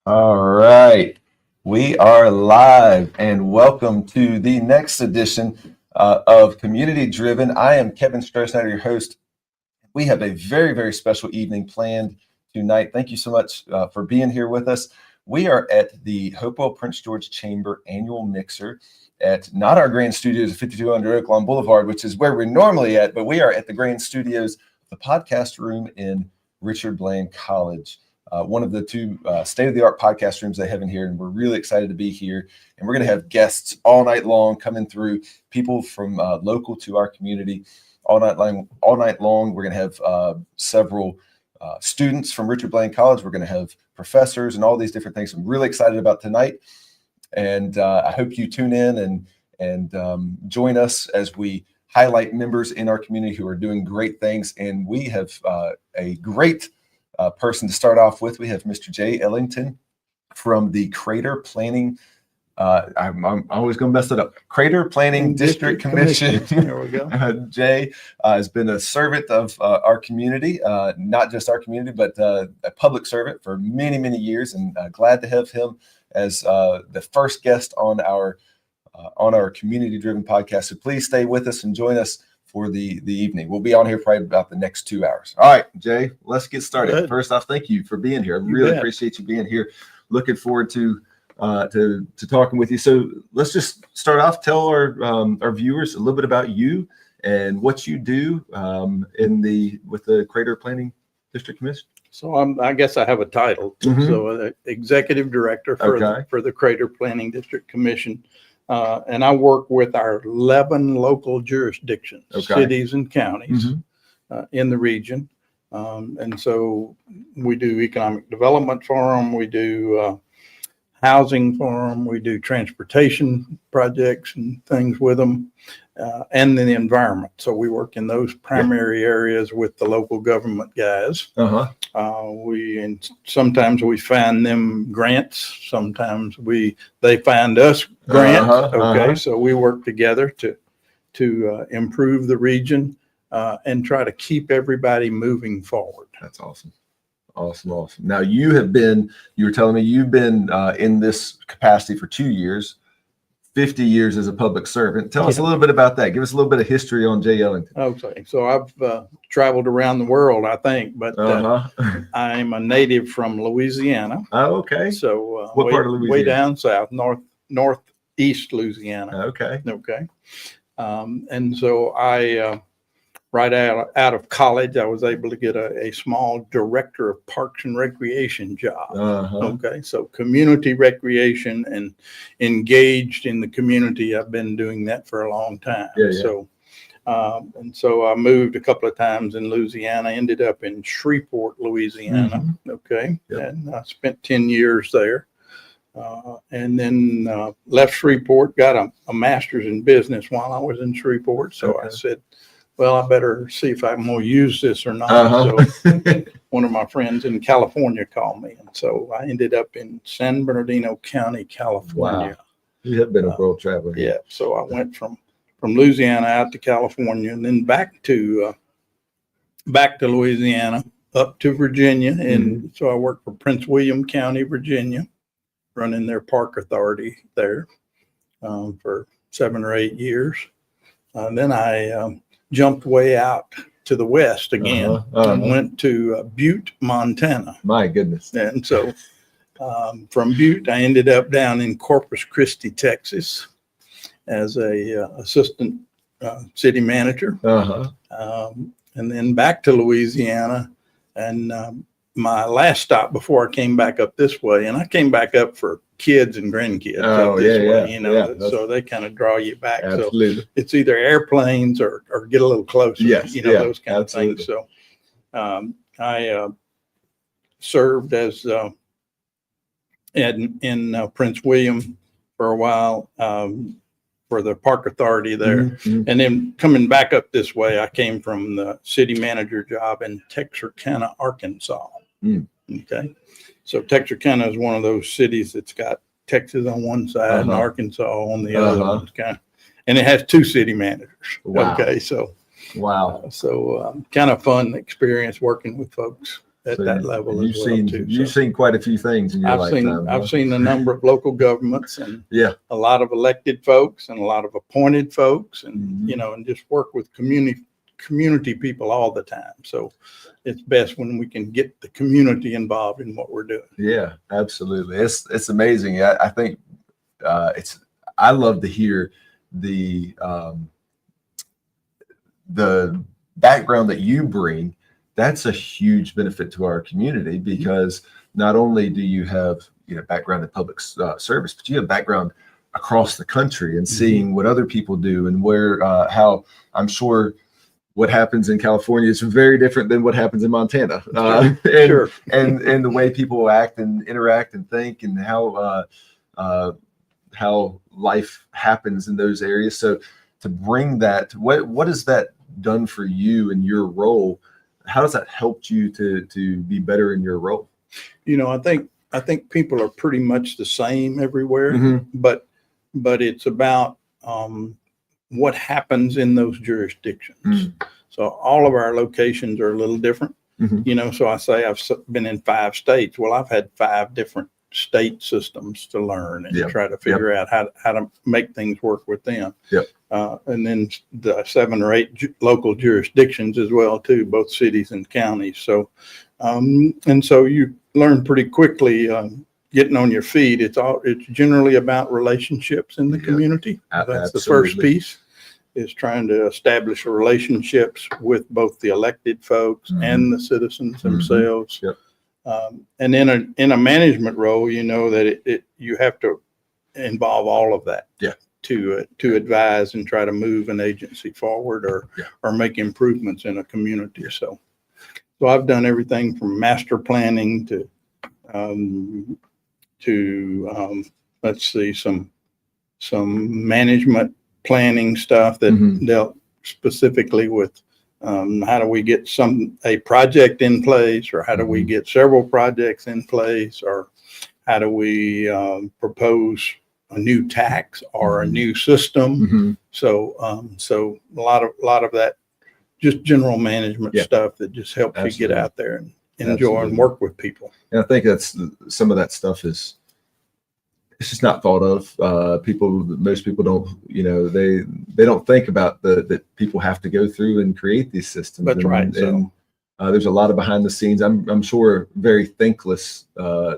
All right. We are live and welcome to the next edition of Community Driven. I am Kevin Strosnider, your host. We have a very, very special evening planned tonight. Thank you so much for being here with us. We are at the Hopewell Prince George Chamber annual mixer at not our grand studios at 5200 Oak Lawn Boulevard, which is where we're normally at, but we are at the grand studios, the podcast room in Richard Bland College. One of the two state-of-the-art podcast rooms they have in here, and we're really excited to be here. And we're going to have guests all night long coming through, people from local to our community all night long. We're going to have several students from Richard Bland College. We're going to have professors and all these different things. I'm really excited about tonight, and I hope you tune in and join us as we highlight members in our community who are doing great things. And we have a great person to start off with. We have Mr. Jay Ellington from the Crater Planning. I'm always going to mess it up. Crater Planning District Commission. There we go. Jay has been a servant of our community, not just our community, but a public servant for many, many years, and glad to have him as the first guest on our community-driven podcast. So please stay with us and join us for the evening. We'll be on here probably about the next 2 hours. All right, Jay, let's get started. Good. First off, thank you for being here. I really appreciate you being here. Looking forward to talking with you. So let's just start off. Tell our viewers a little bit about you and what you do with the Crater Planning District Commission. So I guess I have a title. Mhm. So executive director for the Crater Planning District Commission. And I work with our 11 local jurisdictions, cities and counties in the region. And so we do economic development for them. We do housing for them. We do transportation projects and things with them, and then the environment. So we work in those primary areas with the local government guys. Sometimes we find them grants. Sometimes they find us grants. So we work together to improve the region and try to keep everybody moving forward. That's awesome. Awesome. Now you were telling me you've been in this capacity for 2 years, 50 years as a public servant. Tell us a little bit about that. Give us a little bit of history on Jay Ellington. Okay. So I've traveled around the world, I think, but I'm a native from Louisiana. Oh, okay. So what part of Louisiana? Way down south, northeast Louisiana. Okay. And so I right out of college, I was able to get a small director of parks and recreation job. Okay, so community recreation and engaged in the community. I've been doing that for a long time. So I moved a couple of times in Louisiana, ended up in Shreveport, Louisiana. And I spent 10 years there. And then left Shreveport, got a master's in business while I was in Shreveport. So I said, well, I better see if I'm going to use this or not. So one of my friends in California called me. And so I ended up in San Bernardino County, California. Wow. You have been a world traveler. Yeah. So I went from Louisiana out to California and then back to Louisiana, up to Virginia. And so I worked for Prince William County, Virginia, running their park authority there for 7 or 8 years. Then I jumped way out to the west again and went to Butte, Montana. My goodness. And so from Butte, I ended up down in Corpus Christi, Texas as a assistant city manager. And then back to Louisiana. And my last stop before I came back up this way, and I came back up for kids and grandkids up this way, so they kind of draw you back. Absolutely. So it's either airplanes or get a little closer, those kind of things. So I served as in Prince William for a while for the park authority there. And then coming back up this way, I came from the city manager job in Texarkana, Arkansas. Okay. So Texarkana is one of those cities that's got Texas on one side and Arkansas on the other. And it has 2 city managers. Wow. Okay. So wow. Kind of fun experience working with folks. at that level as well too. You've seen quite a few things in your lifetime. I've seen a number of local governments and yeah, a lot of elected folks and a lot of appointed folks, and and just work with community people all the time. So it's best when we can get the community involved in what we're doing. Yeah, absolutely. It's amazing. I think I love to hear the background that you bring. That's a huge benefit to our community, because not only do you have background in public service, but you have background across the country and seeing what other people do and where how I'm sure what happens in California is very different than what happens in Montana. Sure. and the way people act and interact and think, and how life happens in those areas. So to bring that, what has that done for you in your role? How does that help you to be better in your role? I think people are pretty much the same everywhere, but it's about what happens in those jurisdictions. So all of our locations are a little different. So I say I've been in 5 states. Well, I've had 5 different state systems to learn and try to figure out how to make things work with them. And then the 7 or 8 local jurisdictions as well too, both cities and counties. So and so you learn pretty quickly getting on your feet. It's generally about relationships in the community. That's the first piece, is trying to establish relationships with both the elected folks and the citizens themselves. And in a management role, that you have to involve all of that to advise and try to move an agency forward or make improvements in a community. So I've done everything from master planning to let's see, some management planning stuff that dealt specifically with how do we get a project in place, or how do we get several projects in place, or how do we propose a new tax or a new system. So a lot of that, just general management stuff that just helps you get out there and enjoy and work with people. And I think that's some of that stuff it's just not thought of. Most people don't, they don't think about that people have to go through and create these systems. That's right. And there's a lot of behind the scenes. I'm sure very thankless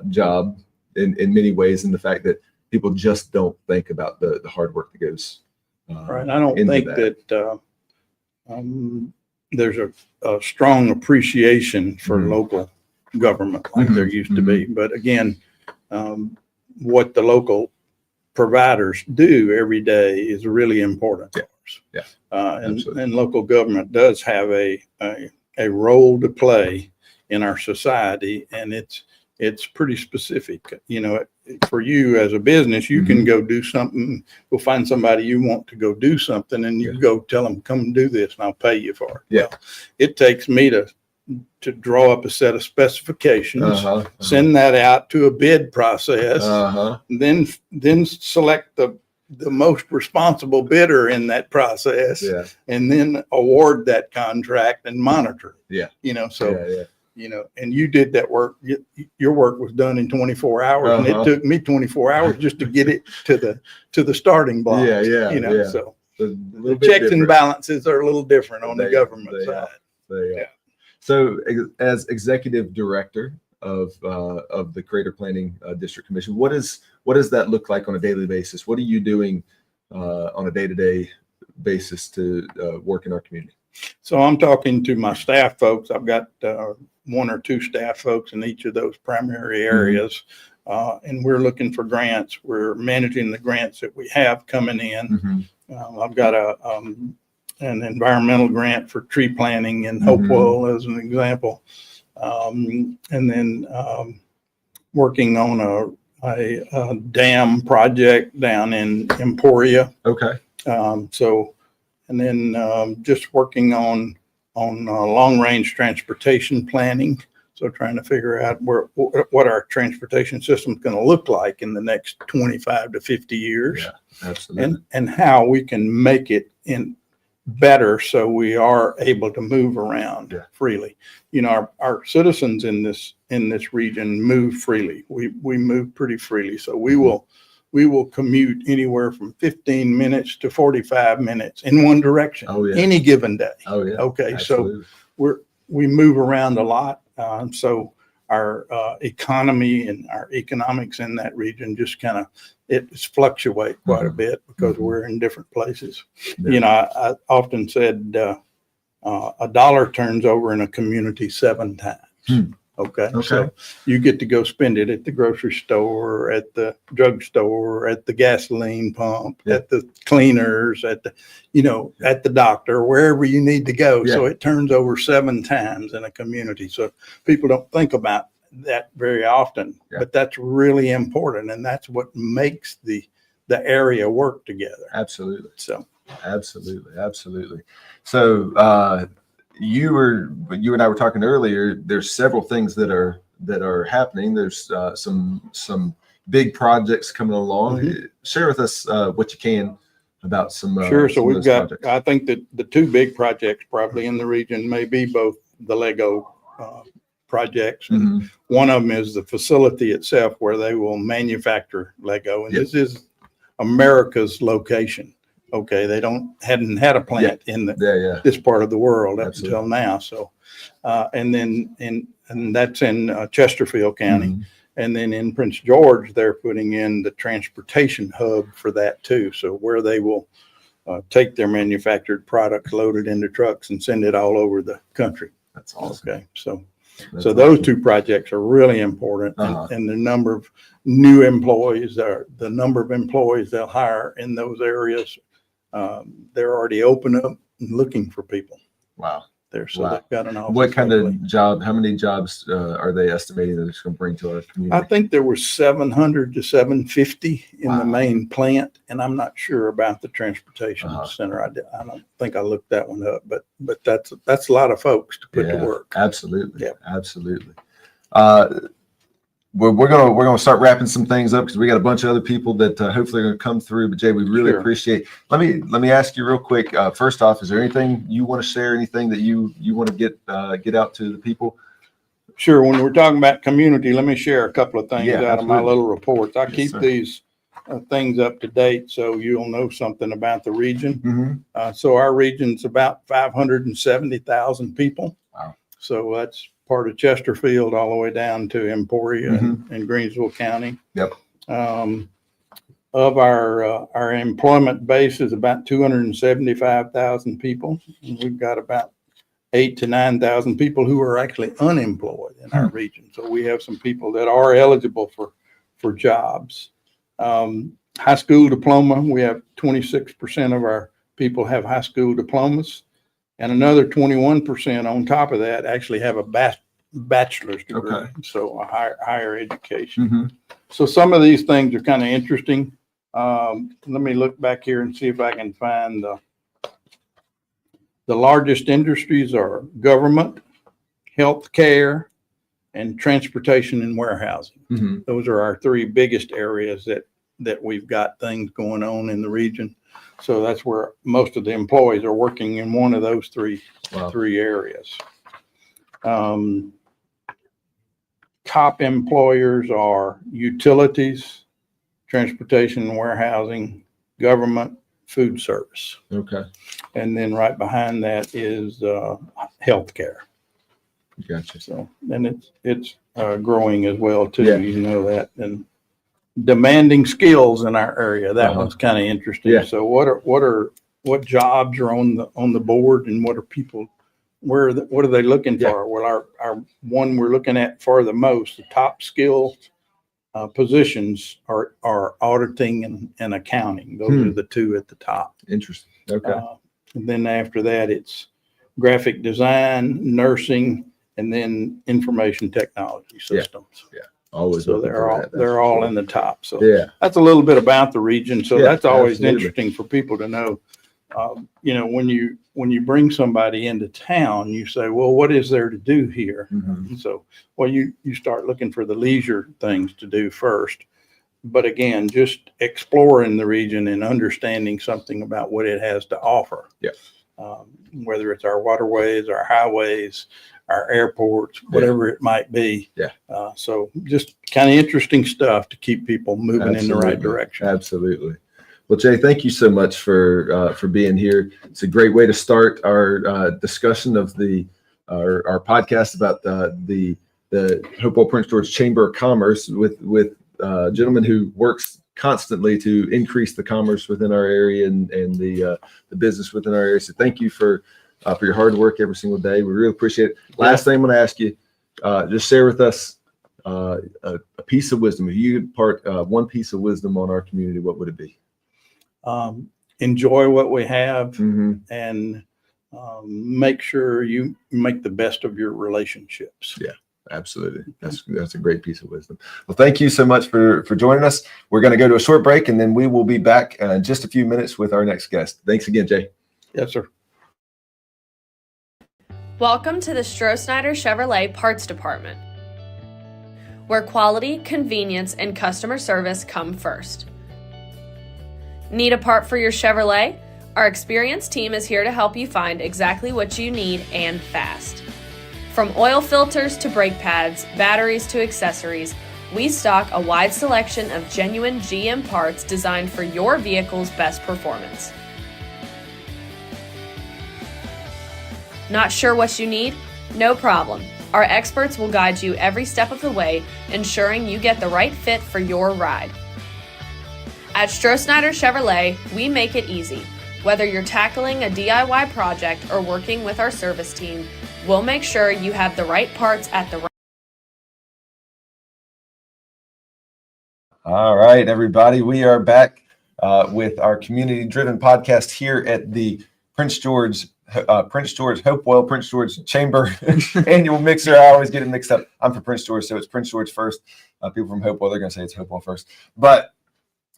job in many ways, in the fact that people just don't think about the hard work that goes. Right. I don't think that there's a strong appreciation for local government like there used to be. But again, what the local providers do every day is really important to us. And local government does have a role to play in our society, and it's pretty specific. For you as a business, you can go do something, go find somebody you want to go do something, and you go tell them, come do this and I'll pay you for it. Well, it takes me to draw up a set of specifications, send that out to a bid process, then select the most responsible bidder in that process, and then award that contract and monitor it. And you did that work. Your work was done in 24 hours, and it took me 24 hours just to get it to the starting block. So the checks and balances are a little different on the government side. So as executive director of the Creator Planning District Commission, what does that look like on a daily basis? What are you doing on a day-to-day basis to work in our community? So I'm talking to my staff folks. I've got 1 or 2 staff folks in each of those primary areas, and we're looking for grants. We're managing the grants that we have coming in. I've got an environmental grant for tree planting in Hopewell as an example, and then working on a dam project down in Emporia. And then just working on long range transportation planning. So trying to figure out what our transportation system is going to look like in the next 25 to 50 years. And how we can make it better, so we are able to move around freely. You know, our citizens in this region move freely. We move pretty freely, so we will commute anywhere from 15 minutes to 45 minutes in one direction any given day. Okay, absolutely. So we move around a lot, so our economy and our economics in that region just kind of fluctuate quite a bit because we're in different places. You know, I often said a dollar turns over in a community 7 times. Okay. So you get to go spend it at the grocery store, at the drugstore, at the gasoline pump, at the cleaners, at the, you know, at the doctor, wherever you need to go. So it turns over 7 times in a community. So people don't think about that very often, but that's really important. And that's what makes the area work together. Absolutely. So absolutely. So, you and I were talking earlier. There's several things that are happening. There's some big projects coming along. Share with us what you can about some. Sure. So we've got. Projects. I think that the 2 big projects probably in the region may be both the Lego projects, and one of them is the facility itself where they will manufacture Lego, and this is America's location. Okay, they hadn't had a plant in this part of the world up until now. So, and that's in Chesterfield County, and then in Prince George, they're putting in the transportation hub for that too. So where they will take their manufactured products, load it into trucks, and send it all over the country. That's awesome. Okay, so those 2 projects are really important, and the number of new employees, the number of employees they'll hire in those areas. They're already open up and looking for people. Wow. They've got an office. What kind of job, how many jobs are they estimating that it's going to bring to our community? I think there were 700 to 750 in the main plant, and I'm not sure about the transportation center. I don't think I looked that one up, but that's a lot of folks to put to work. Absolutely. Absolutely. We're gonna start wrapping some things up because we got a bunch of other people that hopefully are gonna come through. But Jay, we really appreciate. Let me ask you real quick. First off, is there anything you want to share? Anything that you want to get out to the people? Sure. When we're talking about community, let me share a couple of things out of my little reports. I keep these things up to date so you'll know something about the region. So our region's about 570,000 people. Wow. So that's part of Chesterfield all the way down to Emporia and Greensville County. Of our employment base is about 275,000 people. And we've got about 8,000 to 9,000 people who are actually unemployed in our region. So we have some people that are eligible for jobs. High school diploma, we have 26% of our people have high school diplomas. And another 21% on top of that actually have a bachelor's degree, so a higher education. So some of these things are kind of interesting. Let me look back here and see if I can find the largest industries are government, healthcare, and transportation and warehousing. Those are our 3 biggest areas that we've got things going on in the region. So that's where most of the employees are working in one of those 3 areas. Top employers are utilities, transportation and warehousing, government, food service. And then right behind that is healthcare. Gotcha. So, and it's growing as well too. You know that. And demanding skills in our area. That one's kind of interesting. So what jobs are on the board, and what are people, what are they looking for? Well, our one we're looking at for the most, the top skill positions are auditing and accounting. Those are the 2 at the top. Interesting. And then after that, it's graphic design, nursing, and then information technology systems. Always. So they're all in the top. So that's a little bit about the region. So that's always interesting for people to know. You know, when you bring somebody into town, you say, well, what is there to do here? So, well, you start looking for the leisure things to do first. But again, just exploring the region and understanding something about what it has to offer. whether it's our waterways, our highways, our airports, whatever it might be. Yeah. So just kind of interesting stuff to keep people moving in the right direction. Absolutely. Well, Jay, thank you so much for being here. It's a great way to start our discussion of our podcast about the Hopewell Prince George Chamber of Commerce with a gentleman who works constantly to increase the commerce within our area and the business within our area. So thank you for your hard work every single day. We really appreciate it. Last thing I'm going to ask you, just share with us a piece of wisdom. If you could impart one piece of wisdom on our community, what would it be? Enjoy what we have, and make sure you make the best of your relationships. Yeah, absolutely. That's a great piece of wisdom. Well, thank you so much for joining us. We're going to go to a short break, and then we will be back in just a few minutes with our next guest. Thanks again, Jay. Yes, sir. Welcome to the Strosnider Chevrolet Parts Department, where quality, convenience, and customer service come first. Need a part for your Chevrolet? Our experienced team is here to help you find exactly what you need and fast. From oil filters to brake pads, batteries to accessories, we stock a wide selection of genuine GM parts designed for your vehicle's best performance. Not sure what you need? No problem. Our experts will guide you every step of the way, ensuring you get the right fit for your ride. At Strosnider Chevrolet, we make it easy. Whether you're tackling a DIY project or working with our service team, we'll make sure you have the right parts at the right. All right, everybody, we are back with our community-driven podcast here at the Prince George Hopewell Prince George Chamber annual mixer. I always get it mixed up. I'm from Prince George, so it's Prince George first. People from Hopewell, they're going to say it's Hopewell first. But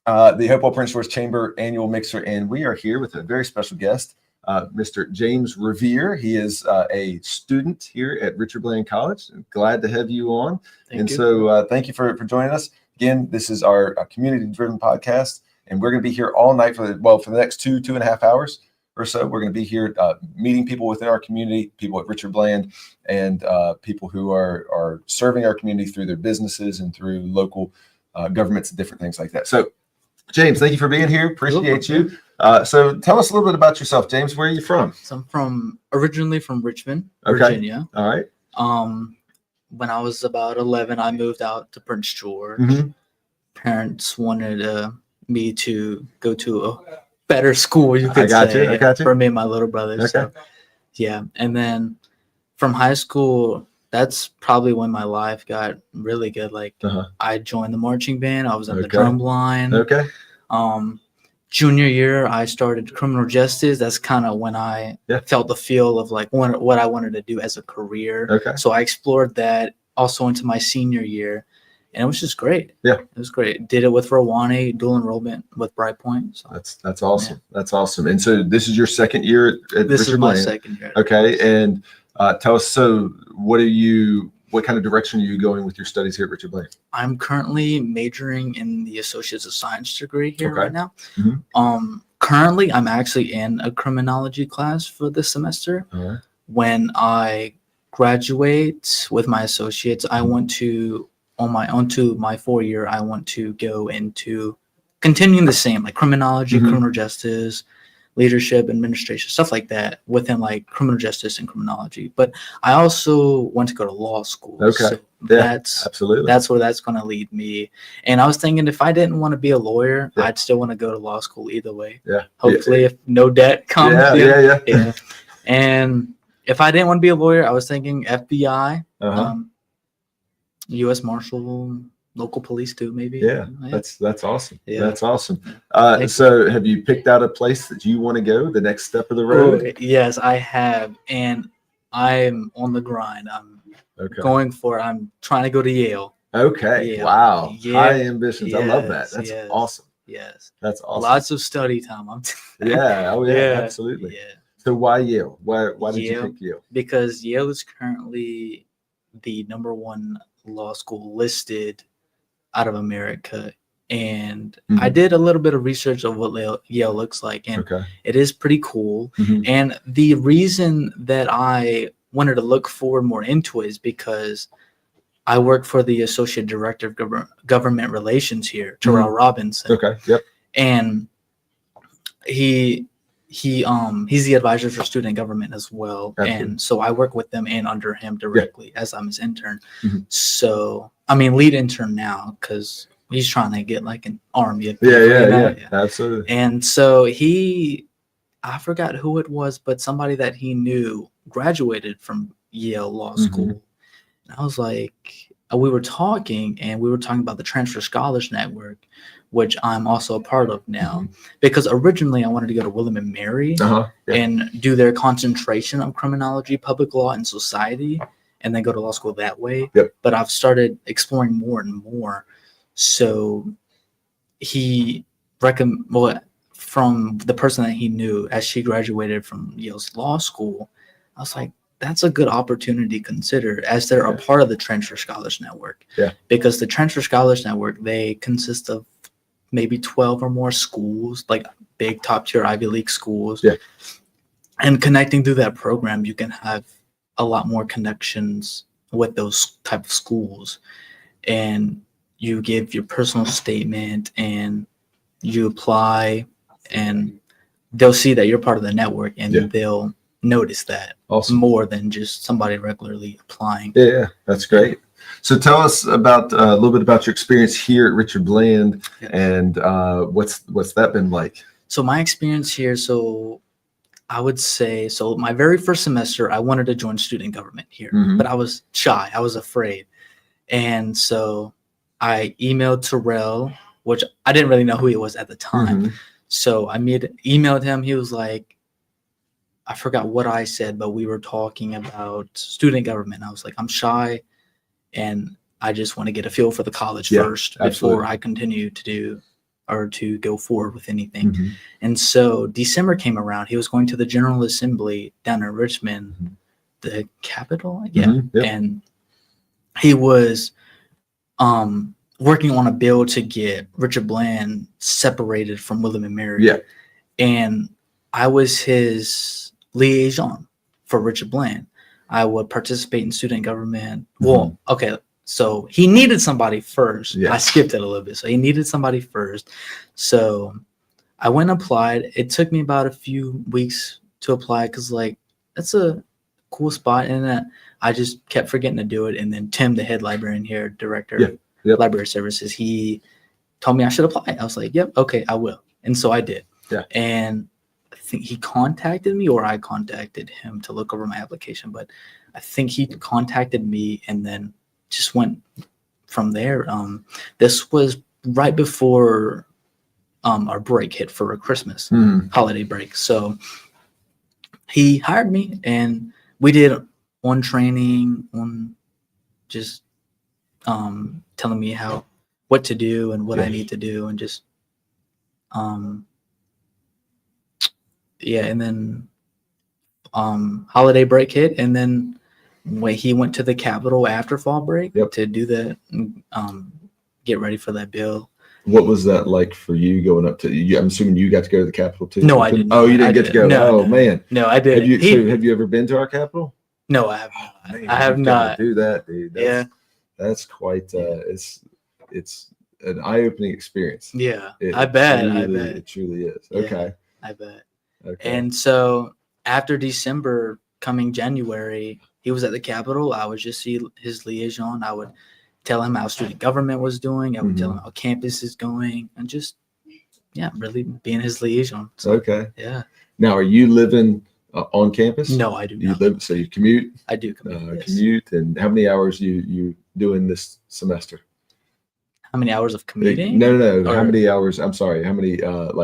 the Hopewell Prince George Chamber annual mixer, and we are here with a very special guest, Mr. James Revere. He is a student here at Richard Bland College. Glad to have you on. Thank you for joining us. Again, this is our community-driven podcast, and we're going to be here all night for the next 2.5 hours or so. We're going to be here meeting people within our community, people at Richard Bland, and people who are serving our community through their businesses and through local governments and different things like that. So, James, thank you for being here. Appreciate you. So tell us a little bit about yourself, James. Where are you from? So I'm originally from Richmond, Virginia. All right. When I was about 11, I moved out to Prince George. Parents wanted me to go to a better school, you could say. I got you. For me and my little brother. Okay. So, yeah. And then from high school, that's probably when my life got really good. Like I joined the marching band. I was in the drum line. Okay. Junior year, I started criminal justice. That's kind of when I felt the feel of like what I wanted to do as a career. Okay. So I explored that also into my senior year, and it was just great. Yeah, it was great. Did it with Rwandae, dual enrollment with Bright Point. So that's awesome. Yeah. That's awesome. And so this is your second year at this Richard is my Bland. Second year. Okay, and tell us. So what kind of direction are you going with your studies here at Richard Bland? I'm currently majoring in the Associates of Science degree here right now. Currently, I'm actually in a criminology class for this semester. When I graduate with my associates, I want to, onto my 4-year, I want to go into continuing the same, like criminology, criminal justice, leadership, administration, stuff like that within like criminal justice and criminology. But I also want to go to law school. Okay. So that's where that's going to lead me. And I was thinking if I didn't want to be a lawyer, I'd still want to go to law school either way. Yeah. Hopefully if no debt comes. Yeah. And if I didn't want to be a lawyer, I was thinking FBI, U.S. Marshal, local police too, maybe. That's awesome. That's awesome. So have you picked out a place that you want to go, the next step of the road? Yes, I have, and I'm on the grind. I'm trying to go to Yale. Okay. Wow. High ambitions. I love that. That's awesome. Yes. That's awesome. Lots of study time. Absolutely. Yeah. So why Yale? Why did you pick Yale? Because Yale is currently the #1 law school listed out of America and I did a little bit of research of what Yale looks like, and it is pretty cool. And the reason that I wanted to look forward more into it is because I work for the Associate Director of Government Relations here, Terrell Robinson. And he's the advisor for student government as well. And so I work with them and under him directly as I'm his intern. So, I mean, lead intern now, because he's trying to get like an army of people. Yeah, absolutely. And so I forgot who it was, but somebody that he knew graduated from Yale Law School. And I was like, we were talking about the Transfer Scholars Network, which I'm also a part of now, because originally I wanted to go to William and Mary and do their concentration on criminology, public law, and society, and then go to law school that way. But I've started exploring more and more. So from the person that he knew as she graduated from Yale's law school, I was like, that's a good opportunity to consider, as they're a part of the Transfer Scholars Network. Because the Transfer Scholars Network, they consist of maybe 12 or more schools, like big top tier Ivy League schools. And connecting through that program, you can have a lot more connections with those type of schools. And you give your personal statement and you apply, and they'll see that you're part of the network, and they'll notice that more than just somebody regularly applying. That's great. So tell us about a little bit about your experience here at Richard Bland, and what's that been like? So my experience here, I would say, my very first semester, I wanted to join student government here, but I was shy. I was afraid. And so I emailed Terrell, which I didn't really know who he was at the time. So I emailed him. He was like, I forgot what I said, but we were talking about student government. I was like, I'm shy, and I just want to get a feel for the college first before I continue to go forward with anything. And so December came around. He was going to the General Assembly down in Richmond, the Capitol. And he was working on a bill to get Richard Bland separated from William and Mary. And I was his liaison for Richard Bland. I would participate in student government. So he needed somebody first. I skipped it a little bit. So he needed somebody first. So I went and applied. It took me about a few weeks to apply, because that's a cool spot. And I just kept forgetting to do it. And then Tim, the head librarian here, director of library services, he told me I should apply. I was like, yep, okay, I will. And so I did. And I think he contacted me, or I contacted him to look over my application. But I think he contacted me, and then just went from there. This was right before our break hit for a Christmas holiday break. So he hired me, and we did one training on just telling me what to do and what I need to do, and just and then holiday break hit, and then when he went to the Capitol after fall break to do that, get ready for that bill. What was that like for you going up to? I'm assuming you got to go to the Capitol too. No, I didn't. Oh, you didn't get to go. No, man. No, I did. Have you ever been to our Capitol? No, I have not. Man, I have not. Do that, dude. That's quite. It's an eye-opening experience. I bet. It truly is. Okay. I bet. Okay. And so after December, coming January, he was at the Capitol. I would just see his liaison. I would tell him how student government was doing. I would tell him how campus is going, and just really being his liaison. So, okay. Yeah. Now, are you living on campus? No, I do not. So you commute? I do commute. Yes. Commute, and how many hours you doing this semester? How many hours of commuting? No. How many hours? I'm sorry. How many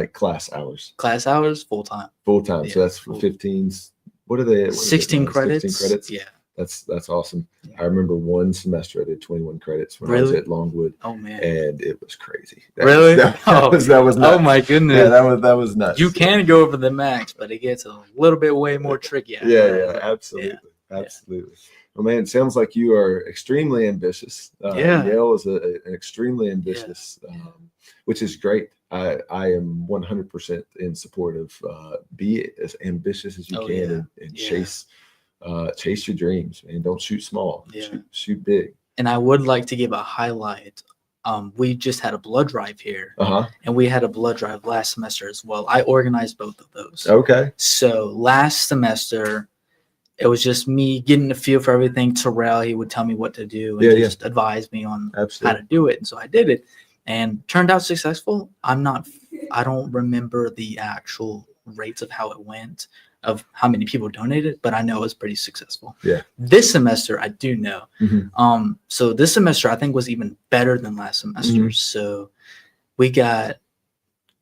class hours? Class hours, full time. Full time. So that's for 15s. What are they? 16 credits. 16 credits. Yeah. That's awesome. Yeah. I remember one semester I did 21 credits when I was at Longwood. Oh man. And it was crazy. That was nuts. Oh my goodness. Yeah, that was nuts. You can go over the max, but it gets a little bit way more tricky. Yeah, absolutely. Yeah. Absolutely. Well, man, it sounds like you are extremely ambitious. Yale is an extremely ambitious which is great. I am 100% in support of be as ambitious as you can and chase your dreams, man. Don't shoot small. Shoot big. And I would like to give a highlight. We just had a blood drive here, and we had a blood drive last semester as well. I organized both of those. Okay. So last semester, it was just me getting a feel for everything. Terrell, he would tell me what to do and just advise me on how to do it. And so I did it, and turned out successful. I don't remember the actual rates of how it went, of how many people donated, but I know it was pretty successful. Yeah. This semester, I do know. So this semester, I think, was even better than last semester. So we got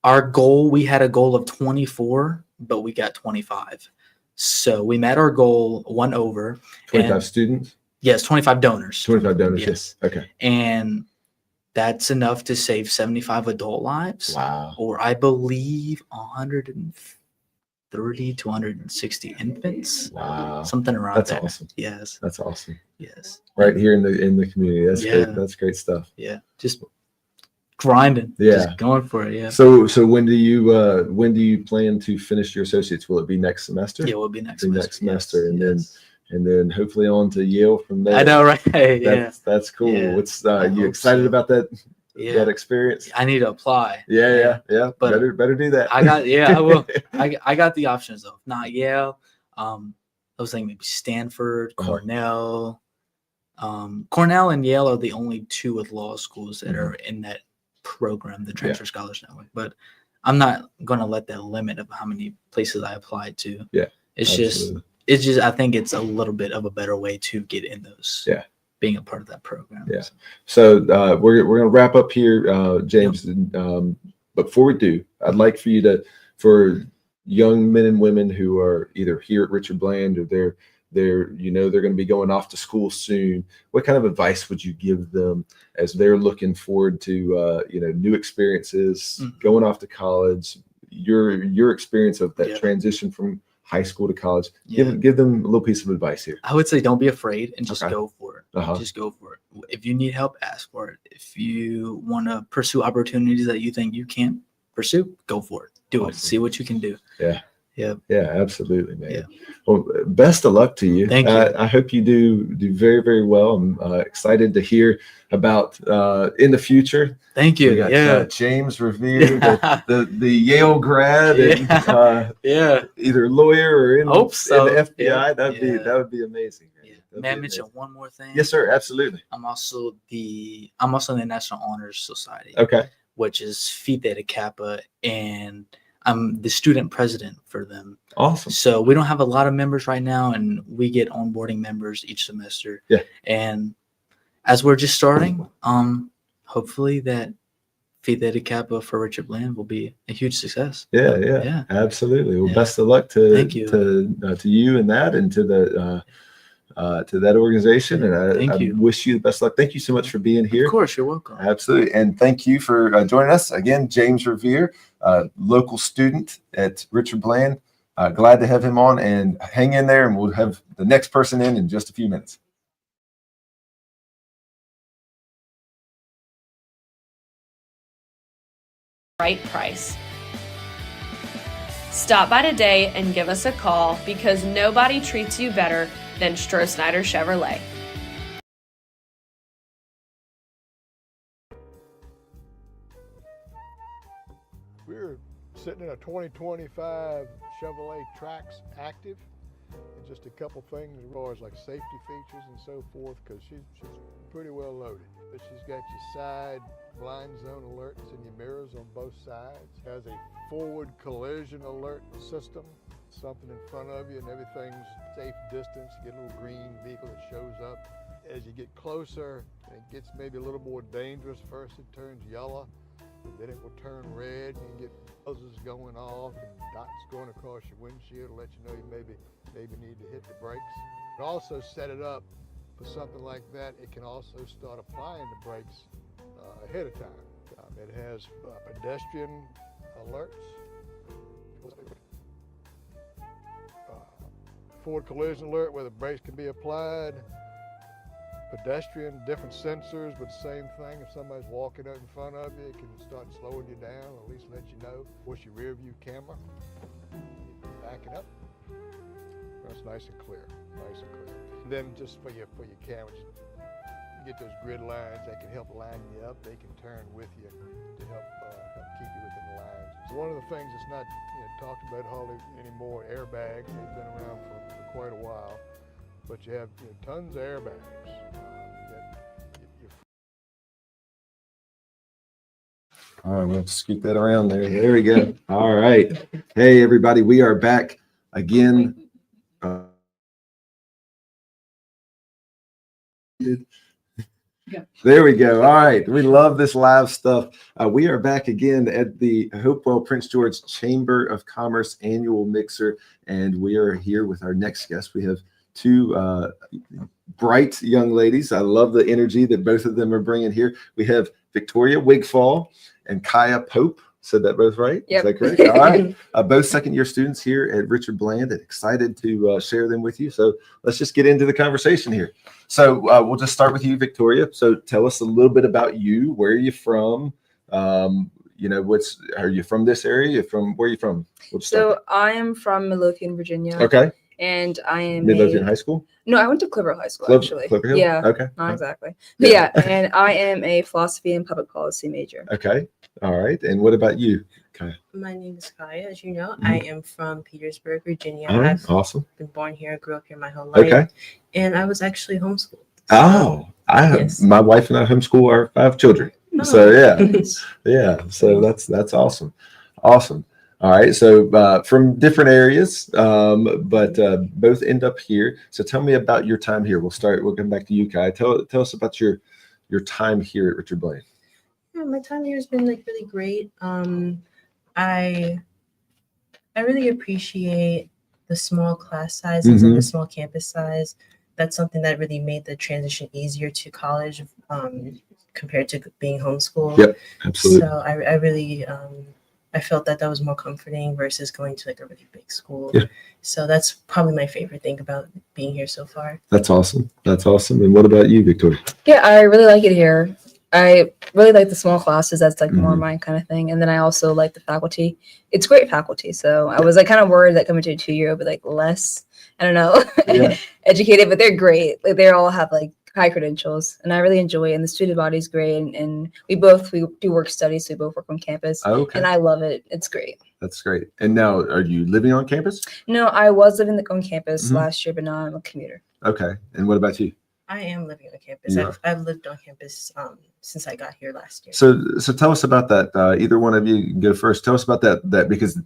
our goal. We had a goal of 24, but we got 25. So we met our goal, one over. 25 students? Yes, 25 donors. 25 donors, yes. Okay. And that's enough to save 75 adult lives. Wow. Or I believe 130 to 160 infants. Wow. Something around That's there. awesome. Yes. That's awesome. Yes. Right here in the community. That's great. That's great stuff. Yeah. Just grinding. Yeah. Just going for it. Yeah. So when do you plan to finish your associates? Will it be next semester? Yeah, it will be next semester. Next semester. And then hopefully on to Yale from there. I know, right? That's cool. Yeah. What's you excited about that? Yeah. That experience? I need to apply. Yeah. But better do that. I will. I got the options though. Not Yale. I was thinking maybe Stanford, Cornell. Cornell and Yale are the only two with law schools that are in that program, the Transfer Scholars Network. But I'm not going to let that limit of how many places I applied to. Yeah. It's just I think it's a little bit of a better way to get in those. Yeah. Being a part of that program. Yeah. So we're going to wrap up here, James. But before we do, I'd like for you for young men and women who are either here at Richard Bland or they're going to be going off to school soon. What kind of advice would you give them as they're looking forward to new experiences, going off to college? Your experience of that transition from high school to college. Give them a little piece of advice here. I would say don't be afraid and just go for it. Uh-huh. Just go for it. If you need help, ask for it. If you want to pursue opportunities that you think you can't pursue, go for it. Do it. See what you can do. Yeah. Yeah. Yeah, absolutely, man. Yeah. Well, best of luck to you. Thank you. I hope you do very, very well. I'm excited to hear about in the future. Thank you. We got, James Revere, the Yale grad, and either lawyer or in the FBI. That would be amazing. May I mention one more thing? Yes, sir. Absolutely. I'm also in the National Honors Society. Okay. Which is Phi Theta Kappa, and I'm the student president for them. Awesome. So we don't have a lot of members right now, and we get onboarding members each semester. Yeah. And as we're just starting, hopefully that Phi Theta Kappa for Richard Bland will be a huge success. Yeah. Absolutely. Well, best of luck to you and that, and to that organization. And I wish you the best luck. Thank you so much for being here. Of course, you're welcome. Absolutely. And thank you for joining us again, James Revere, local student at Richard Bland. Glad to have him on, and hang in there, and we'll have the next person in just a few minutes. Right price. Stop by today and give us a call, because nobody treats you better than Strosnider Chevrolet. We're sitting in a 2025 Chevrolet Trax Active, and just a couple things as far as like safety features and so forth, because she's pretty well loaded. But she's got your side blind zone alerts and your mirrors on both sides. Has a forward collision alert system, something in front of you and everything's safe distance. You get a little green vehicle that shows up. As you get closer, it gets maybe a little more dangerous. First it turns yellow, and then it will turn red, and you get buzzes going off and dots going across your windshield to let you know you maybe need to hit the brakes. It also set it up for something like that. It can also start applying the brakes ahead of time. It has pedestrian alerts, forward collision alert where the brakes can be applied, pedestrian, different sensors, but same thing. If somebody's walking out in front of you, it can start slowing you down, or at least let you know. What's your rear view camera? Back it up. That's nice and clear, nice and clear. And then just for your cameras, you get those grid lines that can help line you up. They can turn with you to help keep you within the lines. So one of the things that's not talked about hardly anymore, airbags. They've been around for quite a while, but you have tons of airbags. All right, we'll scoot that around there. There we go. All right. Hey, everybody, we are back again. There we go. All right. We love this live stuff. We are back again at the Hopewell Prince George Chamber of Commerce annual mixer, and we are here with our next guest. We have two bright young ladies. I love the energy that both of them are bringing here. We have Victoria Wigfall and Kaya Pope. Said that both right? Yep. Is that correct? All right. Both second-year students here at Richard Bland, and excited to share them with you. So let's just get into the conversation here. So we'll just start with you, Victoria. So tell us a little bit about you. Where are you from? Are you from this area? Where are you from? So I am from Midlothian, Virginia. Okay. And I am Midlothian High School? No, I went to Clipper High School, actually. Clipper Hill? Yeah. Okay. Not exactly. But yeah, and I am a philosophy and public policy major. Okay. All right. And what about you, Kaya? My name is Kaya. As you know, Mm-hmm. I am from Petersburg, Virginia. All right. I've Awesome. been born here, grew up here my whole life. Okay. And I was actually homeschooled. Oh, Yes. My wife and I homeschool our 5 children. Oh. So yeah. So that's awesome. Awesome. All right. So from different areas, but both end up here. So tell me about your time here. We'll come back to you, Kai. Tell us about your time here at Richard Bland. Yeah, my time here has been really great. I really appreciate the small class sizes and the small campus size. That's something that really made the transition easier to college compared to being homeschooled. Yep, absolutely. So I really I felt that was more comforting versus going to a really big school. Yeah. So that's probably my favorite thing about being here so far. That's awesome. That's awesome. And what about you, Victoria? Yeah, I really like it here. I really like the small classes. That's more my kind of thing. And then I also like the faculty. It's great faculty. So I was kind of worried that coming to a 2-year would be less, I don't know, educated, but they're great. They all have high credentials, and I really enjoy it. And the student body is great. And we do work studies, so we both work on campus. Okay. And I love it. It's great. That's great. And now, are you living on campus? No, I was living on campus last year, but now I'm a commuter. Okay. And what about you? I am living on campus. I've lived on campus since I got here last year. So tell us about that. Either one of you can go first. Tell us about that because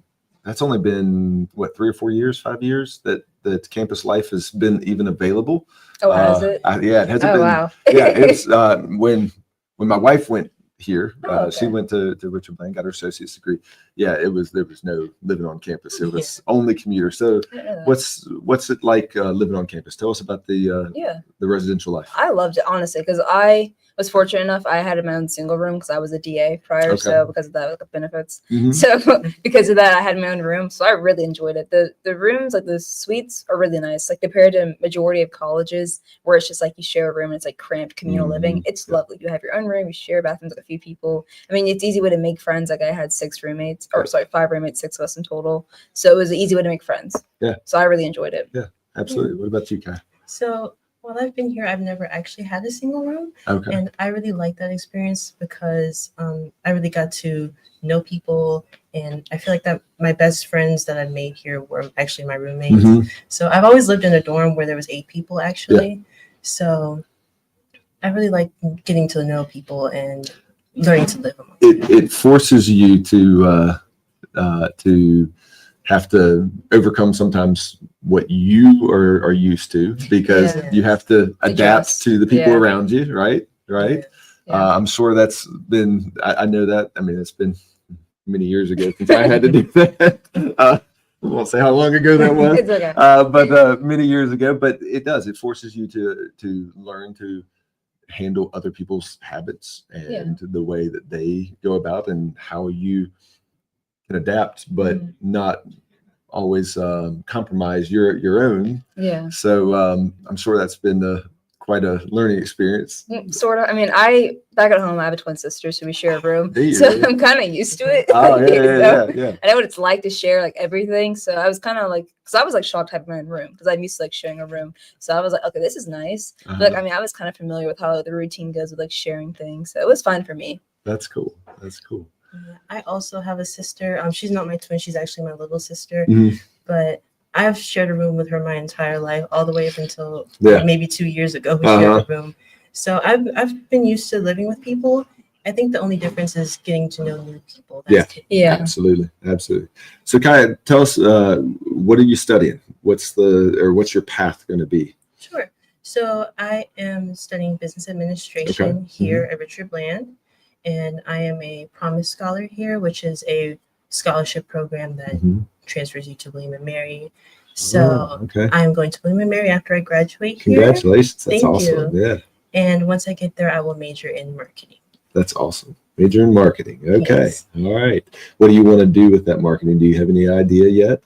that's only been 3 or 4 years, 5 years that campus life has been even available. Oh, has it? Yeah, it hasn't been. Wow. Yeah, it's when my wife went here, okay. She went to Richard Bland, got her associate's degree. Yeah, there was no living on campus. It was only commuter. So what's it like living on campus? Tell us about the residential life. I loved it, honestly, because I was fortunate enough. I had my own single room because I was a DA prior, so because of that, benefits. So because of that, I had my own room, so I really enjoyed it. The rooms, the suites, are really nice. Compared to majority of colleges, where it's just you share a room and it's cramped communal living. It's lovely. You have your own room, you share bathrooms with a few people. I mean, it's an easy way to make friends. I had 5 roommates, 6 of us in total. So it was an easy way to make friends. Yeah. So I really enjoyed it. Yeah, absolutely. What about you, Kai? So while I've been here, I've never actually had a single room. Okay. And I really like that experience because I really got to know people. And I feel that my best friends that I've made here were actually my roommates. So I've always lived in a dorm where there was 8 people, actually. Yeah. So I really like getting to know people and learning to live among them. It forces you to have to overcome sometimes what you are used to because you have to adapt to the people around you, right? Yeah. I'm sure that's been, I know that, I mean, it's been many years ago since I had to do that. I won't say how long ago that was, it's okay. But many years ago, but it forces you to learn to handle other people's habits and the way that they go about and how you can adapt, but not always compromise your own. Yeah. So I'm sure that's been quite a learning experience. Sort of. I mean, back at home, I have a twin sister, so we share a room. So really? I'm kind of used to it. Oh, yeah. I know what it's like to share like everything. So I was kind of like, because I was like shocked to have my own room because I'm used to like sharing a room. So I was like, okay, this is nice. But like, I mean, I was kind of familiar with how the routine goes with like sharing things. So it was fine for me. That's cool. Yeah, I also have a sister. She's not my twin. She's actually my little sister. Mm-hmm. But I've shared a room with her my entire life, all the way up until maybe 2 years ago. We shared a room. So I've been used to living with people. I think the only difference is getting to know new people. Yeah, absolutely. So Kaya, tell us, what are you studying? What's your path going to be? Sure. So I am studying business administration here at Richard Bland, and I am a Promise Scholar here, which is a scholarship program that transfers you to William and Mary. So I'm going to William and Mary after I graduate here. Congratulations. That's awesome. Yeah. And once I get there, I will major in marketing. That's awesome. Major in marketing. Okay. Yes. All right. What do you want to do with that marketing? Do you have any idea yet?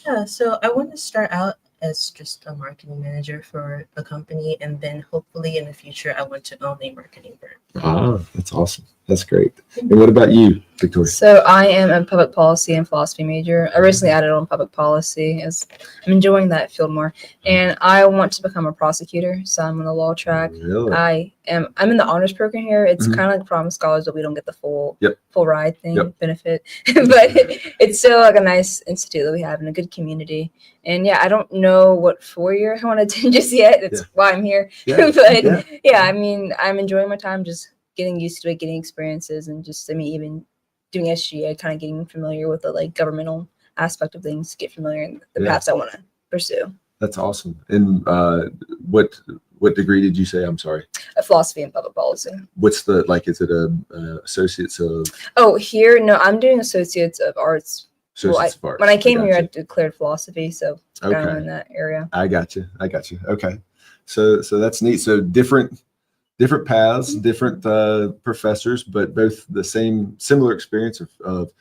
Yeah. So I want to start out as just a marketing manager for a company, and then hopefully in the future I want to own a marketing firm. That's awesome. That's great. And what about you, Victoria? So I am a public policy and philosophy major. I recently added on public policy as I'm enjoying that field more, and I want to become a prosecutor. So I'm on the law track. Really? I'm in the honors program here. It's kind of like Promise Scholars, but we don't get the full ride thing benefit. But it's still like a nice institute that we have in a good community. And yeah, I don't know what 4-year I want to attend just yet. That's why I'm here. But I mean, I'm enjoying my time, just getting used to it, getting experiences, and just, I mean, even doing SGA, kind of getting familiar with the like governmental aspect of things, to get familiar in the paths I want to pursue. That's awesome. And what degree did you say? I'm sorry. A philosophy and public policy. What's the, like, is it a associates of? Oh, here, no, I'm doing associates of arts. Associates of arts. When I came here, I declared philosophy, so kind of in that area. I got you. Okay. So that's neat. So different paths, different professors, but both the similar experience of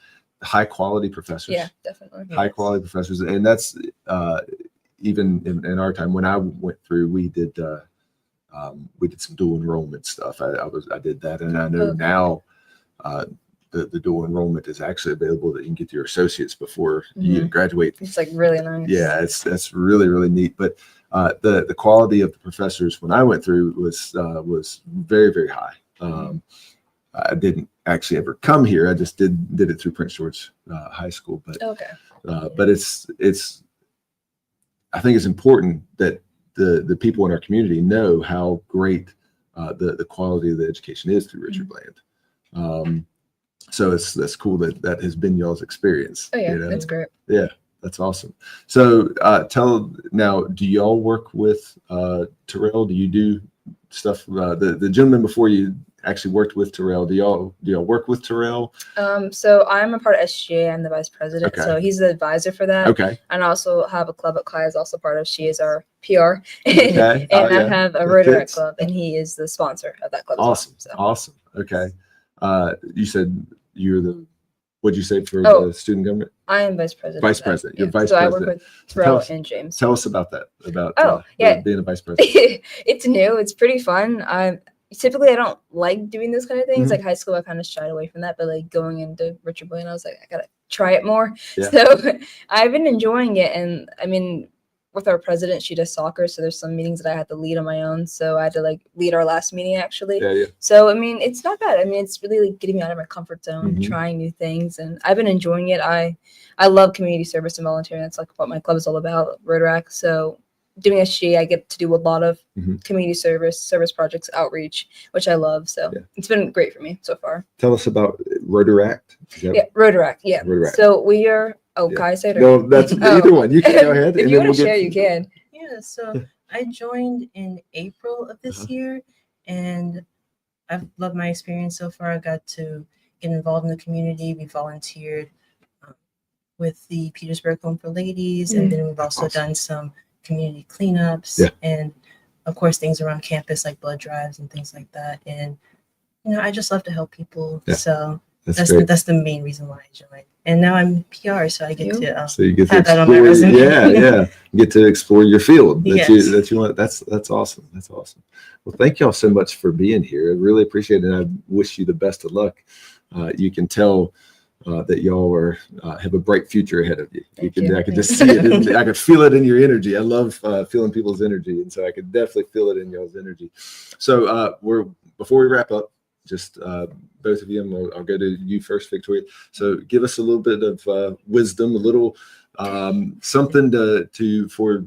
high quality professors. Yeah, definitely. High quality professors. And that's even in our time when I went through, we did some dual enrollment stuff. I did that, and I know now the dual enrollment is actually available, that you can get your associates before you even graduate. It's like really nice. Yeah, that's really, really neat. But the quality of the professors when I went through was very, very high. I didn't actually ever come here. I just did it through Prince George High School. But but it's I think it's important that the people in our community know how great the quality of the education is through Richard Bland. So that's cool that has been y'all's experience. Oh yeah, that's great. Yeah, that's awesome. So now, do y'all work with Terrell? Do you do stuff? The gentleman before you actually worked with Terrell. Do y'all work with Terrell? So I'm a part of SGA. I'm the vice president. Okay. So he's the advisor for that. Okay. And I also have a club at Clay is also part of. She is our PR. Okay. And I have a Rotary Club, and he is the sponsor of that club. Awesome. Well, so. Awesome. Okay. You said you're what'd you say for the student government? I am vice president. Vice president. You're vice president. So I work with Terrell and James. Tell us about that. About being a vice president. It's new. It's pretty fun. Typically, I don't like doing those kind of things. Like high school, I kind of shied away from that. But like going into Richard Bland, I was like, I gotta try it more. Yeah. So I've been enjoying it. And I mean, with our president, she does soccer, so there's some meetings that I had to lead on my own. So I had to like lead our last meeting actually. Yeah. So I mean, it's not bad. I mean, it's really like getting me out of my comfort zone, trying new things, and I've been enjoying it. I love community service and volunteering. That's like what my club is all about, Rotaract. So doing SG, I get to do a lot of community service projects, outreach, which I love. So it's been great for me so far. Tell us about Rotaract. Rotaract. Yeah. Rotaract. So we are. Oh, can I say it? No, that's either one. You can go ahead. If you want to share, you can. Yeah. So I joined in April of this year, and I've loved my experience so far. I got to get involved in the community. We volunteered with the Petersburg Home for Ladies, and then we've also done some community cleanups and of course things around campus like blood drives and things like that. And I just love to help people. So That's the main reason why I joined. And now I'm PR, so I get to so you get to have that on my explore, resume. yeah, you get to explore your field that Yes. you want. That's awesome. That's awesome. Well, thank y'all so much for being here. I really appreciate it, and I wish you the best of luck. You can tell that y'all are have a bright future ahead of you. I could just see it. I could feel it in your energy. I love feeling people's energy, and so I could definitely feel it in y'all's energy. So before we wrap up, just both of you, and I'll go to you first, Victoria. So give us a little bit of wisdom, a little something for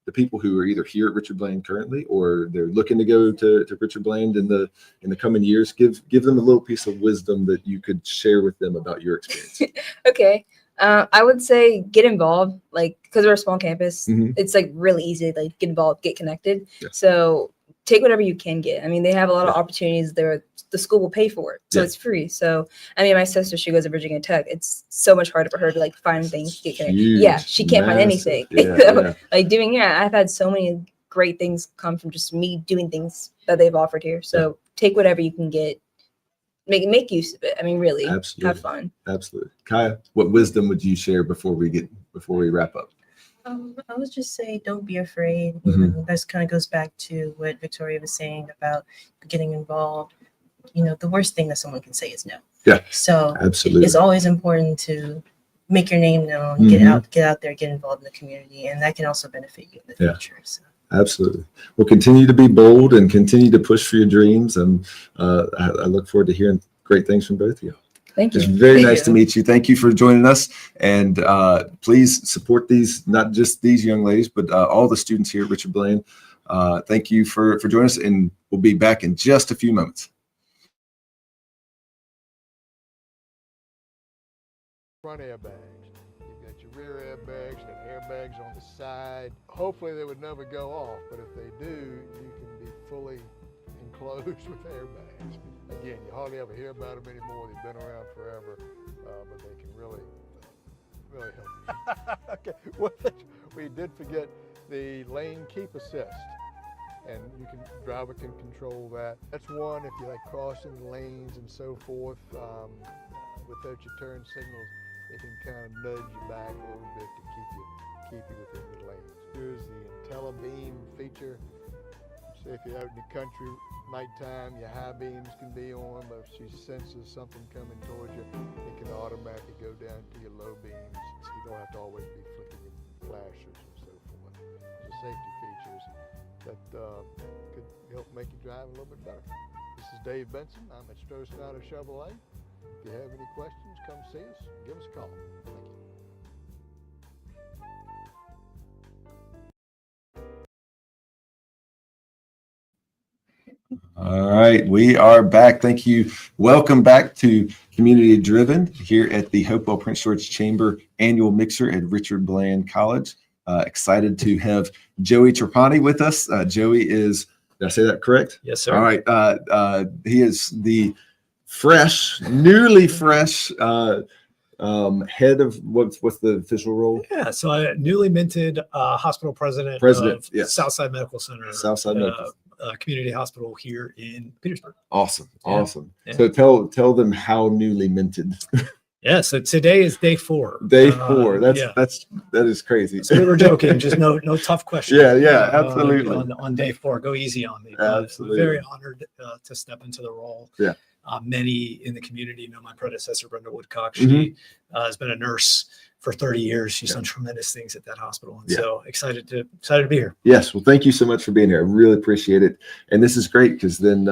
the people who are either here at Richard Bland currently, or they're looking to go to Richard Bland in the coming years. Give them a little piece of wisdom that you could share with them about your experience. Okay. I would say get involved, like, because we're a small campus, it's like really easy to like get involved, get connected. Yeah. So take whatever you can get. I mean, they have a lot of opportunities there. The school will pay for it, so it's free. So I mean, my sister, she goes to Virginia Tech. It's so much harder for her to like find things, get connected. Yeah, she can't find anything. Like I've had so many great things come from just me doing things that they've offered here. So take whatever you can get. Make use of it. I mean, really, have fun. Absolutely. Kaya, what wisdom would you share before we wrap up? I would just say, don't be afraid. You know, that kind of goes back to what Victoria was saying about getting involved. You know, the worst thing that someone can say is no. Yeah. So absolutely, it's always important to make your name known, get out there, get involved in the community, and that can also benefit you in the future. So. Absolutely. Well, continue to be bold and continue to push for your dreams. And I look forward to hearing great things from both of you. Thank you. It's very nice to meet you. Thank you for joining us. And please support not just these young ladies, but all the students here at Richard Bland. Thank you for joining us, and we'll be back in just a few moments. Front airbags. You've got your rear airbags, got airbags on the side. Hopefully they would never go off, but if they do, you can be fully enclosed with airbags. Again, you hardly ever hear about them anymore. They've been around forever, but they can really help you. Okay, one thing we did forget, the lane keep assist. And driver can control that. That's one, if you like crossing lanes and so forth, without your turn signals, it can kind of nudge you back a little bit to keep you within the lanes. Here's the IntelliBeam feature. Say if you're out in the country, nighttime, your high beams can be on, but if she senses something coming towards you, it can automatically go down to your low beams, so you don't have to always be flicking your flashers and so forth. So safety features that could help make you drive a little bit better. This is Dave Benson. I'm at Strosnider Chevrolet. If you have any questions, come see us. Give us a call. Thank you. All right, we are back. Thank you. Welcome back to Community Driven here at the Hopewell Prince George Chamber Annual Mixer at Richard Bland College. Excited to have Joey Trapani with us. Joey is, did I say that correct? Yes, sir. All right. He is the newly fresh head of what's the official role? Yeah, so I newly minted hospital president of yes. Southside Medical Center, community hospital here in Petersburg. Awesome. Yeah. So tell them how newly minted. Yeah, so today is day 4. Day 4. That is crazy. So we were joking, just no tough questions. Yeah, absolutely. On day 4, go easy on me. Absolutely. Very honored to step into the role. Yeah. Many in the community know my predecessor, Brenda Woodcock. She has been a nurse for 30 years. She's done tremendous things at that hospital. And so excited to be here. Yes. Well, thank you so much for being here. I really appreciate it. And this is great because then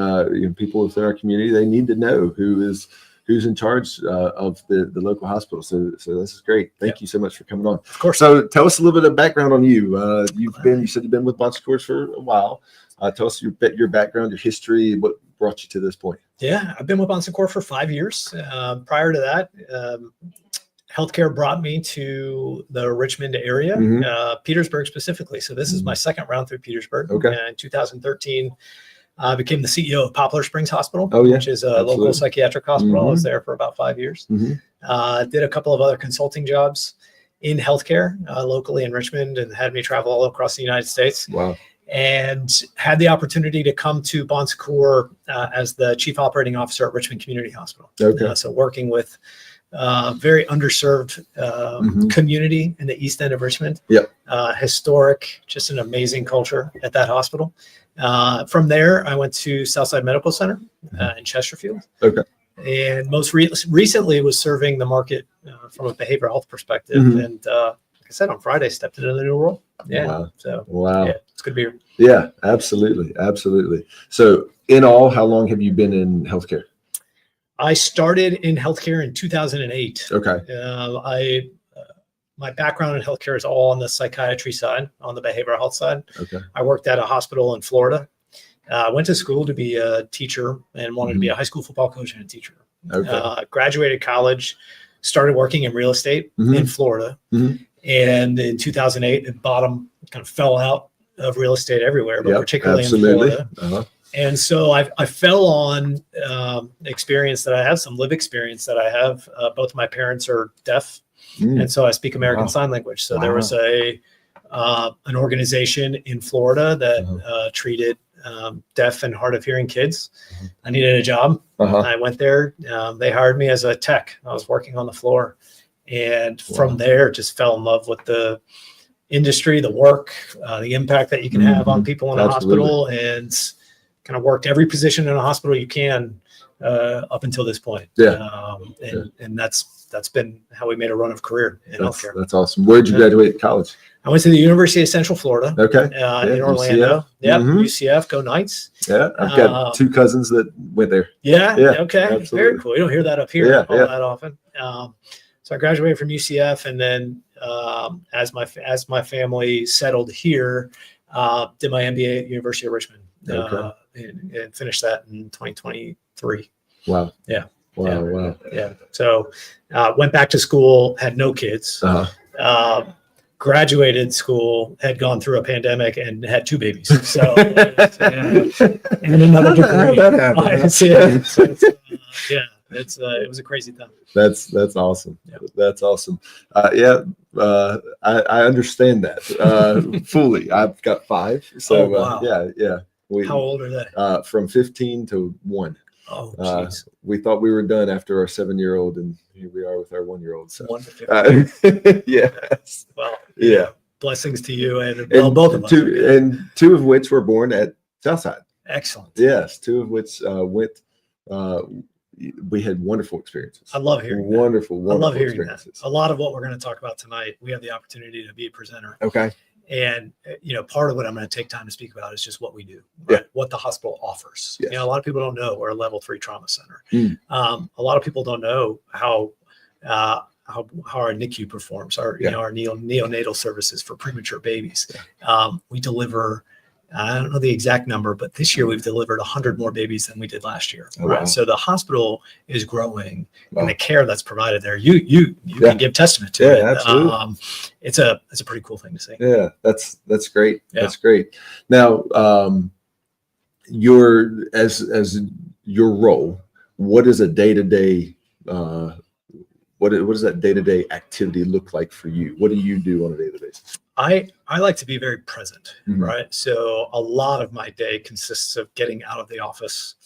people within our community, they need to know who's in charge of the local hospital. So this is great. Thank you so much for coming on. Of course. So tell us a little bit of background on you. You said you've been with Bon Secours for a while. Tell us your background, your history, what brought you to this point. Yeah, I've been with Bon Secours for 5 years. Prior to that, healthcare brought me to the Richmond area, Petersburg specifically. So this is my second round through Petersburg. Okay. And in 2013, I became the CEO of Poplar Springs Hospital, Oh, yeah. which is a local psychiatric hospital. I was there for about 5 years. Did a couple of other consulting jobs in healthcare locally in Richmond, and had me travel all across the United States. Wow. and had the opportunity to come to Bon Secours as the chief operating officer at Richmond Community Hospital. Okay. So working with very underserved community in the east end of Richmond. Yep. Historic, just an amazing culture at that hospital. From there, I went to Southside Medical Center in Chesterfield. Okay. And most recently was serving the market from a behavioral health perspective. And like I said, on Friday, stepped into the new role. Yeah. Wow. So wow. Yeah, it's good to be here. Yeah, absolutely. Absolutely. So in all, how long have you been in healthcare? I started in healthcare in 2008. Okay. My background in healthcare is all on the psychiatry side, on the behavioral health side. Okay. I worked at a hospital in Florida. Went to school to be a teacher and wanted to be a high school football coach and a teacher. Okay. Graduated college, started working in real estate in Florida. And in 2008, the bottom kind of fell out of real estate everywhere, but particularly in Florida. And so I fell on experience that I have, some live experience that I have. Both my parents are deaf, and so I speak American Sign Language. So there was an organization in Florida that treated deaf and hard of hearing kids. I needed a job. I went there. They hired me as a tech. I was working on the floor, and from there just fell in love with the industry, the work, the impact that you can have on people in a hospital, and kind of worked every position in a hospital you can up until this point. And that's been how we made a run of career in healthcare. That's awesome. Where'd you graduate college? I went to the University of Central Florida. Okay. In Orlando. UCF. UCF, go Knights. Yeah. I've got two cousins that went there. Okay. Absolutely. Very cool. You don't hear that up here that often. So I graduated from UCF, and then as my family settled here, did my MBA at University of Richmond. And finished that in 2023. Wow. Wow. So went back to school, had no kids. Graduated school, had gone through a pandemic, and had 2 babies. So and another degree. It was a crazy time. That's awesome. That's awesome. I understand that fully. I've got 5. So yeah. How old are they? From 15 to 1. Oh, geez. We thought we were done after our 7-year-old, and here we are with our 1-year-old. So 1 to 15. yes. Well, yeah. Blessings to you and both of us. 2 of which were born at Southside. Excellent. Yes, 2 of which went. We had wonderful experiences. I love hearing wonderful I love hearing that. A lot of what we're going to talk about tonight, we have the opportunity to be a presenter. Okay. And, part of what I'm going to take time to speak about is just what we do, right? What the hospital offers. Yes. A lot of people don't know we're a level 3 trauma center. A lot of people don't know how our NICU performs, our neonatal services for premature babies. We deliver, I don't know the exact number, but this year we've delivered 100 more babies than we did last year. Right. Wow. So the hospital is growing, and the care that's provided there, you can give testament to it. Absolutely. It's a pretty cool thing to see. Yeah, that's great. Yeah. That's great. Now, your role, what is a day-to-day what does that day-to-day activity look like for you? What do you do on a daily basis? I like to be very present, right? So a lot of my day consists of getting out of the office,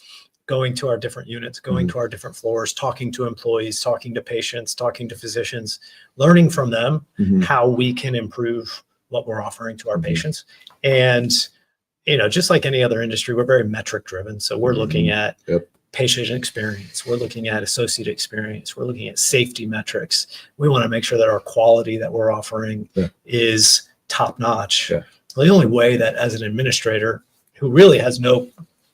going to our different units, going to our different floors, talking to employees, talking to patients, talking to physicians, learning from them how we can improve what we're offering to our patients. And, just like any other industry, we're very metric driven. So we're looking at patient experience. We're looking at associate experience. We're looking at safety metrics. We want to make sure that our quality that we're offering is top notch. The only way that as an administrator who really has no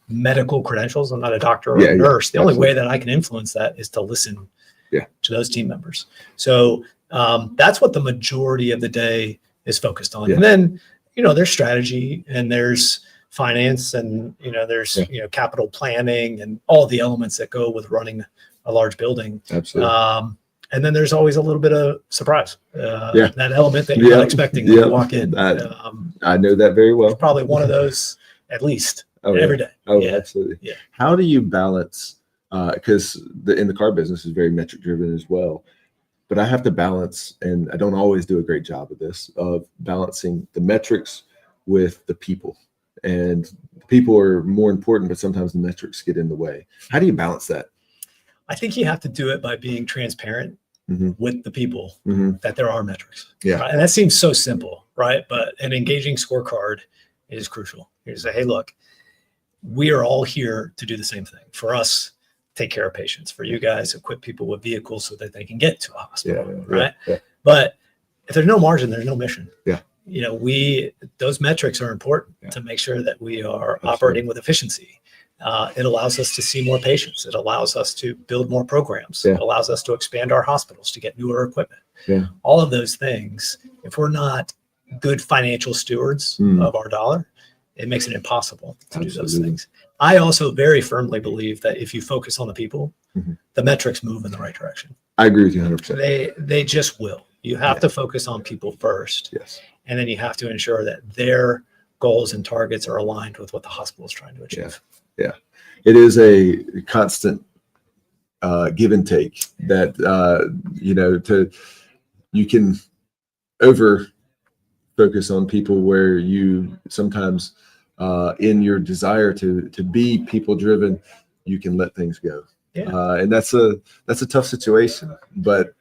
medical credentials, I'm not a doctor or a nurse, the only way that I can influence that is to listen to those team members. So that's what the majority of the day is focused on. And then, there's strategy and there's finance and there's capital planning and all the elements that go with running a large building. Absolutely. And then there's always a little bit of surprise, that element that you're not expecting when you walk in. I know that very well. Probably one of those at least every day. Absolutely. Yeah. How do you balance? Because in the car business is very metric driven as well. But I have to balance, and I don't always do a great job of this, of balancing the metrics with the people. and people are more important, but sometimes the metrics get in the way. How do you balance that? I think you have to do it by being transparent with the people that there are metrics. Yeah. Right? And that seems so simple, right? But an engaging scorecard is crucial. You say, hey, look, we are all here to do the same thing. For us, take care of patients. For you guys, equip people with vehicles so that they can get to a hospital, right? Yeah. But if there's no margin, there's no mission. Yeah. You know, those metrics are important to make sure that we are operating with efficiency. It allows us to see more patients. It allows us to build more programs. It allows us to expand our hospitals, to get newer equipment. Yeah. All of those things, if we're not good financial stewards of our dollar, it makes it impossible to do those things. I also very firmly believe that if you focus on the people, the metrics move in the right direction. I agree with you 100%. They just will. You have to focus on people first. Yes. And then you have to ensure that their goals and targets are aligned with what the hospital is trying to achieve. Yeah. It is a constant give and take that, you can over focus on people where you sometimes in your desire to be people driven, you can let things go. And that's a tough situation, but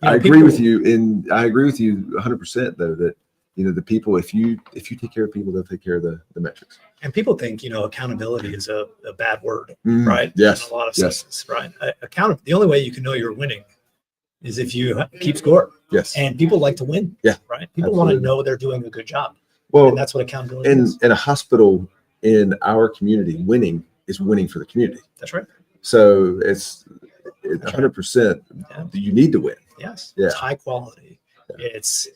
I agree with you 100% though, that, the people, if you take care of people, they'll take care of the metrics. And people think, accountability is a bad word, right? Yes. In a lot of senses, right? The only way you can know you're winning is if you keep score. Yes. And people like to win. Yeah. Right. People want to know they're doing a good job. Well, and that's what accountability is. In a hospital in our community, winning is winning for the community. That's right. So it's 100%. You need to win. Yes. Yeah. It's high quality. Yeah. It's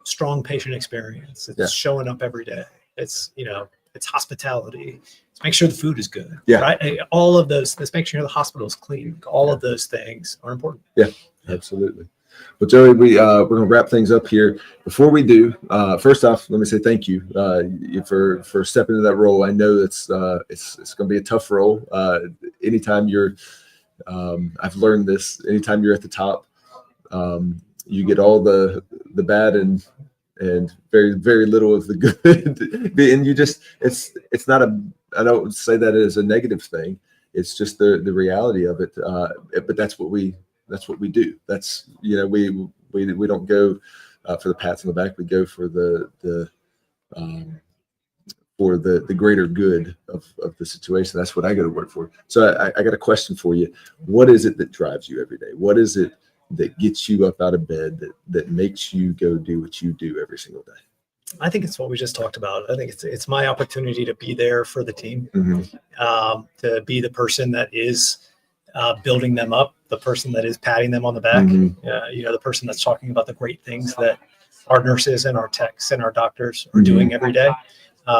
strong patient experience. It's showing up every day. It's, it's hospitality. Let's make sure the food is good. Yeah. Right. All of those. Let's make sure the hospital is clean. All of those things are important. Yeah, absolutely. Well, Joey, we're going to wrap things up here. Before we do, first off, let me say thank you for stepping into that role. I know it's going to be a tough role. Anytime I've learned this. Anytime you're at the top, you get all the bad and very, very little of the good. And you just, it's not I don't say that as a negative thing. It's just the reality of it. But that's what we do. That's, we don't go for the pats on the back. We go for the greater good of the situation. That's what I go to work for. So I got a question for you. What is it that drives you every day? What is it that gets you up out of bed, that makes you go do what you do every single day? I think it's what we just talked about. I think it's my opportunity to be there for the team, to be the person that is building them up, the person that is patting them on the back, the person that's talking about the great things that our nurses and our techs and our doctors are doing every day,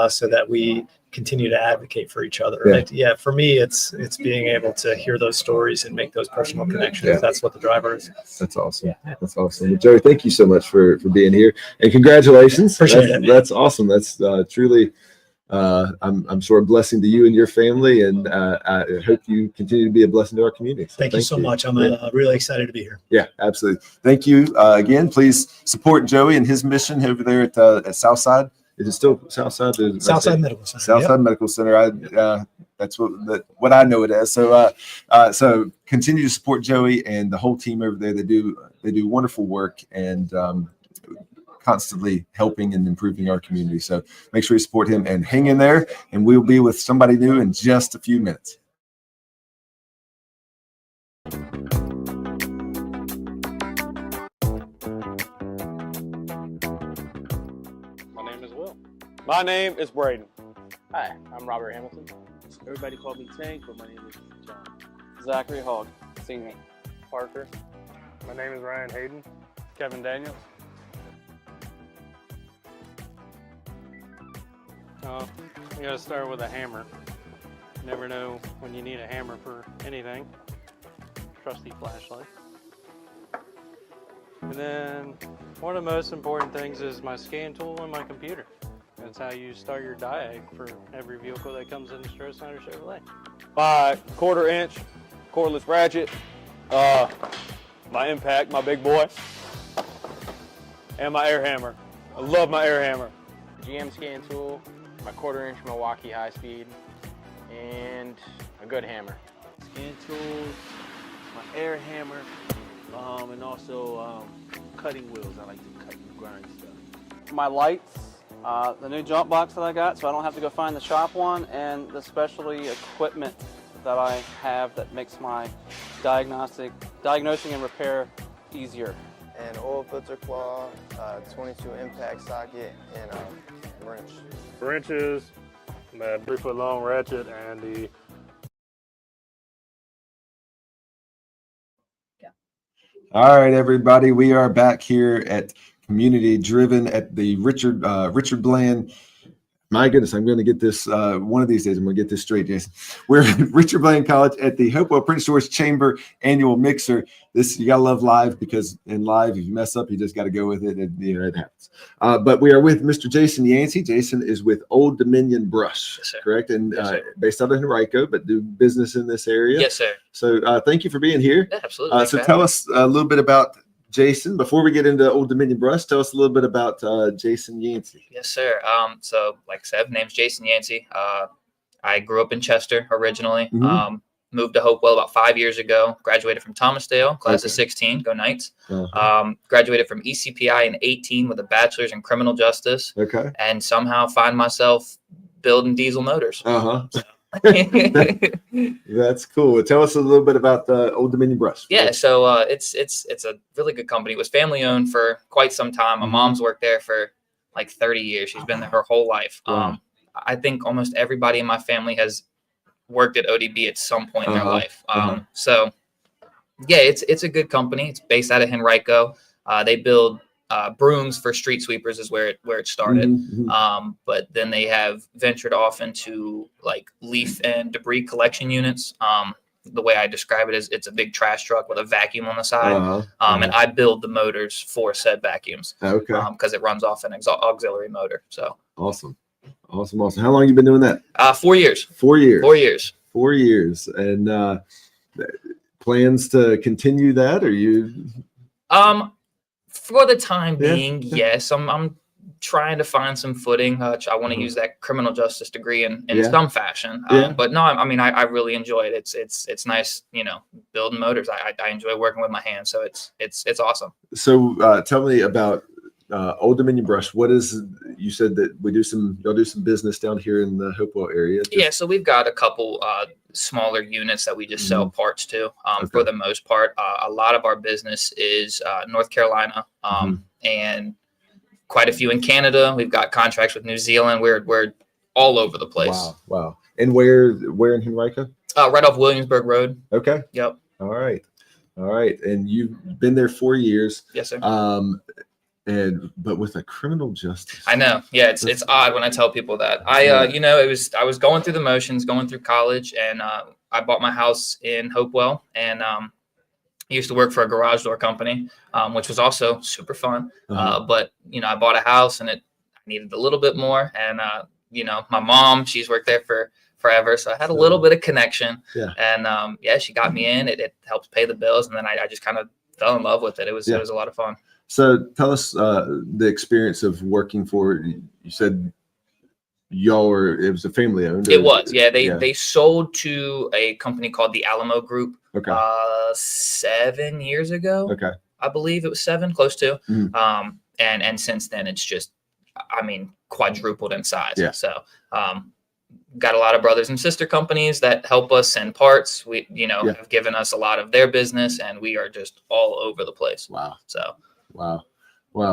so that we continue to advocate for each other. Yeah. For me, it's being able to hear those stories and make those personal connections. Yeah. That's what the driver is. That's awesome. Yeah. That's awesome. Well, Joey, thank you so much for being here, and congratulations. Appreciate it. That's awesome. That's truly, I'm sure, a blessing to you and your family, and I hope you continue to be a blessing to our community. So thank you so much. I'm really excited to be here. Yeah, absolutely. Thank you again. Please support Joey and his mission over there at Southside. Is it still Southside? Southside Medical Center. Southside Medical Center. That's what I know it as. So so continue to support Joey and the whole team over there. They do wonderful work and constantly helping and improving our community. So make sure you support him and hang in there. And we'll be with somebody new in just a few minutes. My name is Braden. Hi, I'm Robert Hamilton. Everybody called me Tank, but my name is John. Zachary Hogg, Senior. Parker. My name is Ryan Hayden. Kevin Daniels. You gotta start with a hammer. You never know when you need a hammer for anything. Trusty flashlight. And then one of the most important things is my scan tool and my computer. That's how you start your diag for every vehicle that comes in the Strosnider Chevrolet. My 1/4 inch cordless ratchet, my impact, my big boy, and my air hammer. I love my air hammer. GM scan tool, my 1/4 inch Milwaukee high speed, and a good hammer. Skin tools, my air hammer, and also cutting wheels. I like to cut and grind stuff. My lights, the new jump box that I got, so I don't have to go find the shop one, and the specialty equipment that I have that makes my diagnosing and repair easier. An oil filter claw, 22 impact socket, and a wrench. Wrenches, that 3-foot long ratchet, and the All right, everybody, we are back here at Community Driven at the Richard Bland. My goodness, I'm going to get this one of these days. I'm going to get this straight, Jason. We're at Richard Bland College at the Hopewell Prince George Chamber Annual Mixer. This, you got to love live, because in live, if you mess up, you just got to go with it. And, you know, it happens. But we are with Mr. Jason Yancey. Jason is with Old Dominion Brush, Yes, sir. correct? And Yes, based out of Henrico, but do business in this area. Yes, sir. So thank you for being here. Yeah, absolutely. So tell us a little bit about Jason. Before we get into Old Dominion Brush, tell us a little bit about Jason Yancey. Yes, sir. So like I said, my name's Jason Yancey. I grew up in Chester originally. Moved to Hopewell about 5 years ago. Graduated from Thomasdale, class of 16. Go Knights. Graduated from ECPI in 18 with a bachelor's in criminal justice. Okay. And somehow find myself building diesel motors. That's cool. Tell us a little bit about the Old Dominion Brush. Yeah, so it's a really good company. It was family owned for quite some time. My mom's worked there for like 30 years. She's been there her whole life. Wow. I think almost everybody in my family has worked at ODB at some point in their life. So yeah, it's a good company. It's based out of Henrico. They build brooms for street sweepers is where it started. But then they have ventured off into like leaf and debris collection units. The way I describe it is it's a big trash truck with a vacuum on the side. And I build the motors for said vacuums. Okay. Because it runs off an auxiliary motor. So awesome. How long have you been doing that? 4 years. 4 years. 4 years. 4 years. And plans to continue that? Or you? For the time being, yes. I'm trying to find some footing. I want to use that criminal justice degree in some fashion. But no, I mean, I really enjoy it. It's nice, you know, building motors. I enjoy working with my hands, so it's awesome. So tell me about Old Dominion Brush. What is, you said that y'all do some business down here in the Hopewell area? Yeah, so we've got a couple smaller units that we just sell parts to. For the most part, a lot of our business is North Carolina, and quite a few in Canada. We've got contracts with New Zealand. We're all over the place. Wow. And where in Henrico? Right off Williamsburg Road. Okay. Yep. All right. And you've been there 4 years. Yes, sir. But with a criminal justice. I know. Yeah, it's odd when I tell people that. You know, I was going through the motions, going through college, and I bought my house in Hopewell, and I used to work for a garage door company, which was also super fun. But you know, I bought a house, and I needed a little bit more. And you know, my mom, she's worked there for forever, so I had a little bit of connection. Yeah. And she got me in. It helped pay the bills, and then I just kind of fell in love with it. It was a lot of fun. So tell us the experience of working for, you said it was a family owned. It was, yeah. They sold to a company called the Alamo Group 7 years ago. Okay. I believe it was 7, close to. And since then it's just, I mean, quadrupled in size. Yeah. So got a lot of brothers and sister companies that help us send parts. We, have given us a lot of their business, and we are just all over the place. Wow. So. Wow.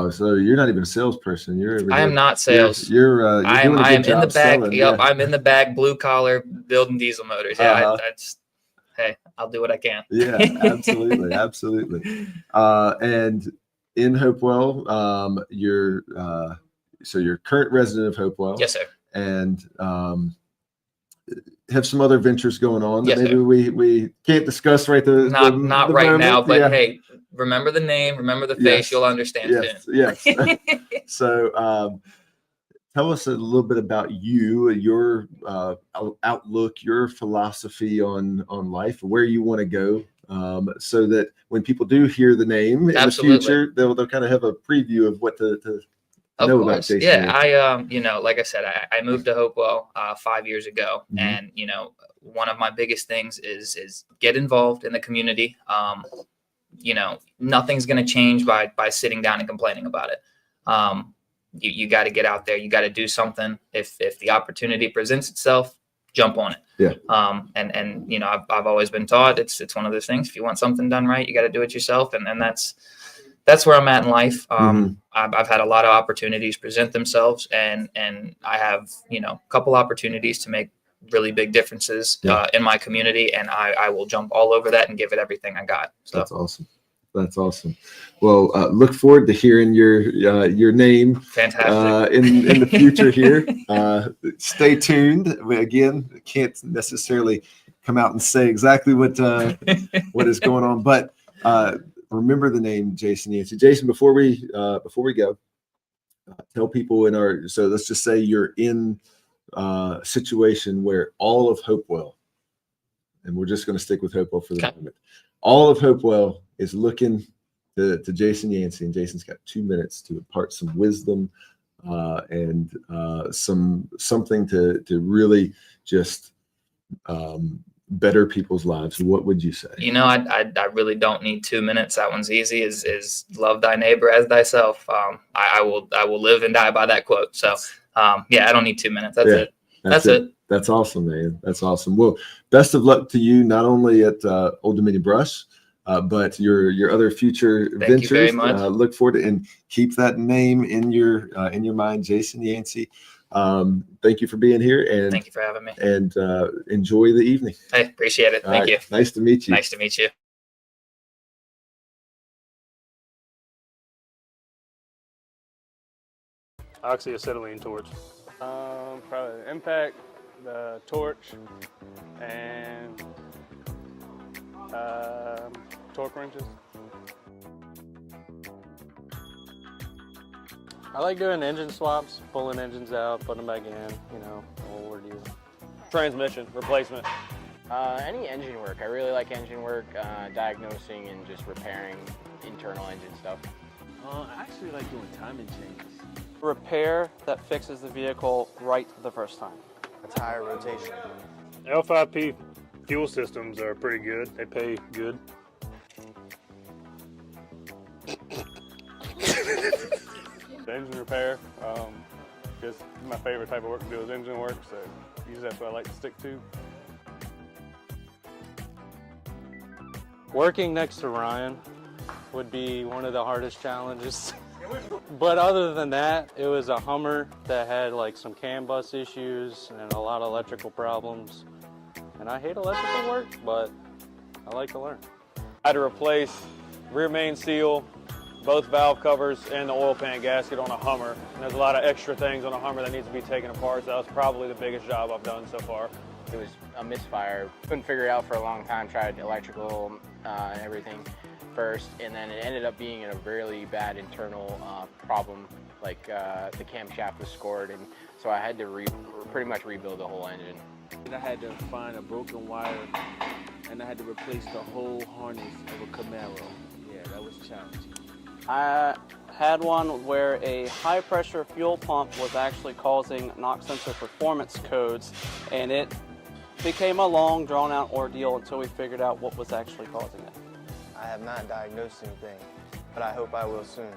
So you're not even a salesperson. I am not sales. You're doing a good I'm in the back. selling, Yep. I'm in the back, blue collar, building diesel motors. Yeah. Hey, I'll do what I can. Yeah, absolutely. And in Hopewell, you're current resident of Hopewell. Yes, sir. And have some other ventures going on that yes, maybe we can't discuss right the not right moment. now, but hey, remember the name, remember the face, you'll understand soon. Yes. So tell us a little bit about you, your outlook, your philosophy on life, where you want to go, so that when people do hear the name in the future, they'll kind of have a preview of what to know about Jason Yancey? I like I said, I moved to Hopewell 5 years ago, and one of my biggest things is get involved in the community. Nothing's going to change by sitting down and complaining about it. You got to get out there. You got to do something. If the opportunity presents itself, jump on it. Yeah. And I've always been taught it's one of those things. If you want something done right, you got to do it yourself. And that's where I'm at in life. I've had a lot of opportunities present themselves, and I have a couple opportunities to make really big differences in my community, and I will jump all over that and give it everything I got. So that's awesome. That's awesome. Well, look forward to hearing your name in the future here. Stay tuned. We, again, can't necessarily come out and say exactly what is going on, but remember the name Jason Yancey. Jason, before we go, tell people so let's just say you're in a situation where all of Hopewell, and we're just going to stick with Hopewell for the moment, all of Hopewell is looking to Jason Yancey, and Jason's got 2 minutes to impart some wisdom and something to really just better people's lives. What would you say? I really don't need 2 minutes. That one's easy. Is love thy neighbor as thyself. I will live and die by that quote. So I don't need 2 minutes. That's it. That's awesome, man. That's awesome. Well, best of luck to you, not only at Old Dominion Brush, but your other future ventures. Thank you very much. Look forward to, and keep that name in your mind, Jason Yancey. Thank you for being here, and thank you for having me. And enjoy the evening. Hey, appreciate it. Thank you. Nice to meet you. Nice to meet you. Oxyacetylene torch. Probably the impact, the torch, and torque wrenches. I like doing engine swaps, pulling engines out, putting them back in, what we're doing. Transmission, replacement. Any engine work. I really like engine work, diagnosing and just repairing internal engine stuff. I actually like doing timing changes. Repair that fixes the vehicle right the first time. A tire rotation. L5P fuel systems are pretty good. They pay good. Engine repair, just my favorite type of work to do is engine work, so usually that's what I like to stick to. Working next to Ryan would be one of the hardest challenges. But other than that, it was a Hummer that had like some CAN bus issues and a lot of electrical problems. And I hate electrical work, but I like to learn. I had to replace rear main seal, both valve covers, and the oil pan gasket on a Hummer. And there's a lot of extra things on a Hummer that needs to be taken apart, so that was probably the biggest job I've done so far. It was a misfire. Couldn't figure it out for a long time, tried electrical and everything first, and then it ended up being a really bad internal problem, like the camshaft was scored, and so I had to pretty much rebuild the whole engine. I had to find a broken wire, and I had to replace the whole harness of a Camaro. Yeah, that was challenging. I had one where a high pressure fuel pump was actually causing NOx sensor performance codes, and it became a long drawn out ordeal until we figured out what was actually causing it. I have not diagnosed anything, but I hope I will soon.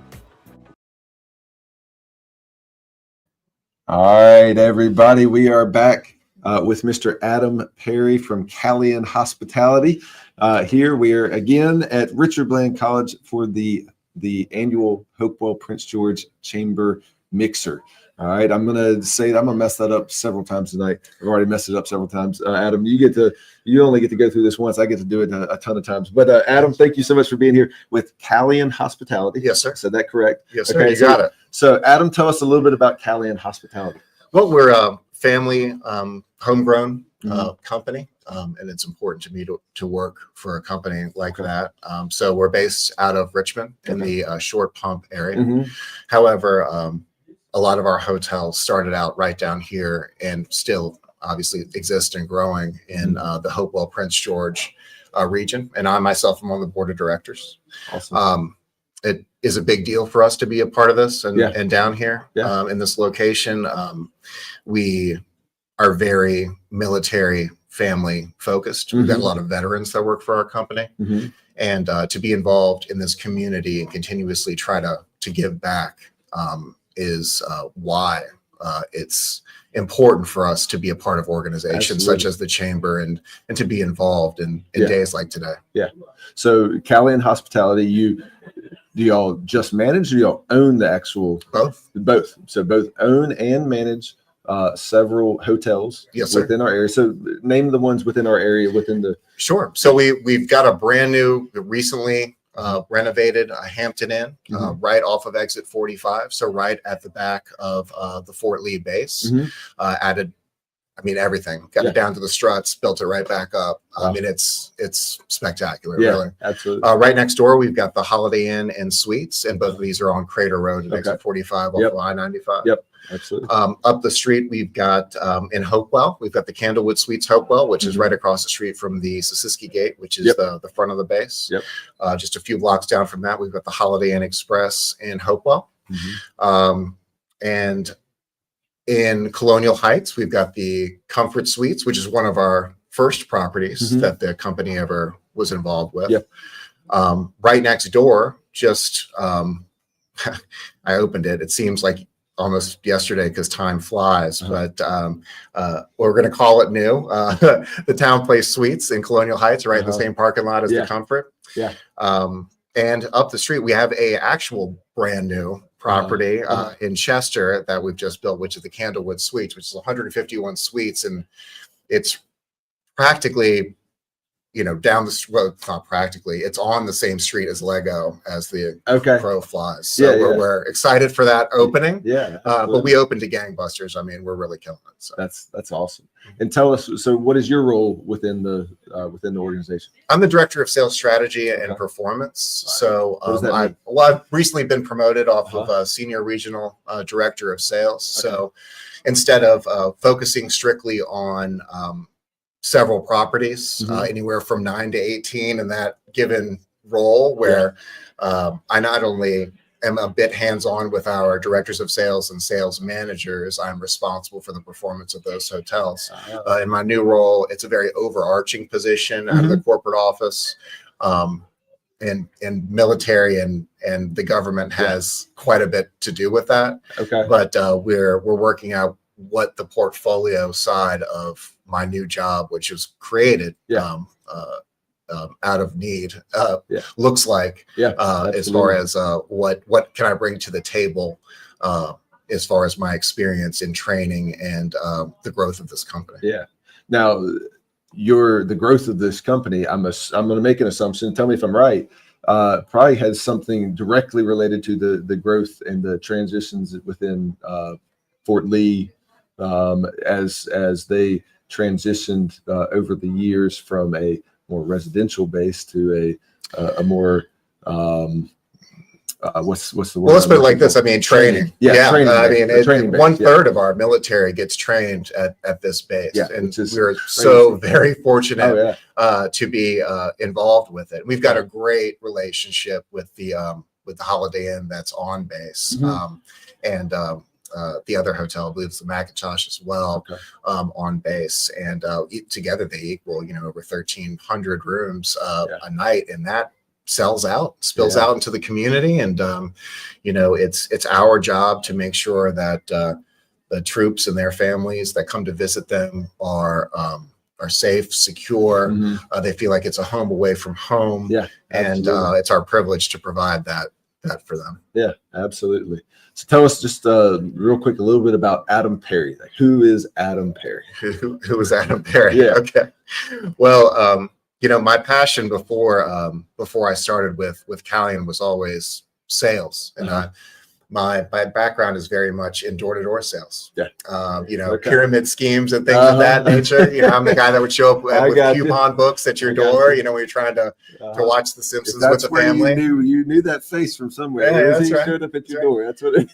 All right, everybody, we are back with Mr. Adam Perry from Callian Hospitality. Here we are again at Richard Bland College for the annual Hopewell Prince George Chamber Mixer. All right, I'm gonna mess that up several times tonight. I've already messed it up several times. Adam, you only get to go through this once. I get to do it a ton of times. But Adam, thank you so much for being here with Callian Hospitality. Yes, sir. Said that correct? Yes, sir. Okay, you got it. So Adam, tell us a little bit about Callian Hospitality. Well, we're a family homegrown company, and it's important to me to work for a company like that. So we're based out of Richmond in the Short Pump area. However, a lot of our hotels started out right down here and still obviously exist and growing in the Hopewell Prince George region. And I myself am on the board of directors. Awesome. it is a big deal for us to be a part of this and, Yeah. and down here Yeah. in this location. We are very military family focused. We've got a lot of veterans that work for our company, and to be involved in this community and continuously try to give back is why it's important for us to be a part of organizations such as the chamber and to be involved in days like today. Yeah. So Calian Hospitality, do y'all just manage, or do y'all own the actual? Both. So both own and manage several hotels within our area. So name the ones within our area within the. Sure. So we've got a brand new, recently renovated Hampton Inn right off of exit 45. So right at the back of the Fort Lee base. Added, I mean, everything. Got it down to the struts, built it right back up. I mean, it's spectacular, really. Absolutely. Right next door, we've got the Holiday Inn and Suites, and both of these are on Crater Road at exit 45 off of I-95. Yep, absolutely. Up the street, we've got in Hopewell, we've got the Candlewood Suites Hopewell, which is right across the street from the Sisiski Gate, which is the front of the base. Just a few blocks down from that, we've got the Holiday Inn Express in Hopewell. And in Colonial Heights, we've got the Comfort Suites, which is one of our first properties that the company ever was involved with. Right next door, just I opened it. It seems like almost yesterday because time flies, but we're going to call it new. The Town Place Suites in Colonial Heights, right in the same parking lot as the Comfort. And up the street, we have a actual brand new property in Chester that we've just built, which is the Candlewood Suites, which is 151 suites, and it's practically, down the well, it's not practically, it's on the same street as Lego as the crow flies. So we're excited for that opening. But we opened to gangbusters. I mean, we're really killing it. So that's awesome. And tell us, so what is your role within the organization? I'm the director of sales strategy and performance. So I've recently been promoted off of a senior regional director of sales. So instead of focusing strictly on several properties, anywhere from 9 to 18 in that given role, where I not only am a bit hands-on with our directors of sales and sales managers, I'm responsible for the performance of those hotels. In my new role, it's a very overarching position out of the corporate office. And military and the government has quite a bit to do with that. But we're working out what the portfolio side of my new job, which was created out of need, looks like, as far as what can I bring to the table as far as my experience in training and the growth of this company. Now, the growth of this company, I'm going to make an assumption. Tell me if I'm right. Probably has something directly related to the growth and the transitions within Fort Lee as they transitioned over the years from a more residential base to a more what's the word? Well, let's put it like this. I mean, training. Training. I mean, 1/3 of our military gets trained at this base, and we're so very fortunate to be involved with it. We've got a great relationship with the Holiday Inn that's on base, and the other hotel, I believe it's the McIntosh as well, on base, and together they equal over 1,300 rooms a night, and that spills out into the community. And it's our job to make sure that the troops and their families that come to visit them are safe, secure. They feel like it's a home away from home, and it's our privilege to provide that for them. Yeah, absolutely. So tell us just real quick a little bit about Adam Perry. Like, who is Adam Perry? Who is Adam Perry? Okay. Well, my passion before I started with Calian was always sales, and my background is very much in door-to-door sales. Pyramid schemes and things of that nature. I'm the guy that would show up with coupon books at your door. When you're trying to watch The Simpsons with the family. You knew that face from somewhere. Yeah, that's right. Showed up at your door. That's what it.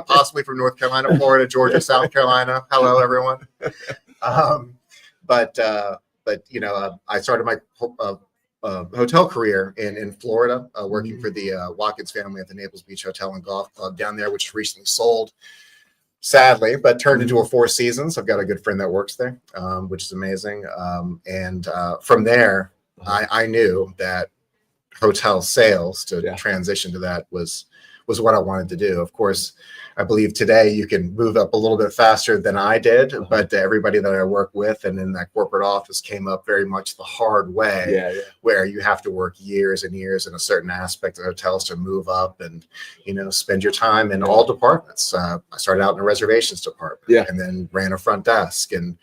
Possibly from North Carolina, Florida, Georgia, South Carolina. Hello, everyone. But I started my hotel career in Florida, working for the Watkins family at the Naples Beach Hotel and Golf Club down there, which recently sold, sadly, but turned into a Four Seasons. I've got a good friend that works there, which is amazing. And from there, I knew that hotel sales to transition to that was what I wanted to do. Of course, I believe today you can move up a little bit faster than I did, but everybody that I work with and in that corporate office came up very much the hard way, where you have to work years and years in a certain aspect of hotels to move up and, spend your time in all departments. I started out in the reservations department and then ran a front desk and,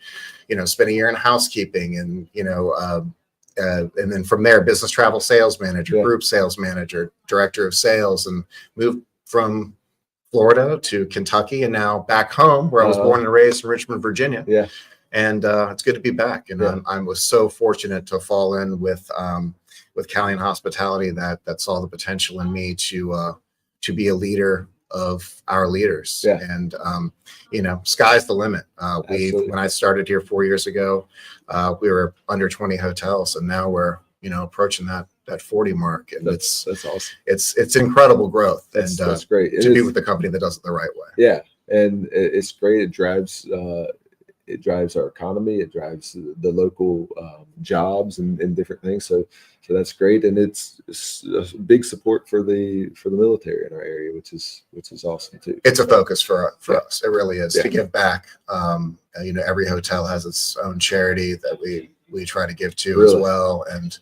spent a year in housekeeping and, and then from there, business travel sales manager, group sales manager, director of sales, and moved from Florida to Kentucky and now back home where I was born and raised in Richmond, Virginia. And it's good to be back. And I was so fortunate to fall in with Callion Hospitality that saw the potential in me to be a leader of our leaders. And sky's the limit. When I started here 4 years ago, we were under 20 hotels, and now we're approaching that 40 mark, and that's awesome. It's incredible growth. That's great to be with the company that does it the right way. And it's great. It drives our economy. It drives the local jobs and different things. So that's great, and it's a big support for the military in our area, which is awesome too. It's a focus for us. It really is to give back. Every hotel has its own charity that we try to give to as well, and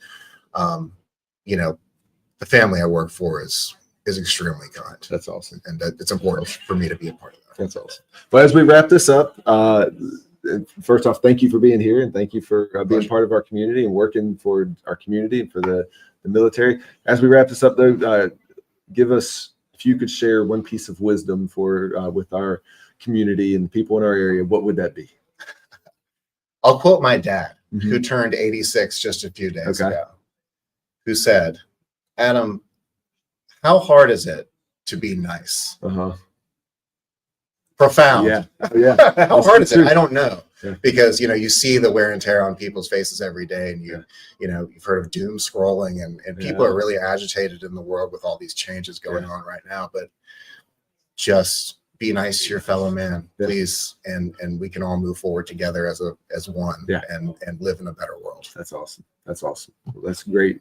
the family I work for is extremely kind. That's awesome, and it's important for me to be a part of that. That's awesome. Well, as we wrap this up, first off, thank you for being here, and thank you for being part of our community and working for our community and for the military. As we wrap this up, though, give us, if you could share one piece of wisdom for with our community and the people in our area, what would that be? I'll quote my dad, who turned 86 just a few days ago, who said, "Adam, how hard is it to be nice?" Profound. How hard is it? I don't know. Because you see the wear and tear on people's faces every day, and you've heard of doom scrolling, and people are really agitated in the world with all these changes going on right now. But just be nice to your fellow man, please, and we can all move forward together as one, and live in a better world. That's awesome. Well, that's great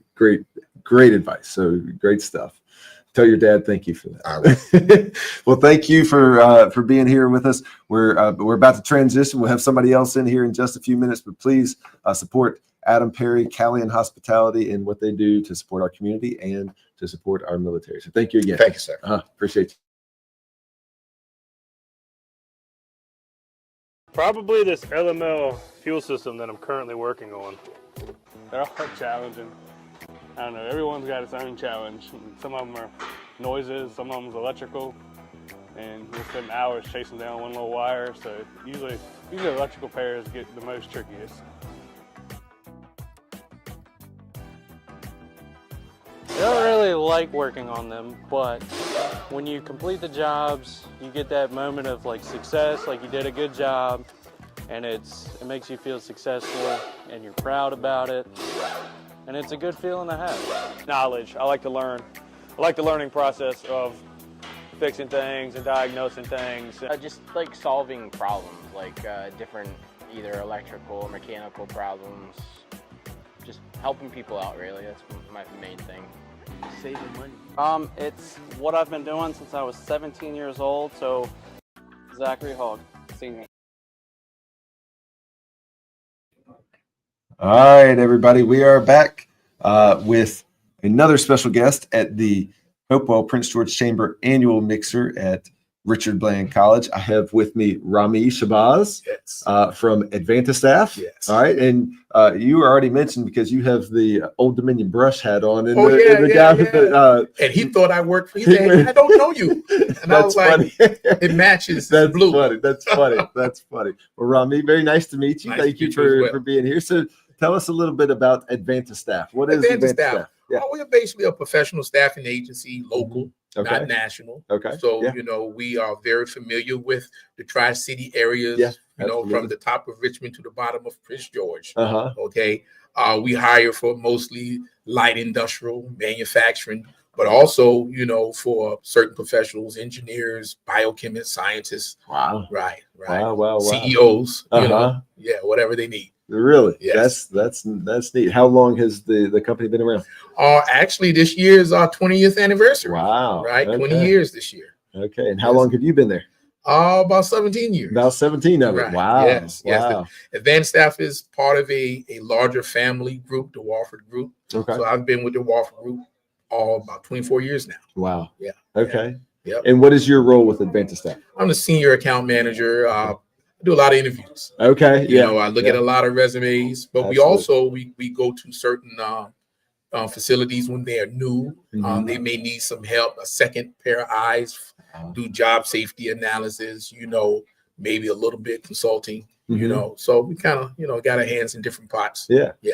advice. So great stuff. Tell your dad thank you for that. Well, thank you for being here with us. We're about to transition. We'll have somebody else in here in just a few minutes, but please support Adam Perry, Callion Hospitality, and what they do to support our community and to support our military. So thank you again. Thank you, sir. Appreciate you. Probably this LML fuel system that I'm currently working on. They're all challenging. I don't know, everyone's got its own challenge. Some of them are noises, some of them is electrical, and we'll spend hours chasing down one little wire, so usually electrical pairs get the most trickiest. I don't really like working on them, but when you complete the jobs, you get that moment of success, like you did a good job, and it makes you feel successful and you're proud about it. And it's a good feeling to have. Knowledge. I like to learn. I like the learning process of fixing things and diagnosing things. Just solving problems, different either electrical or mechanical problems. Just helping people out, really. That's my main thing. Saving money. It's what I've been doing since I was 17 years old. So, Zachary Hogg, Senior. All right, everybody, we are back with another special guest at the Hopewell Prince George Chamber annual mixer at Richard Bland College. I have with me Rami Shabazz from Advanta staff. All right, and you already mentioned because you have the Old Dominion brush hat on, and and he thought I worked for. He said, "I don't know you," and I was like, "It matches." That's blue. Funny. That's funny. That's funny. Well, Rami, very nice to meet you. Thank you for being here. So, tell us a little bit about Advanta staff. What is Advanta staff? Well, we're basically a professional staffing agency, local, not national. So, we are very familiar with the Tri-City areas, from the top of Richmond to the bottom of Prince George. Okay. We hire for mostly light industrial manufacturing, but also, you know, for certain professionals, engineers, biochemists, scientists. Wow. Right. Wow. CEOs, you know, whatever they need. Really? Yes. That's neat. How long has the company been around? Actually, this year is our 20th anniversary. Wow. Right. Okay. 20 years this year. Okay. And how long have you been there? About 17 years. About 17 of it. Right. Wow. Yes. Wow. The advanced staff is part of a larger family group, the Wofford Group. Okay. So I've been with the Wofford Group about 24 years now. Wow. Yeah. Okay. Yep. And what is your role with Advantage Staff? I'm the senior account manager. I do a lot of interviews. Okay. You know, I look at a lot of resumes, but Absolutely. we go to certain facilities when they are new. They may need some help, a second pair of eyes, do job safety analysis, you know, maybe a little bit consulting, you know. So we kind of, you know, got our hands in different pots. Yeah. Yeah.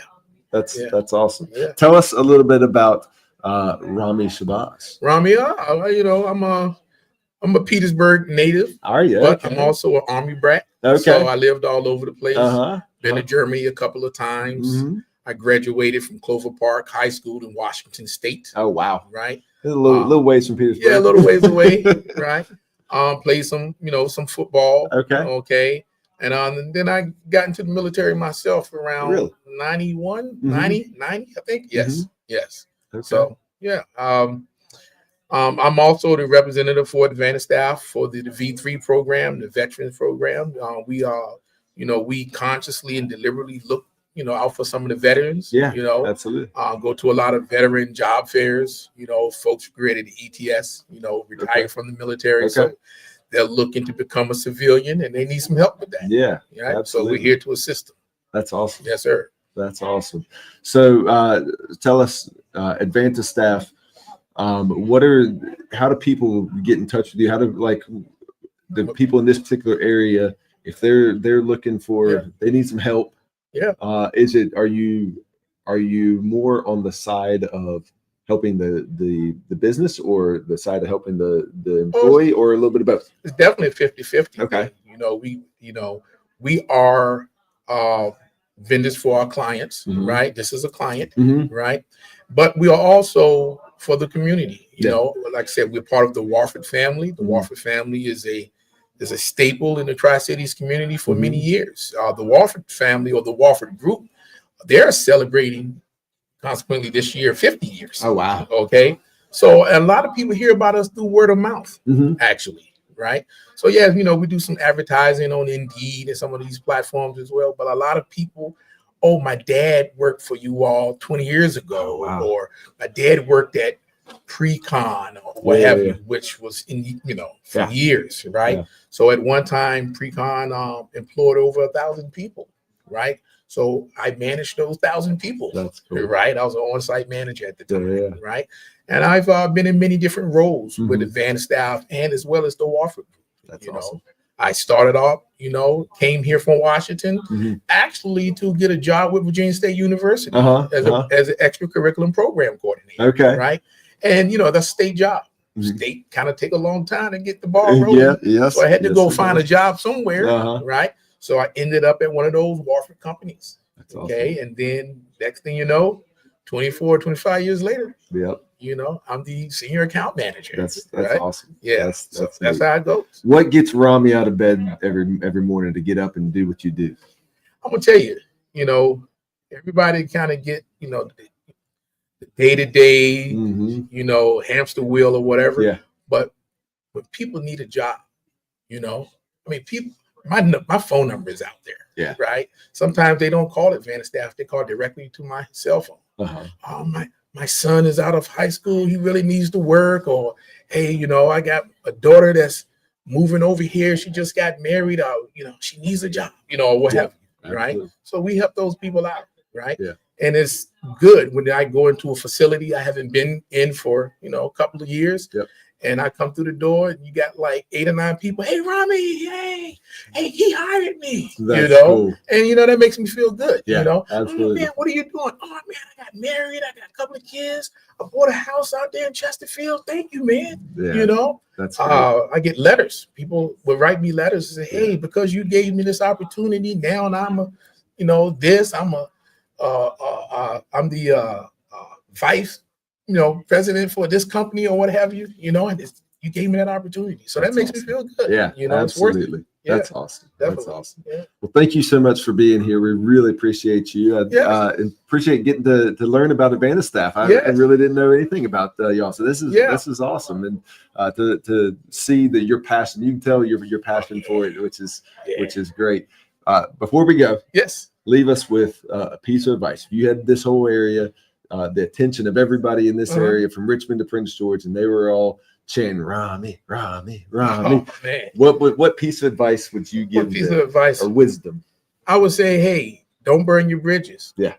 That's awesome. Yeah. Tell us a little bit about Rami Shabazz. Rami, you know, I'm a Petersburg native. Are you? But Okay. I'm also an Army brat. Okay. So I lived all over the place. Uh-huh. Been to Germany a couple of times. I graduated from Clover Park High School in Washington State. Oh, wow. Right. A little ways from Petersburg. Yeah, a little ways away. Right. Played some, you know, some football. Okay. Okay. And then I got into the military myself around 91, 90, I think. Yes. Yes. Okay. So, yeah. I'm also the representative for Advantage Staff for the V3 program, the Veterans program. We are, you know, we consciously and deliberately look, you know, out for some of the veterans. Yeah, you know, absolutely. Go to a lot of veteran job fairs. You know, folks created the ETS. You know, retired from the military, so they're looking to become a civilian and they need some help with that. Yeah, right? absolutely. So we're here to assist them. That's awesome. Yes, sir. That's awesome. So tell us, Advantage Staff. How do people get in touch with you? How do the people in this particular area, if they're looking for, they need some help? Yeah. Are you more on the side of helping the business or the side of helping the employee, or a little bit of both? It's definitely 50-50. Okay. We are vendors for our clients, right? This is a client, right? But we are also for the community. You know, like I said, we're part of the Wofford family. The Wofford family is a staple in the Tri-Cities community for many years. The Wofford family, or the Wofford group, they're celebrating consequently this year 50 years. Oh, wow. Okay. So a lot of people hear about us through word of mouth, actually, right? So yeah, you know, we do some advertising on Indeed and some of these platforms as well. But a lot of people, oh, my dad worked for you all 20 years ago, or my dad worked at Precon or what have you, which was in, you know, for years, right? Yeah. So at one time, Precon employed over 1,000 people, right? So I managed those 1,000 people. That's cool. Right? I was an on-site manager at the time, right? And I've been in many different roles with Advanced Staff and as well as the Wofford Group. That's awesome. I started off, you know, came here from Washington, actually to get a job with Virginia State University as an extracurriculum program coordinator. Okay. Right. And, you know, that's a state job. State kind of take a long time to get the ball rolling. So I had to go find a job somewhere. Right. So I ended up at one of those Wofford companies. That's okay. awesome. And then next thing you know, 24, 25 years later, yep, you know, I'm the senior account manager. That's right? awesome. Yeah. That's how it goes. What gets Rami out of bed every morning to get up and do what you do? I'm gonna tell you, you know, everybody kind of get, you know, the day-to-day, you know, hamster wheel or whatever. Yeah. But when people need a job, you know, I mean, people, my phone number is out there. Yeah. Right. Sometimes they don't call Advantage Staff; they call directly to my cell phone. My son is out of high school; he really needs to work. Or, hey, you know, I got a daughter that's moving over here. She just got married. You know, she needs a job. You know, or what have you. Right. So we help those people out. Right. Yeah. And it's good when I go into a facility I haven't been in for, you know, a couple of years. Yep. And I come through the door and you got like 8 or 9 people. Hey, Rami, hey, he hired me. That's you know, cool. And you know, that makes me feel good. Yeah, you know, absolutely. Oh, man, what are you doing? Oh man, I got married. I got a couple of kids. I bought a house out there in Chesterfield. Thank you, man. Yeah, you know, that's great. I get letters. People will write me letters and say, hey, because you gave me this opportunity, now and I'm a, you know, this, I'm a I'm the vice, president for this company or what have you, and you gave me that opportunity. So that makes me feel good. Yeah, It's worth it. absolutely. Yeah, That's awesome. That's definitely. awesome. Yeah. Well, thank you so much for being here. We really appreciate you. And appreciate getting to learn about Advantage staff. I really didn't know anything about y'all. So this is awesome. And to see that your passion, you can tell your passion for it, which is great. Before we go, leave us with a piece of advice. If you had this whole area, the attention of everybody in this area from Richmond to Prince George, and they were all chanting Rami, Rami, Rami. Oh, man. What piece of advice would you give? What piece of advice or wisdom? I would say, hey, don't burn your bridges. Yeah.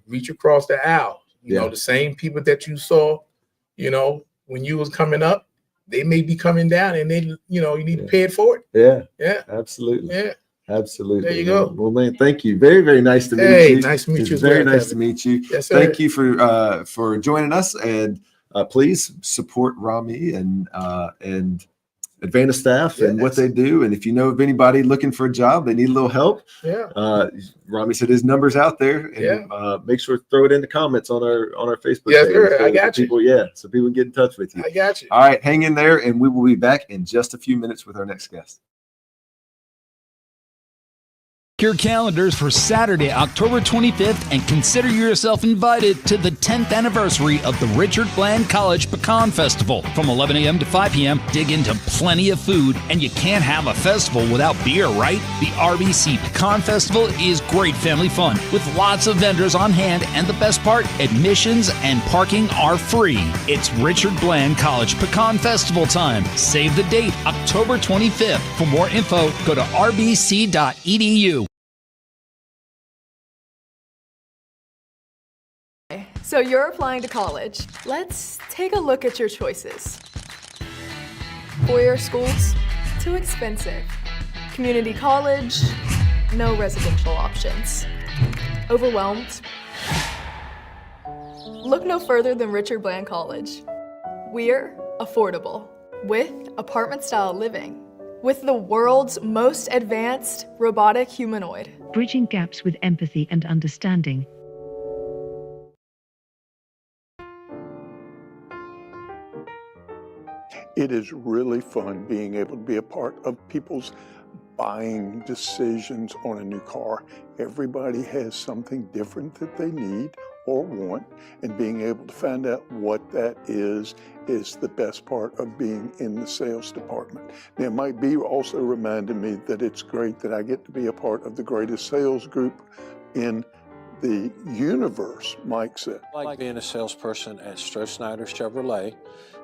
Reach across the aisle. The same people that you saw, when you was coming up, they may be coming down, and they, you need to pay it forward. Yeah. Yeah. Absolutely. Yeah. Absolutely. There you go. Well, man, thank you. Very, very nice to meet you. Hey, nice to meet It's you as very well, nice Kevin. to meet you. Yes, sir. Thank you for joining us, and please support Rami and Advantage staff and what they do. And if you know of anybody looking for a job, they need a little help. Rami said his number's out there, and make sure to throw it in the comments on our Facebook page. Sir, I got you. So people can get in touch with you. I got you. All right, hang in there, and we will be back in just a few minutes with our next guest. Your calendars for Saturday, October 25th, and consider yourself invited to the 10th anniversary of the Richard Bland College Pecan Festival. From 11 a.m. to 5 p.m., dig into plenty of food, and you can't have a festival without beer, right? The RBC Pecan Festival is great family fun with lots of vendors on hand, and the best part, admissions and parking are free. It's Richard Bland College Pecan Festival time. Save the date, October 25th. For more info, go to rbc.edu. So you're applying to college. Let's take a look at your choices. Four-year schools, too expensive. Community college, no residential options. Overwhelmed? Look no further than Richard Bland College. We're affordable, with apartment-style living, with the world's most advanced robotic humanoid. Bridging gaps with empathy and understanding. It is really fun being able to be a part of people's buying decisions on a new car. Everybody has something different that they need or want, and being able to find out what that is the best part of being in the sales department. Now, it might be also reminding me that it's great that I get to be a part of the greatest sales group in the universe, Mike said. I like being a salesperson at Strosnider Chevrolet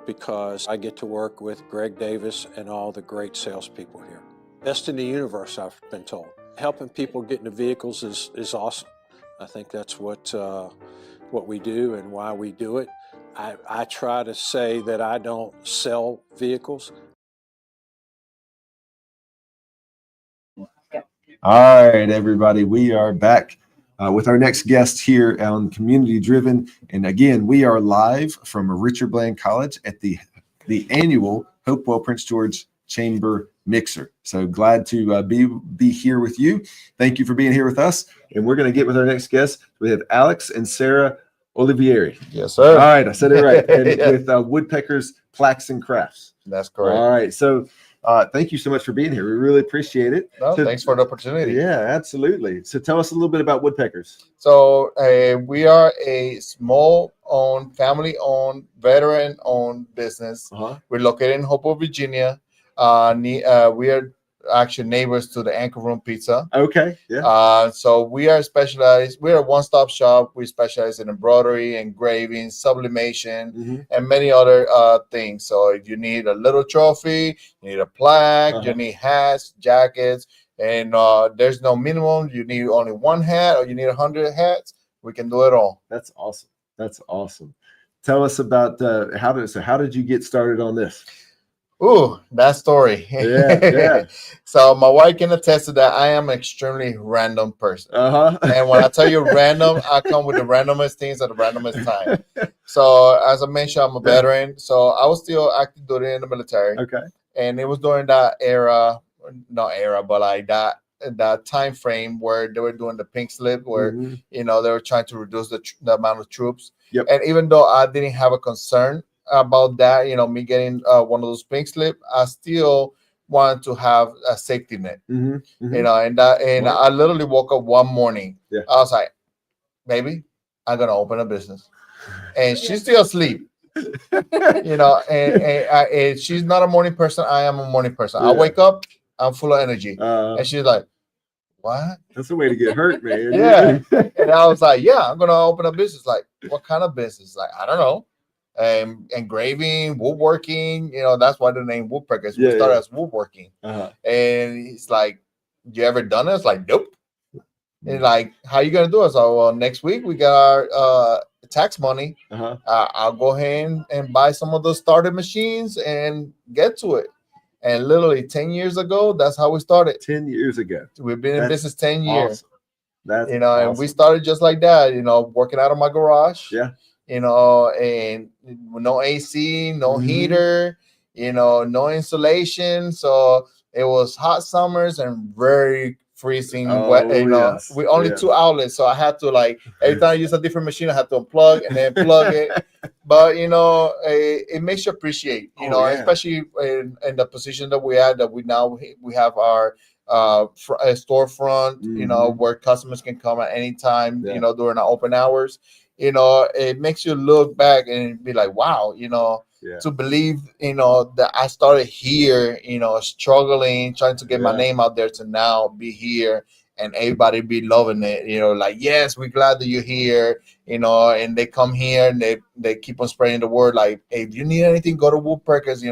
because I get to work with Greg Davis and all the great salespeople here. Best in the universe, I've been told. Helping people get into vehicles is awesome. I think that's what we do and why we do it. I try to say that I don't sell vehicles. All right, everybody, we are back with our next guest here on Community Driven. And again, we are live from Richard Bland College at the annual Hopewell Prince George Chamber Mixer. So glad to be here with you. Thank you for being here with us. And we're going to get with our next guest. We have Alex and Sarah Olivieri. Yes, sir. All right, I said it right. And with Woodpeckers, Plaques, and Crafts. That's correct. All right, so thank you so much for being here. We really appreciate it. No, thanks for the opportunity. Yeah, absolutely. So tell us a little bit about Woodpeckers. So we are a small-owned, family-owned, veteran-owned business. We're located in Hopewell, Virginia. We are actually neighbors to the Anchor Room Pizza. Okay, yeah. So we are specialized. We're a one-stop shop. We specialize in embroidery, engraving, sublimation, and many other things. So if you need a little trophy, you need a plaque, you need hats, jackets, and there's no minimum. You need only one hat, or you need 100 hats. We can do it all. That's awesome. That's awesome. Tell us about how did you get started on this? Ooh, that story. Yeah. So my wife can attest to that. I am an extremely random person. And when I tell you random, I come with the randomest things at the randomest time. So as I mentioned, I'm a veteran. So I was still active duty in the military. Okay. And it was during that era, not era, but like that that time frame where they were doing the pink slip, where they were trying to reduce the amount of troops. Yep. And even though I didn't have a concern about that, me getting one of those pink slip, I still wanted to have a safety net. And I literally woke up one morning. Yeah. I was like, baby, I'm gonna open a business, and she's still asleep. And she's not a morning person. I am a morning person. I wake up, I'm full of energy, and she's like, "What?" That's the way to get hurt, man. Yeah. And I was like, "Yeah, I'm gonna open a business." Like, what kind of business? Like, I don't know. Engraving, woodworking. That's why the name Woodpeckers. We started as woodworking. And he's like, "You ever done it?" It's like, "Nope." And like, how you gonna do it? So, well, next week we got our tax money. I'll go ahead and buy some of those starter machines and get to it. And literally 10 years ago, that's how we started. 10 years ago. We've been in business 10 years. Awesome. That's and awesome. we started just like that, working out of my garage. Yeah. And no AC, no heater, no insulation. So it was hot summers and very freezing wet. Yes. We only 2 outlets, so I had to, like, every time I use a different machine, I had to unplug and then plug it. But it makes you appreciate, especially in the position that we had, that we have our storefront, where customers can come at any time, during our open hours. It makes you look back and be like, wow, to believe, that I started here, struggling, trying to get my name out there, to now be here and everybody be loving it, like, yes, we're glad that you're here, and they come here and they keep on spreading the word, like, hey, if you need anything, go to Woodpeckers,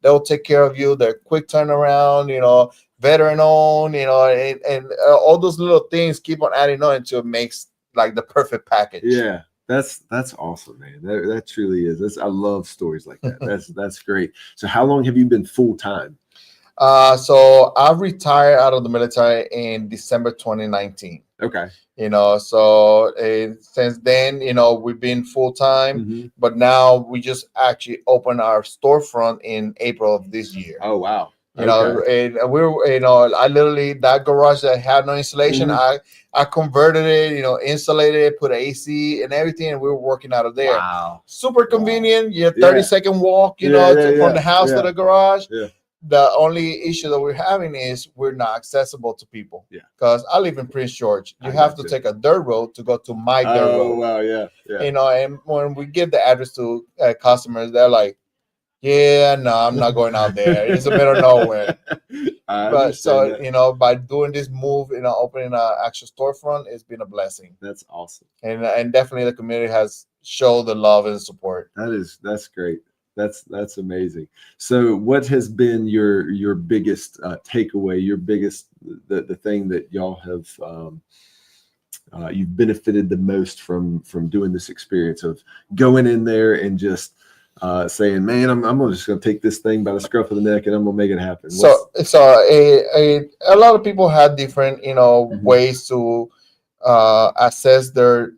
they'll take care of you. They're quick turnaround, veteran owned, and all those little things keep on adding on until it makes like the perfect package. Yeah. That's awesome, man. That truly is. I love stories like that. That's great. So how long have you been full time? So I retired out of the military in December 2019. Okay. So since then, we've been full time, but now we just actually opened our storefront in April of this year. Oh, wow. And we were, I literally, that garage that had no insulation, I converted it, insulated it, put AC and everything, and we were working out of there. Wow. Super convenient. You have 30-second walk, from the house to the garage. Yeah. The only issue that we're having is we're not accessible to people. Yeah. Because I live in Prince George. You have to take a dirt road to go to my dirt road. Oh, wow. Yeah. And when we give the address to customers, they're like, yeah, no, I'm not going out there. It's a middle of nowhere. But so, by doing this move, opening an actual storefront, it's been a blessing. That's awesome. And definitely the community has showed the love and support. That's great. That's amazing. So what has been your biggest takeaway, your biggest, the thing that y'all have, you've benefited the most from doing this experience of going in there and just saying, man, I'm just going to take this thing by the scruff of the neck and I'm going to make it happen? So a lot of people had different, ways to assess their,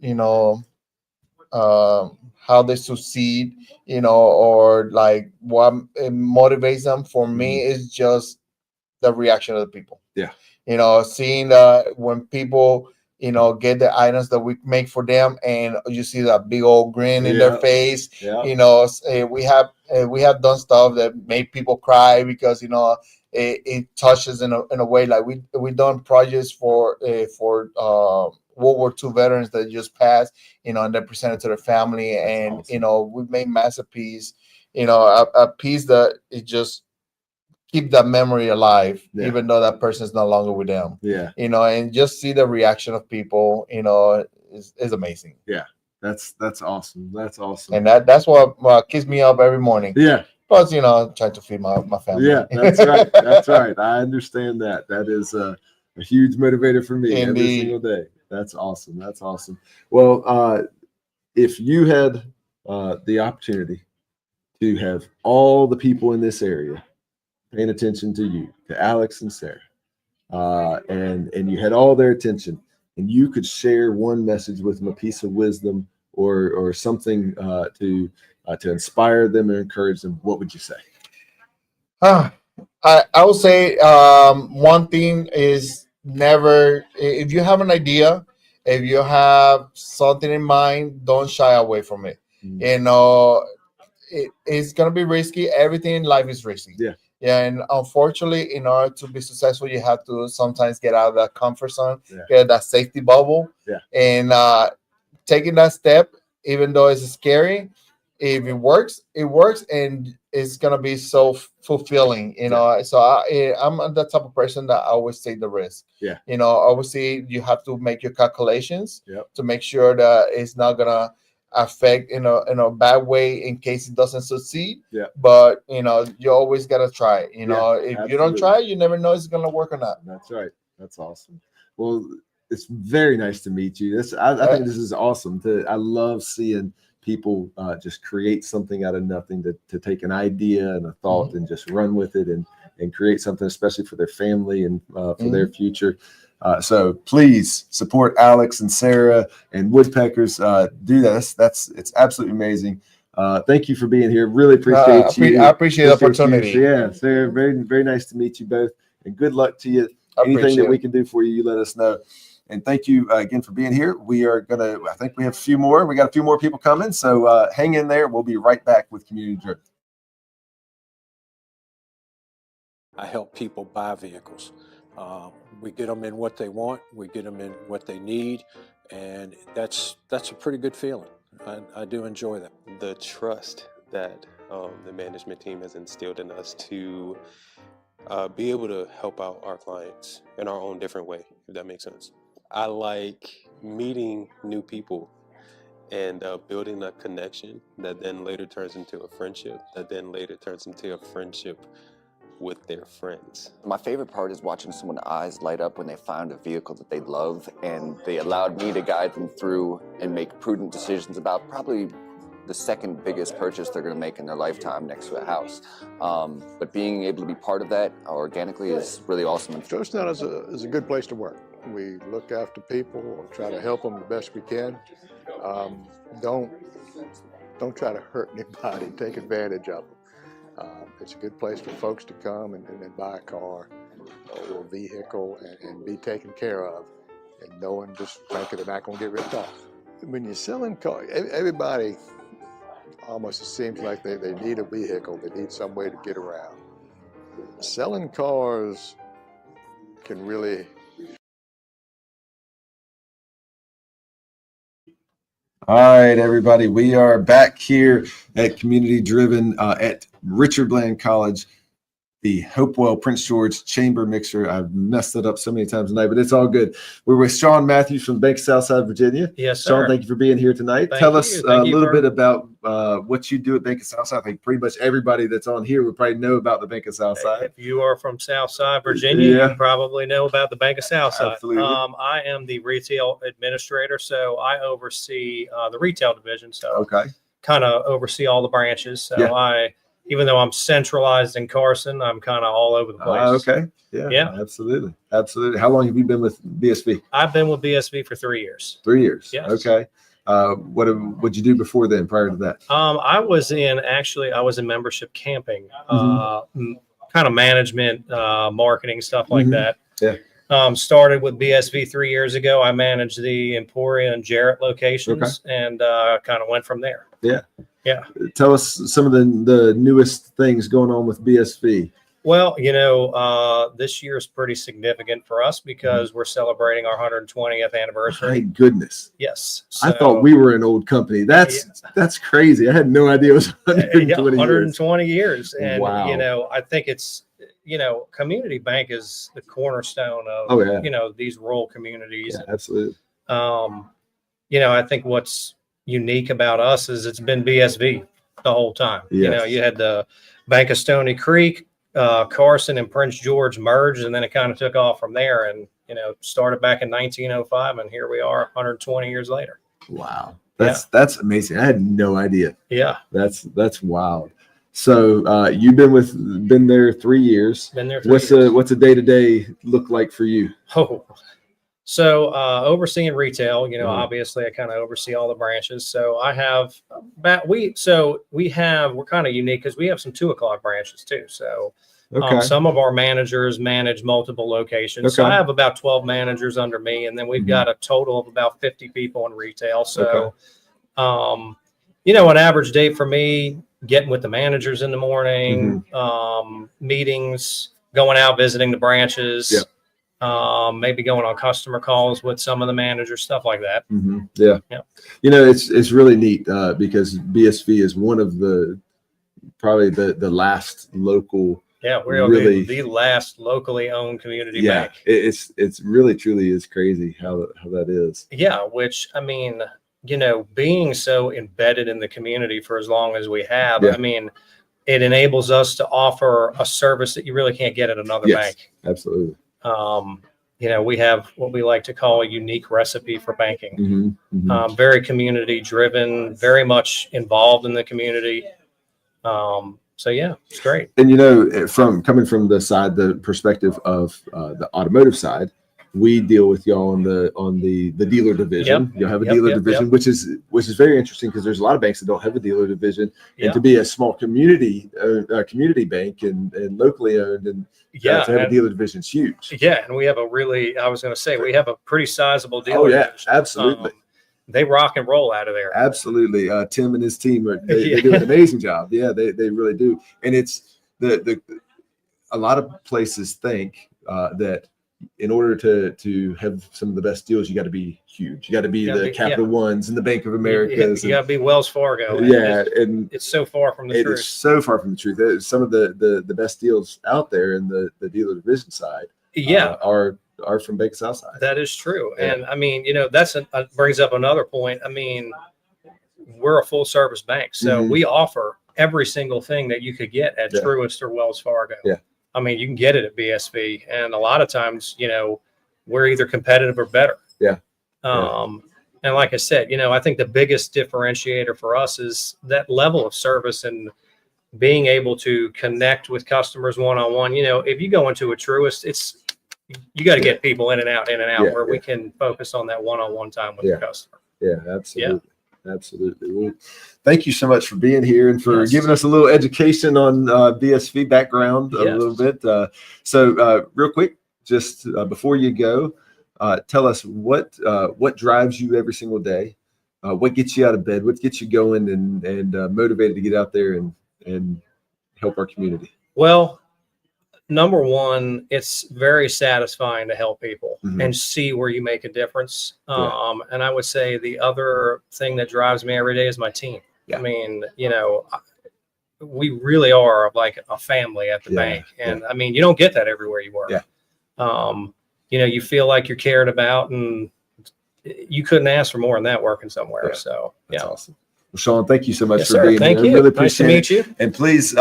how they succeed, or like what motivates them. For me, is just the reaction of the people. Yeah. Seeing when people, get the items that we make for them, and you see that big old grin in their face. Yeah. We have done stuff that made people cry because it touches in a way. Like we done projects for World War II veterans that just passed, and they're presented to their family. And awesome. We've made masterpiece, a piece that it just keep that memory alive, even though that person is no longer with them. Yeah. And just see the reaction of people, is amazing. Yeah. That's awesome. That's awesome. And that's what keeps me up every morning. Yeah. Plus, trying to feed my family. Yeah, that's right. That's right. I understand that. That is a huge motivator for me every single day. That's awesome. That's awesome. Well, if you had the opportunity to have all the people in this area paying attention to you, to Alex and Sarah, and you had all their attention, and you could share one message with them, a piece of wisdom or something to inspire them or encourage them, what would you say? I would say one thing is never, if you have an idea, if you have something in mind, don't shy away from it. You know, it's gonna be risky. Everything in life is risky. Yeah, and unfortunately, in order to be successful, you have to sometimes get out of that comfort zone, get that safety bubble, and taking that step, even though it's scary, if it works, it works, and it's gonna be so fulfilling, you know. So I'm the type of person that I always take the risk. You know, obviously you have to make your calculations to make sure that it's not gonna affect in a bad way in case it doesn't succeed. But you know, you always gotta try. You know, if you don't try, you never know if it's gonna work or not. That's right. That's awesome. Well, it's very nice to meet you. I think this is awesome. I love seeing people just create something out of nothing, to take an idea and a thought and just run with it and create something, especially for their family and for their future. So please support Alex and Sarah and Woodpeckers. Do this. It's absolutely amazing. Thank you for being here. Really appreciate you. I appreciate the opportunity. Yeah, Sarah, very, very nice to meet you both, and good luck to you. Anything that we can do for you, you let us know. And thank you again for being here. We are I think we have a few more. We got a few more people coming. So hang in there. We'll be right back with Community Driven. I help people buy vehicles. We get them in what they want. We get them in what they need. And that's a pretty good feeling. I do enjoy that. The trust that the management team has instilled in us to be able to help out our clients in our own different way, if that makes sense. I like meeting new people and building a connection that then later turns into a friendship, that then later turns into a friendship with their friends. My favorite part is watching someone's eyes light up when they found a vehicle that they love, and they allowed me to guide them through and make prudent decisions about probably the second biggest purchase they're going to make in their lifetime next to a house. But being able to be part of that organically is really awesome. Strosnider is a good place to work. We look after people, try to help them the best we can. Don't try to hurt anybody, take advantage of them. It's a good place for folks to come and buy a car or a vehicle and be taken care of, and knowing just frankly they're not going to get ripped off. When you're selling cars, everybody almost, it seems like they need a vehicle, they need some way to get around. Selling cars can really... All right, everybody, we are back here at Community Driven at Richard Bland College, the Hopewell Prince George Chamber Mixer. I've messed it up so many times tonight, but it's all good. We're with Sean Matthews from Bank of Southside, Virginia. Yes, Sean, sir. thank you for being here tonight. Tell us a little bit about what you do at Bank of Southside. I think pretty much everybody that's on here would probably know about the Bank of Southside. If you are from Southside, Virginia, you probably know about the Bank of Southside. Absolutely. I am the retail administrator, so I oversee the retail division. So kind of oversee all the branches. So even though I'm centralized in Carson, I'm kind of all over the place. Yeah, absolutely. How long have you been with BSV? I've been with BSV for 3 years. 3 years. Yes. Okay. What'd you do before then, prior to that? I was in membership camping, kind of management, marketing, stuff like that. Yeah. Started with BSV 3 years ago. I managed the Emporia and Jarrett locations and kind of went from there. Yeah. Tell us some of the newest things going on with BSV. Well, this year is pretty significant for us because we're celebrating our 120th anniversary. My goodness. Yes. I thought we were an old company. That's crazy. I had no idea it was 120 years. And, wow. I think it's, community bank is the cornerstone of, these rural communities. Yeah, absolutely. I think what's unique about us is it's been BSV the whole time. Yes. You had the Bank of Stony Creek, Carson and Prince George merged, and then it kind of took off from there, and started back in 1905, and here we are 120 years later. Wow. That's amazing. I had no idea. Yeah. That's wild. So you've been there 3 years. Been there 3 years. What's a day-to-day look like for you? So overseeing retail, obviously I kind of oversee all the branches. So I have we're kind of unique because we have some 2 o'clock branches too. So Okay. Some of our managers manage multiple locations. So Okay. I have about 12 managers under me, and then we've got a total of about 50 people in retail. So, an average day for me, getting with the managers in the morning, meetings, going out, visiting the branches, maybe going on customer calls with some of the managers, stuff like that. Yeah. Yeah. It's really neat because BSV is one of probably the last local. Yeah, we're really the last locally owned community yeah, bank. It's really truly is crazy how that is. Yeah, which I mean, being so embedded in the community for as long as we have, I mean, it enables us to offer a service that you really can't get at another bank. Absolutely. We have what we like to call a unique recipe for banking. Very community driven, very much involved in the community. So yeah, it's great. And from coming from the perspective of the automotive side, we deal with y'all on the dealer division. You'll have a dealer division, which is very interesting because there's a lot of banks that don't have a dealer division, and to be a small community bank and locally owned and to have a dealer division is huge. Yeah, and we have we have a pretty sizable dealer division. Absolutely. They rock and roll out of there. Absolutely. Tim and his team they do an amazing job. Yeah, they really do. And it's a lot of places think that in order to have some of the best deals, you got to be huge. You got to be the Capital Ones and the Bank of America. You got to be Wells Fargo. And it's so far from the truth. It is so far from the truth. Some of the best deals out there in the dealer division side are from Bank Southside. That is true. Yeah. And I mean, that's brings up another point. I mean, we're a full service bank. So we offer every single thing that you could get at Truist or Wells Fargo. Yeah. I mean, you can get it at BSV. And a lot of times, we're either competitive or better. Yeah. And like I said, I think the biggest differentiator for us is that level of service and being able to connect with customers one-on-one. If you go into a Truist, you got to get people in and out where we can focus on that one-on-one time with the customer. Yeah, absolutely. Yeah. Absolutely. Well, thank you so much for being here and for giving us a little education on BSV background a little bit. So real quick, just before you go, tell us what drives you every single day, what gets you out of bed, what gets you going and motivated to get out there and help our community. Well, number one, it's very satisfying to help people and see where you make a difference. And I would say the other thing that drives me every day is my team. I mean, we really are like a family at the bank. And I mean, you don't get that everywhere you work. You feel like you're cared about, and you couldn't ask for more than that working somewhere. So that's awesome. Well, Sean, thank you so much for sir. being Thank here. you. I really Nice to appreciate meet it. you. And please,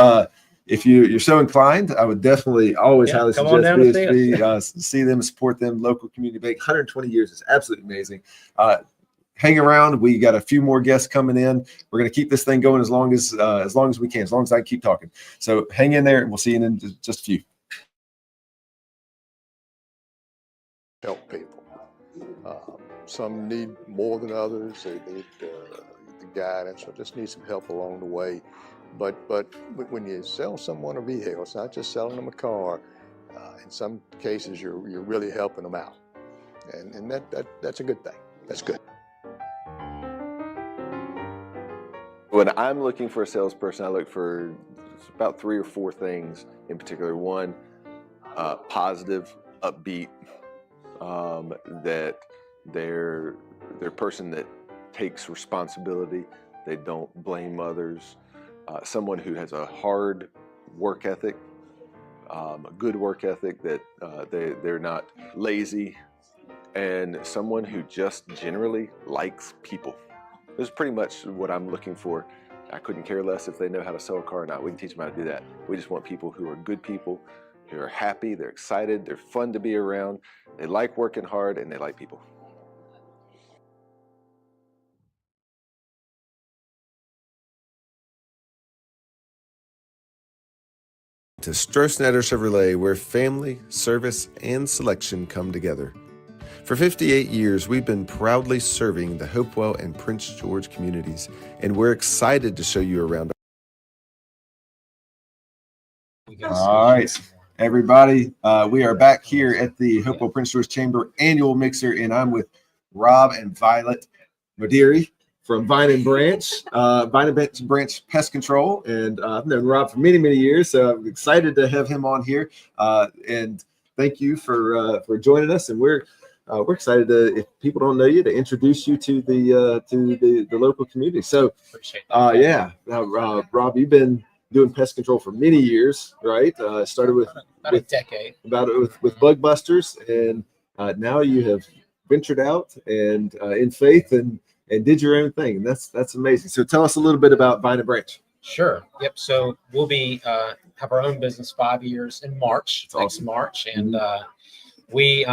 if you're so inclined, I would definitely always highly come suggest on down to BSV, see them, support them. Local community bank, 120 years is absolutely amazing. Hang around. We got a few more guests coming in. We're going to keep this thing going as long as we can, as long as I keep talking. So hang in there, and we'll see you in just a few. Help people. Some need more than others. They need the guidance, or just need some help along the way. But when you sell someone a vehicle, it's not just selling them a car. In some cases, you're really helping them out, and that's a good thing. That's good. When I'm looking for a salesperson, I look for about 3 or 4 things in particular. One, positive, upbeat, that they're a person that takes responsibility. They don't blame others. Someone who has a hard work ethic, a good work ethic, that they're not lazy, and someone who just generally likes people. This is pretty much what I'm looking for. I couldn't care less if they know how to sell a car or not. We can teach them how to do that. We just want people who are good people, who are happy, they're excited, they're fun to be around, they like working hard, and they like people. To Strosnider Chevrolet, where family, service, and selection come together. For 58 years, we've been proudly serving the Hopewell and Prince George communities, and we're excited to show you around. All right, everybody. We are back here at the Hopewell Prince George Chamber annual mixer, and I'm with Rob and Violet Modiri from Vine and Branch, Vine and Branch Pest Control. And I've known Rob for many, many years, so I'm excited to have him on here. And thank you for joining us. And we're excited to, if people don't know you, to introduce you to the local community. So, Rob, you've been doing pest control for many years, right? Started with about a decade. With Bug Busters, and now you have ventured out and in faith and did your own thing. And that's amazing. So tell us a little bit about Vine and Branch. Sure. Yep. So we'll be have our own business 5 years in March, next March, and we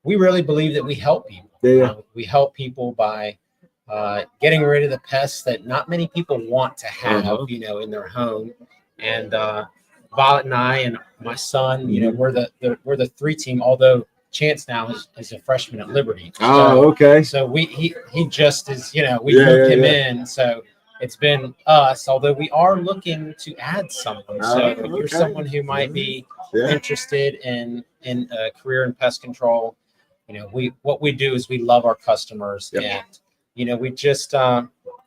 really believe that we help people. We help people by getting rid of the pests that not many people want to have, in their home. And Violet and I and my son, we're the three team. Although Chance now is a freshman at Liberty. Okay. So he just is, we moved him in. So it's been us. Although we are looking to add someone. So if you're someone who might be interested in a career in pest control, what we do is we love our customers and. We just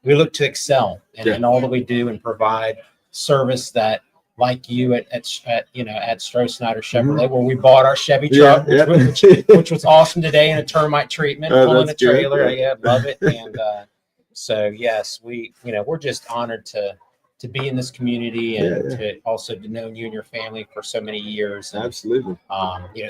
we look to excel in all that we do and provide service that, like you at Strosnider Chevrolet, where we bought our Chevy truck, which was awesome today in a termite treatment, pulling a trailer. Love it. And so yes, we're just honored to be in this community and to also to know you and your family for so many years. And, absolutely.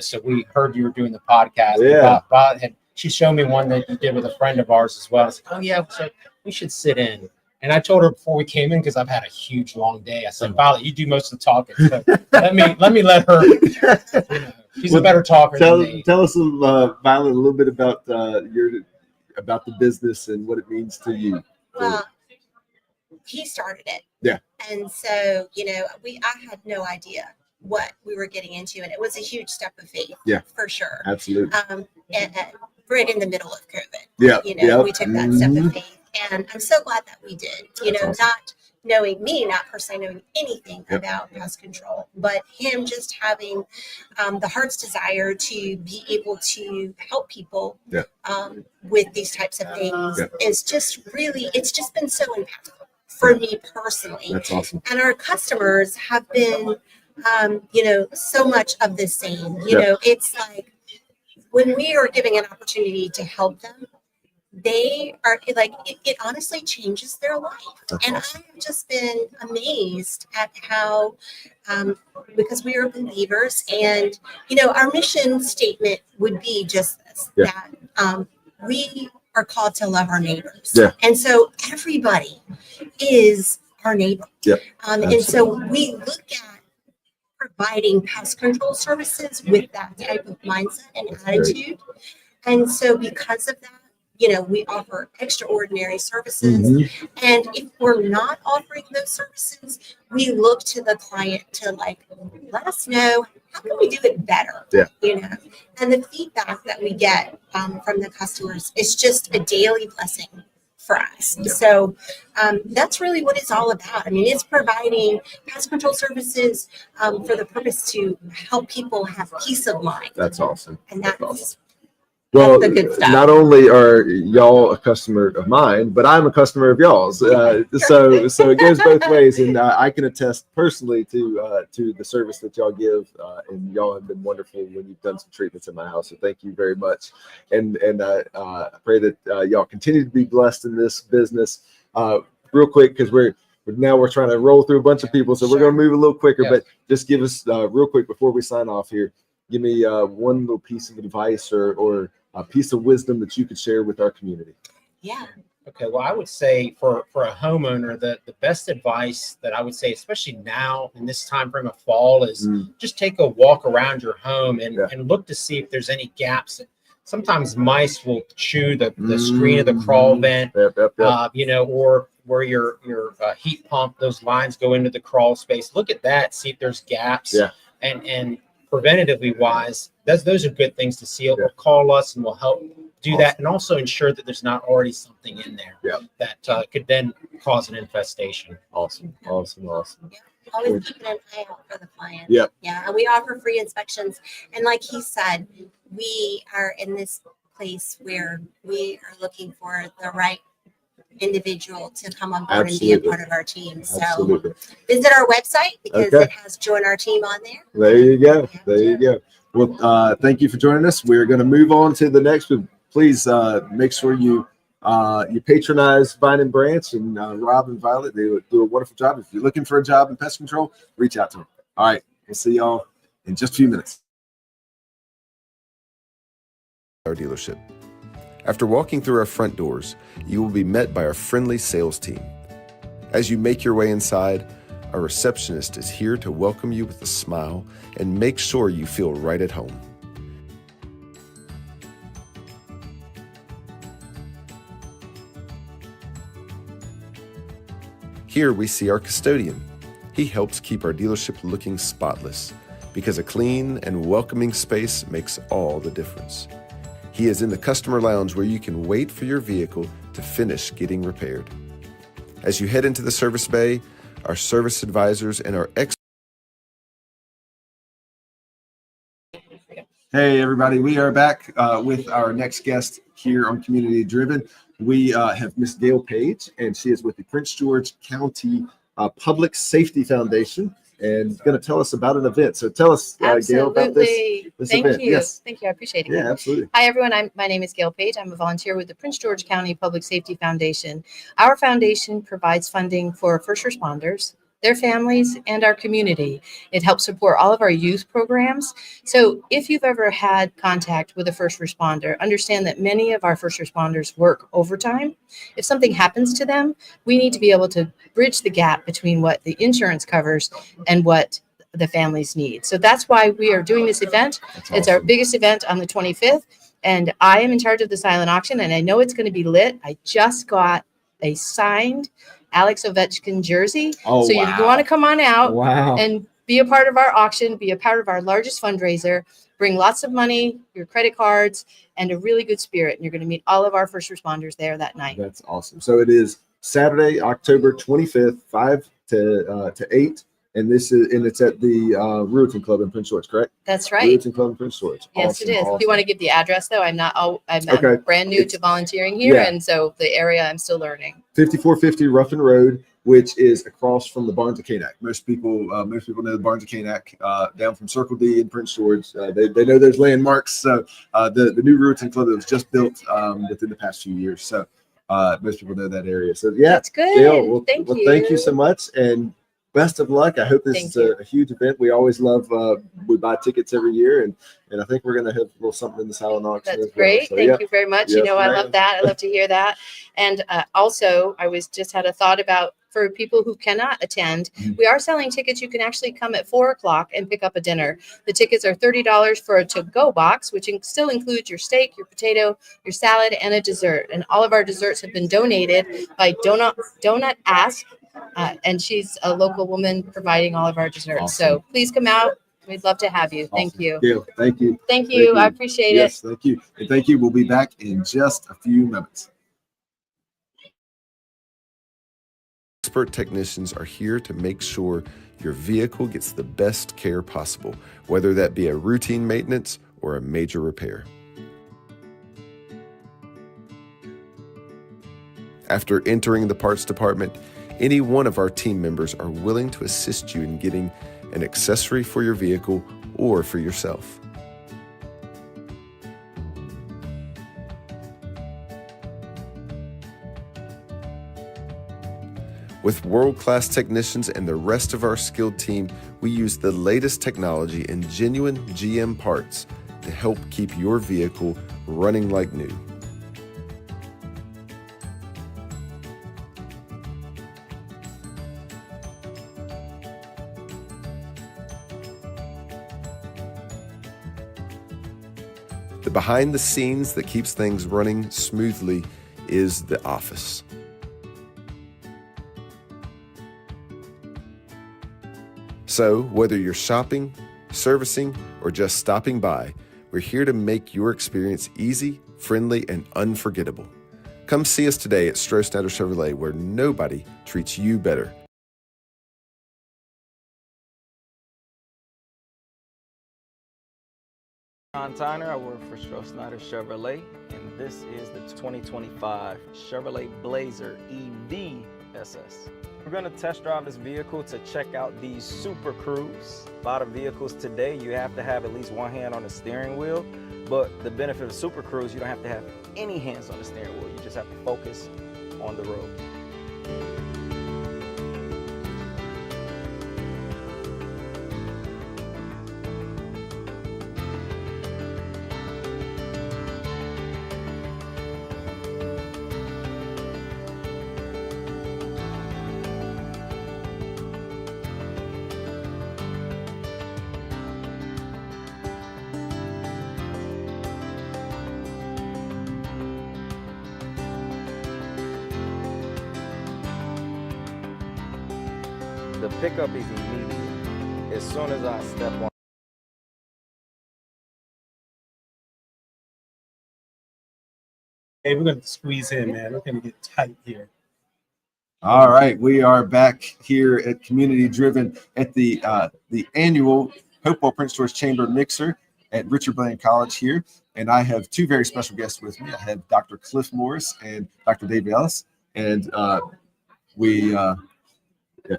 So we heard you were doing the podcast. Bob she showed me one that you did with a friend of ours as well. I was like, oh yeah, so we should sit in. And I told her before we came in, because I've had a huge long day. I said, Violet, you do most of the talking. So let me let her. She's a better talker than me. Tell us, Violet, a little bit about about the business and what it means to you. Well, he started it. Yeah. And so, I had no idea what we were getting into, and it was a huge step of faith. Yeah, for sure. Absolutely. And right in the middle of COVID. We took that step of faith, and I'm so glad that we did. Awesome. Not knowing me, not personally knowing anything about pest control, but him just having the heart's desire to be able to help people with these types of things is just really, it's just been so impactful for me personally. That's awesome. And our customers have been, so much of the same. It's like when we are giving an opportunity to help them, they are like, it honestly changes their life. That's and awesome. I've just been amazed at how, because we are believers, and, our mission statement would be just this, that we are called to love our neighbors. Yeah. And so everybody is our neighbor. Yep. And so we look at providing pest control services with that type of mindset and attitude. And so because of that, we offer extraordinary services. And if we're not offering those services, we look to the client to let us know, how can we do it better? Yeah. And the feedback that we get from the customers is just a daily blessing for us. Yeah. So that's really what it's all about. I mean, it's providing pest control services for the purpose to help people have peace of mind. That's awesome. And that's awesome. Well, the good stuff. Not only are y'all a customer of mine, but I'm a customer of y'all's. So it goes both ways, and I can attest personally to the service that y'all give, and y'all have been wonderful when you've done some treatments in my house. So thank you very much, and I pray that y'all continue to be blessed in this business. Real quick, because we're trying to roll through a bunch of people, so we're going to move a little quicker. But just give us real quick before we sign off here. Give me one little piece of advice or a piece of wisdom that you could share with our community. Yeah. Okay. Well, I would say for a homeowner, the best advice that I would say, especially now in this time frame of fall, is just take a walk around your home and look to see if there's any gaps. Sometimes mice will chew the screen of the crawl vent, or where your heat pump, those lines go into the crawl space. Look at that, see if there's gaps. Yeah. And preventatively wise, those are good things to see. Will call us and we'll help do that, and also ensure that there's not already something in there that could then cause an infestation. Awesome. Always keeping an eye out for the client. Yep. Yeah, and we offer free inspections. And like he said, we are in this place where we are looking for the right individual to come on board and be a part of our team. So visit our website because it has join our team on there. There you go. There you go. Well, thank you for joining us. We're going to move on to the next one. Please make sure you patronize Vine and Branch and Rob and Violet. They do a wonderful job. If you're looking for a job in pest control, reach out to them. All right. We'll see y'all in just a few minutes. Our dealership. After walking through our front doors, you will be met by our friendly sales team. As you make your way inside, our receptionist is here to welcome you with a smile and make sure you feel right at home. Here we see our custodian. He helps keep our dealership looking spotless because a clean and welcoming space makes all the difference. He is in the customer lounge where you can wait for your vehicle to finish getting repaired. As you head into the service bay, our service advisors and our Hey, everybody. We are back with our next guest here on Community Driven. We have Miss Gail Page, and she is with the Prince George County Public Safety Foundation and going to tell us about an event. So tell us, Gail, about this Thank event. you. Yes. Thank you. I appreciate it. Yeah, absolutely. Hi, everyone. My name is Gail Page. I'm a volunteer with the Prince George County Public Safety Foundation. Our foundation provides funding for first responders, their families, and our community. It helps support all of our youth programs. So if you've ever had contact with a first responder, understand that many of our first responders work overtime. If something happens to them, we need to be able to bridge the gap between what the insurance covers and what the families need. So that's why we are doing this event. It's our biggest event on the 25th, and I am in charge of the silent auction, and I know it's going to be lit. I just got a signed Alex Ovechkin jersey. Oh, so wow. you want to come on out Wow. and be a part of our auction, be a part of our largest fundraiser, bring lots of money, your credit cards, and a really good spirit. And you're going to meet all of our first responders there that night. That's awesome. So it is Saturday, October 25th, 5 to 8. And it's at the Ruritan Club in Prince George, correct? That's right. Ruritan Club in Prince George. Yes, Awesome, it is. awesome. If you want to give the address, though, I'm Okay. brand new to volunteering here, yeah. and so the area I'm still learning. 5450 Ruffin Road, which is across from the Barnes of Canak. Most people know the Barnes of Canak down from Circle D in Prince George. They know those landmarks. So the new Ruritan Club that was just built within the past few years. So most people know that area. So yeah, That's good. Gail, Thank you. Thank you so much, and best of luck. I hope this is a huge event. We always love. We buy tickets every year, and I think we're going to have a little something in the silent auction. That's as well. great. So, Thank you very much. Yes, I ma'am. love that. I love to hear that. And also, I just had a thought about for people who cannot attend, we are selling tickets. You can actually come at 4:00 and pick up a dinner. The tickets are $30 for a to-go box, which still includes your steak, your potato, your salad, and a dessert. And all of our desserts have been donated by Donut Ask. And she's a local woman providing all of our desserts. Awesome. So please come out. We'd love to have you. Thank you. Gail, thank you. Thank you. I appreciate it. Yes, thank you. And thank you. We'll be back in just a few minutes. expert technicians are here to make sure your vehicle gets the best care possible, whether that be a routine maintenance or a major repair. After entering the parts department, any one of our team members are willing to assist you in getting an accessory for your vehicle or for yourself. With world-class technicians and the rest of our skilled team, we use the latest technology and genuine GM parts to help keep your vehicle running like new. The behind the scenes that keeps things running smoothly is the office. So, whether you're shopping, servicing, or just stopping by, we're here to make your experience easy, friendly, and unforgettable. Come see us today at Strosnider Chevrolet, where nobody treats you better. John Tyner, I work for Strosnider Chevrolet, and this is the 2025 Chevrolet Blazer EV SS. We're going to test drive this vehicle to check out these Super Cruise. A lot of vehicles today, you have to have at least one hand on the steering wheel, but the benefit of Super Cruise, you don't have to have any hands on the steering wheel. You just have to focus on the road. The pickup is immediate. As soon as I step on. Hey, we're going to squeeze in, man. We're going to get tight here. All right, we are back here at Community Driven at the annual Hopewell Prince George Chamber Mixer at Richard Bland College here, and I have two very special guests with me. I have Dr. Cliff Morris and Dr. David Ellis, and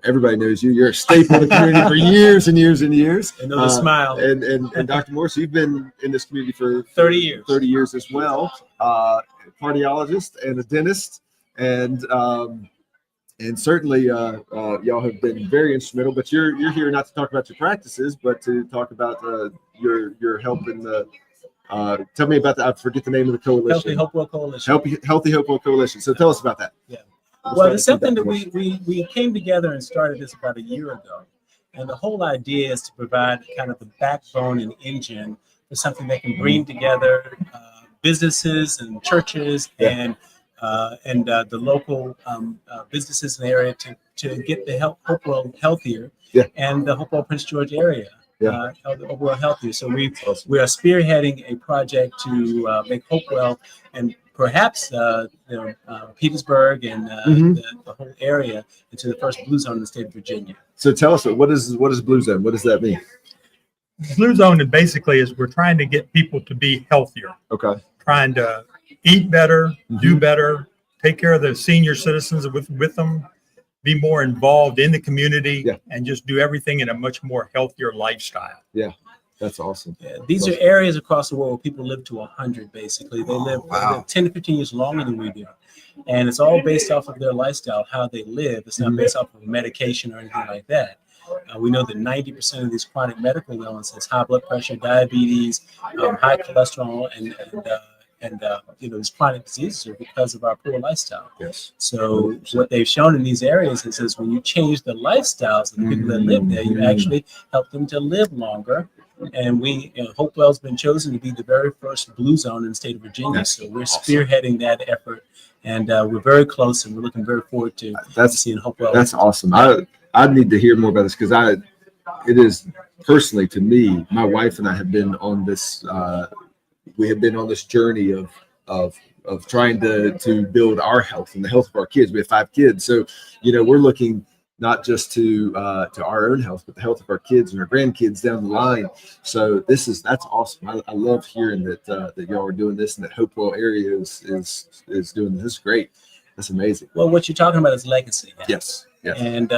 everybody knows you. You're a staple of the community for years and years and years. I know the smile. And Dr. Morris, you've been in this community for 30 years. 30 years as well. Cardiologist and a dentist, and certainly y'all have been very instrumental. But you're here not to talk about your practices, but to talk about your help in the. Tell me about that. I forget the name of the coalition. Healthy Hopewell Coalition. Healthy Hopewell Coalition. So tell us about that. Yeah. Well, it's something that we came together and started this about a year ago. And the whole idea is to provide kind of the backbone and engine for something that can bring together businesses and churches and the local businesses in the area to get the Hopewell healthier, and the Hopewell Prince George area Hopewell healthier. So we are spearheading a project to make Hopewell and perhaps Petersburg and the whole area into the first blue zone in the state of Virginia. So tell us, what is blue zone? What does that mean? Blue zone basically is we're trying to get people to be healthier. Okay. Trying to eat better, do better, take care of the senior citizens with them, be more involved in the community, and just do everything in a much more healthier lifestyle. Yeah. That's awesome. Yeah, these are areas across the world where people live to 100, basically. They live 10 to 15 years longer than we do. And it's all based off of their lifestyle, how they live. It's not based off of medication or anything like that. We know that 90% of these chronic medical illnesses, high blood pressure, diabetes, high cholesterol, and these chronic diseases are because of our poor lifestyle. Yes. So what they've shown in these areas is when you change the lifestyles of the people that live there, you actually help them to live longer. And Hopewell's been chosen to be the very first blue zone in the state of Virginia. So we're spearheading that effort, and we're very close, and we're looking very forward to seeing Hopewell. That's awesome. I need to hear more about this because it is personally to me, my wife and I have been on this. We have been on this journey of trying to build our health and the health of our kids. We have 5 kids, so we're looking not just to our own health, but the health of our kids and our grandkids down the line. So that's awesome. I love hearing that y'all are doing this and that Hopewell area is doing this. This is great. That's amazing. Well, what you're talking about is legacy. Yes. Yes. And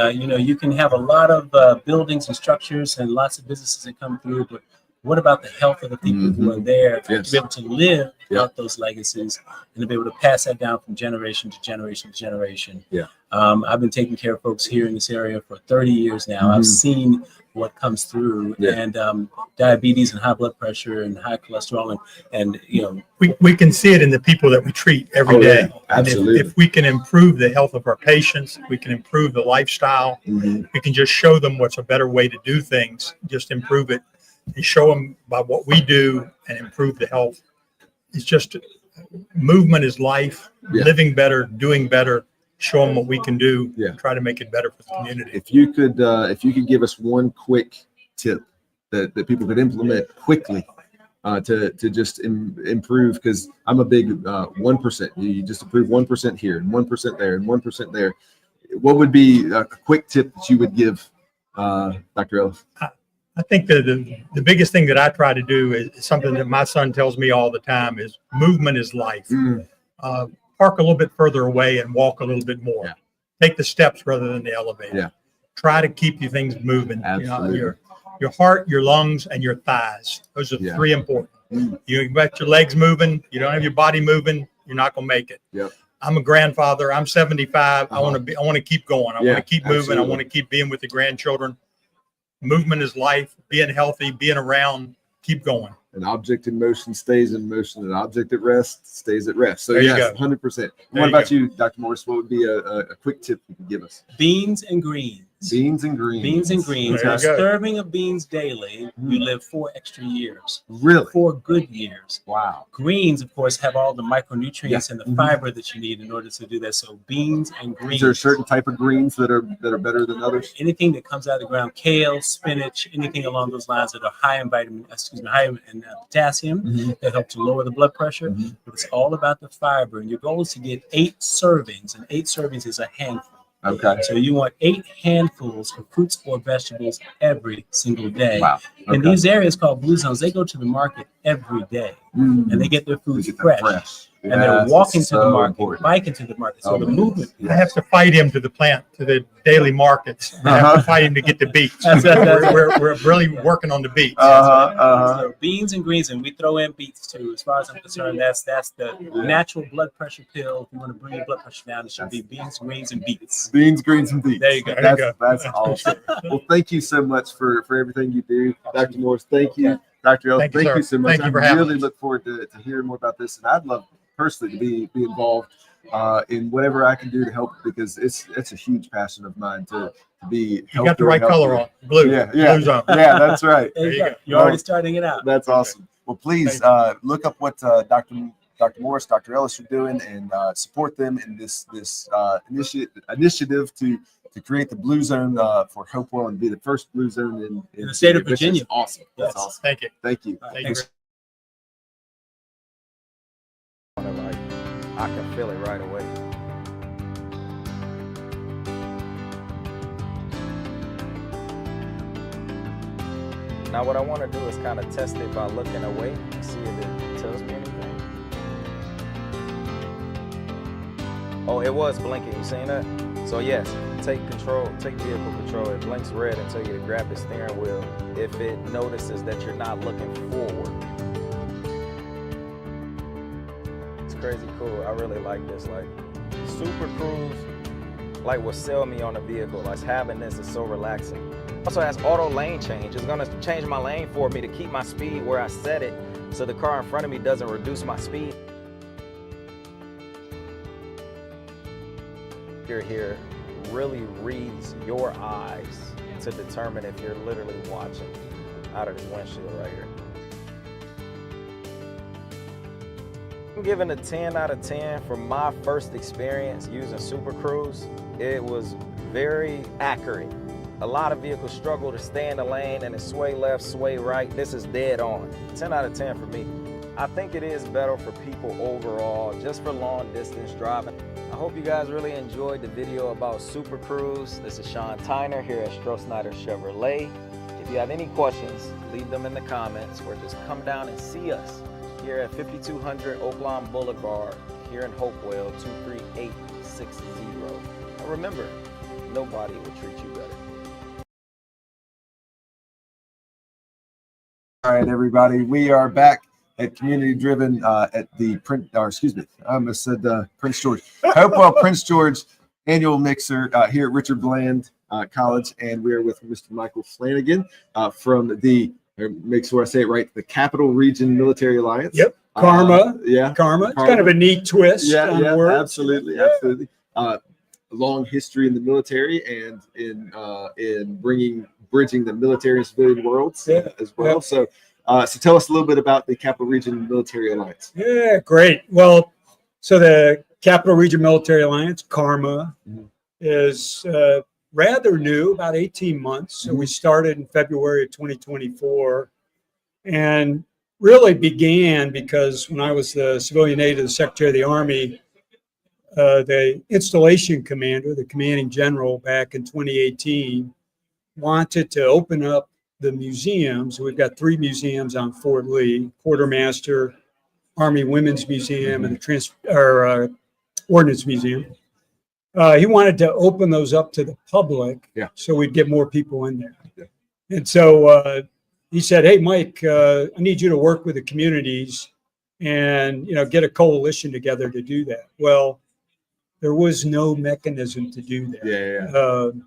you can have a lot of buildings and structures and lots of businesses that come through, but what about the health of the people who are there to be able to live out those legacies and to be able to pass that down from generation to generation to generation? Yeah. I've been taking care of folks here in this area for 30 years now. I've seen what comes through, and diabetes and high blood pressure and high cholesterol, and we can see it in the people that we treat every day. Absolutely. And if we can improve the health of our patients, we can improve the lifestyle. We can just show them what's a better way to do things. Just improve it and show them by what we do and improve the health. It's just movement is life. Living better, doing better. Show them what we can do. Try to make it better for the community. If you could give us one quick tip that people could implement quickly to just improve, because I'm a big 1%. You just improve 1% here and 1% there and 1% there. What would be a quick tip that you would give, Dr. Ellis? I think the biggest thing that I try to do is something that my son tells me all the time is movement is life. Park a little bit further away and walk a little bit more. Take the steps rather than the elevator. Try to keep your things moving. Absolutely. You know, your heart, your lungs, and your thighs. Those are three important. You got your legs moving. You don't have your body moving. You're not going to make it. I'm a grandfather. I'm 75. I want to keep going. I want to keep moving. Absolutely. I want to keep being with the grandchildren. Movement is life. Being healthy, being around, keep going. An object in motion stays in motion. An object at rest stays at rest. So There you yes, go. 100%. There What you about go. you, Dr. Morris? What would be a quick tip you could give us? Beans and greens. Beans and greens. Beans and greens. Okay. A serving of beans daily, you live 4 extra years. Really? 4 good years. Wow. Greens, of course, have all the micronutrients Yeah. and the fiber that you need in order to do that. So beans and greens. Is there a certain type of greens that are better than others? Anything that comes out of the ground, kale, spinach, anything along those lines that are high in high in potassium, that help to lower the blood pressure. But it's all about the fiber. And your goal is to get 8 servings, and 8 servings is a handful. Okay. So you want 8 handfuls of fruits or vegetables every single day. Wow. In Okay. these areas called blue zones, they go to the market every day, and they get their food fresh. And they're Yes, walking it's to the so market, important. biking to the market. So Oh, the man. movement. I have to fight him to the daily markets. I have to fight him to get the beets. We're really working on the beets. So beans and greens, and we throw in beets too. As far as I'm concerned, that's the natural blood pressure pill. If you want to bring your blood pressure down, it should be beans, greens, and beets. Beans, greens, and beets. There you go. That's awesome. Well, thank you so much for everything you do, Dr. Morris. Thank you, Dr. Ellis. Thank you, Thank sir. you so much. Thank you for I having really us. look forward to hearing more about this, and I'd love personally to be involved in whatever I can do to help, because it's a huge passion of mine to be. You got the right color on. Blue. Yeah, Blue zone. yeah, that's right. There you go. You're already starting it out. That's awesome. Well, please look up what Dr. Morris, Dr. Ellis are doing, and support them in this initiative to create the blue zone for Hopewell and be the first blue zone in the state of which is Virginia. Awesome. That's Yes. awesome. Thank you. Thank you. Thank you. Like, I can feel it right away. Now what I want to do is kind of test it by looking away, see if it tells me anything. Oh, it was blinking, you seen that? So yes, take vehicle control. It blinks red and tell you to grab the steering wheel if it notices that you're not looking forward. It's crazy cool. I really like this. Like Super Cruise, like will sell me on the vehicle. Like having this is so relaxing. Also has auto lane change. It's gonna change my lane for me to keep my speed where I set it, so the car in front of me doesn't reduce my speed. Here really reads your eyes to determine if you're literally watching out of this windshield right here. I'm giving a 10 out of 10 from my first experience using Super Cruise. It was very accurate. A lot of vehicles struggle to stay in the lane and it sway left, sway right. This is dead on. 10 out of 10 for me. I think it is better for people overall, just for long distance driving. I hope you guys really enjoyed the video about Super Cruise. This is Sean Tyner here at Strosnider Chevrolet. If you have any questions, leave them in the comments or just come down and see us here at 5200 Oaklawn Boulevard here in Hopewell, 23860. And remember, nobody will treat you better. All right, everybody, we are back at Community Driven at the I almost said Prince George. Hopewell Prince George annual mixer here at Richard Bland College, and we are with Mr. Michael Flanagan from make sure I say it right, the Capital Region Military Alliance. Yep, Karma. Karma. It's kind of a neat twist on Yeah, words. absolutely. A long history in the military and in bridging the military and civilian worlds as well. So tell us a little bit about the Capital Region Military Alliance. Yeah, great. Well, so the Capital Region Military Alliance, Karma, is rather new, about 18 months. So we started in February of 2024 and really began because when I was the civilian aide to the Secretary of the Army, the installation commander, the commanding general back in 2018, wanted to open up the museums. We've got 3 museums on Fort Lee: Quartermaster, Army Women's Museum, and the Ordnance Museum. He wanted to open those up to the public, so we'd get more people in there. And so he said, "Hey, Mike, I need you to work with the communities and get a coalition together to do that." Well, there was no mechanism to do that.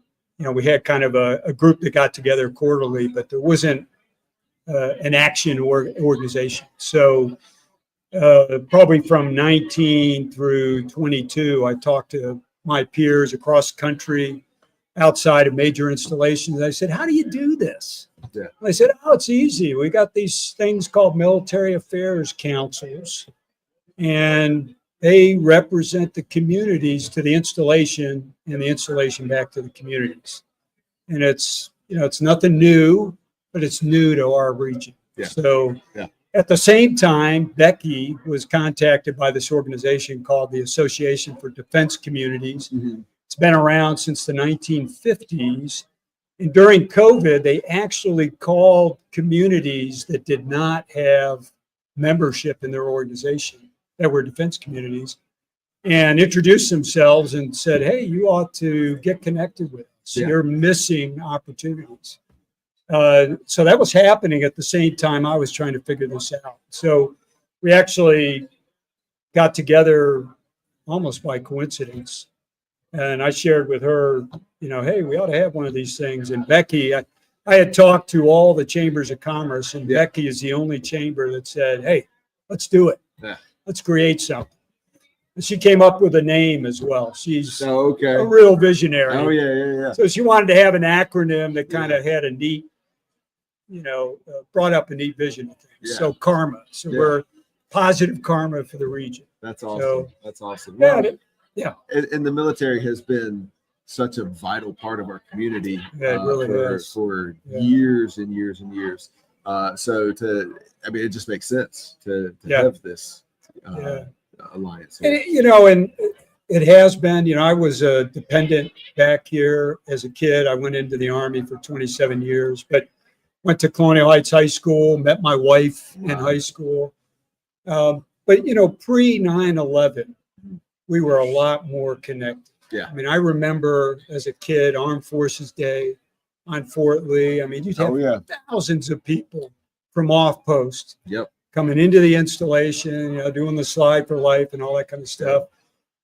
We had kind of a group that got together quarterly, but there wasn't an action organization. So probably from 19 through 22, I talked to my peers across the country outside of major installations. I said, "How do you do this?" I said, "Oh, it's easy. We got these things called military affairs councils, and they represent the communities to the installation and the installation back to the communities." And it's nothing new, but it's new to our region. So at the same time, Becky was contacted by this organization called the Association for Defense Communities. It's been around since the 1950s. And during COVID, they actually called communities that did not have membership in their organization, that were defense communities, and introduced themselves and said, "Hey, you ought to get connected with us. You're missing opportunities." So that was happening at the same time I was trying to figure this out. So we actually got together almost by coincidence. And I shared with her, "Hey, we ought to have one of these things." And Becky, I had talked to all the chambers of commerce, and Becky is the only chamber that said, "Hey, let's do it. Let's create something." And she came up with a name as well. She's a real visionary. So she wanted to have an acronym that kind of had a neat, brought up a neat vision of things. So karma. So we're positive karma for the region. That's awesome. So, that's awesome. And the military has been such a vital part of our community for years and years and years. It just makes sense to have this alliance. And it has been, I was a dependent back here as a kid. I went into the Army for 27 years, but went to Colonial Heights High School, met my wife in high school. But, pre 9/11, we were a lot more connected. I remember as a kid, Armed Forces Day on Fort Lee. You'd have thousands of people from off post coming into the installation, doing the slide for life and all that kind of stuff.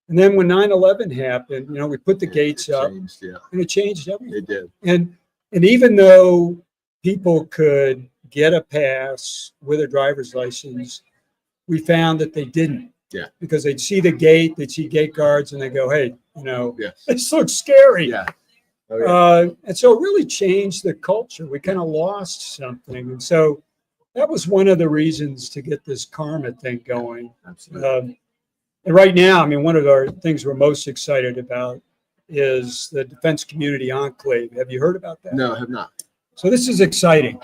And then when 9/11 happened, we put the gates up, and it changed everything. It did. And even though people could get a pass with a driver's license, we found that they didn't. Because they'd see the gate, they'd see gate guards, and they go, "Hey, this looks scary." And so it really changed the culture. We kind of lost something. And so that was one of the reasons to get this karma thing going. And right now, one of our things we're most excited about is the Defense Community Enclave. Have you heard about that? No, I have not. So this is exciting.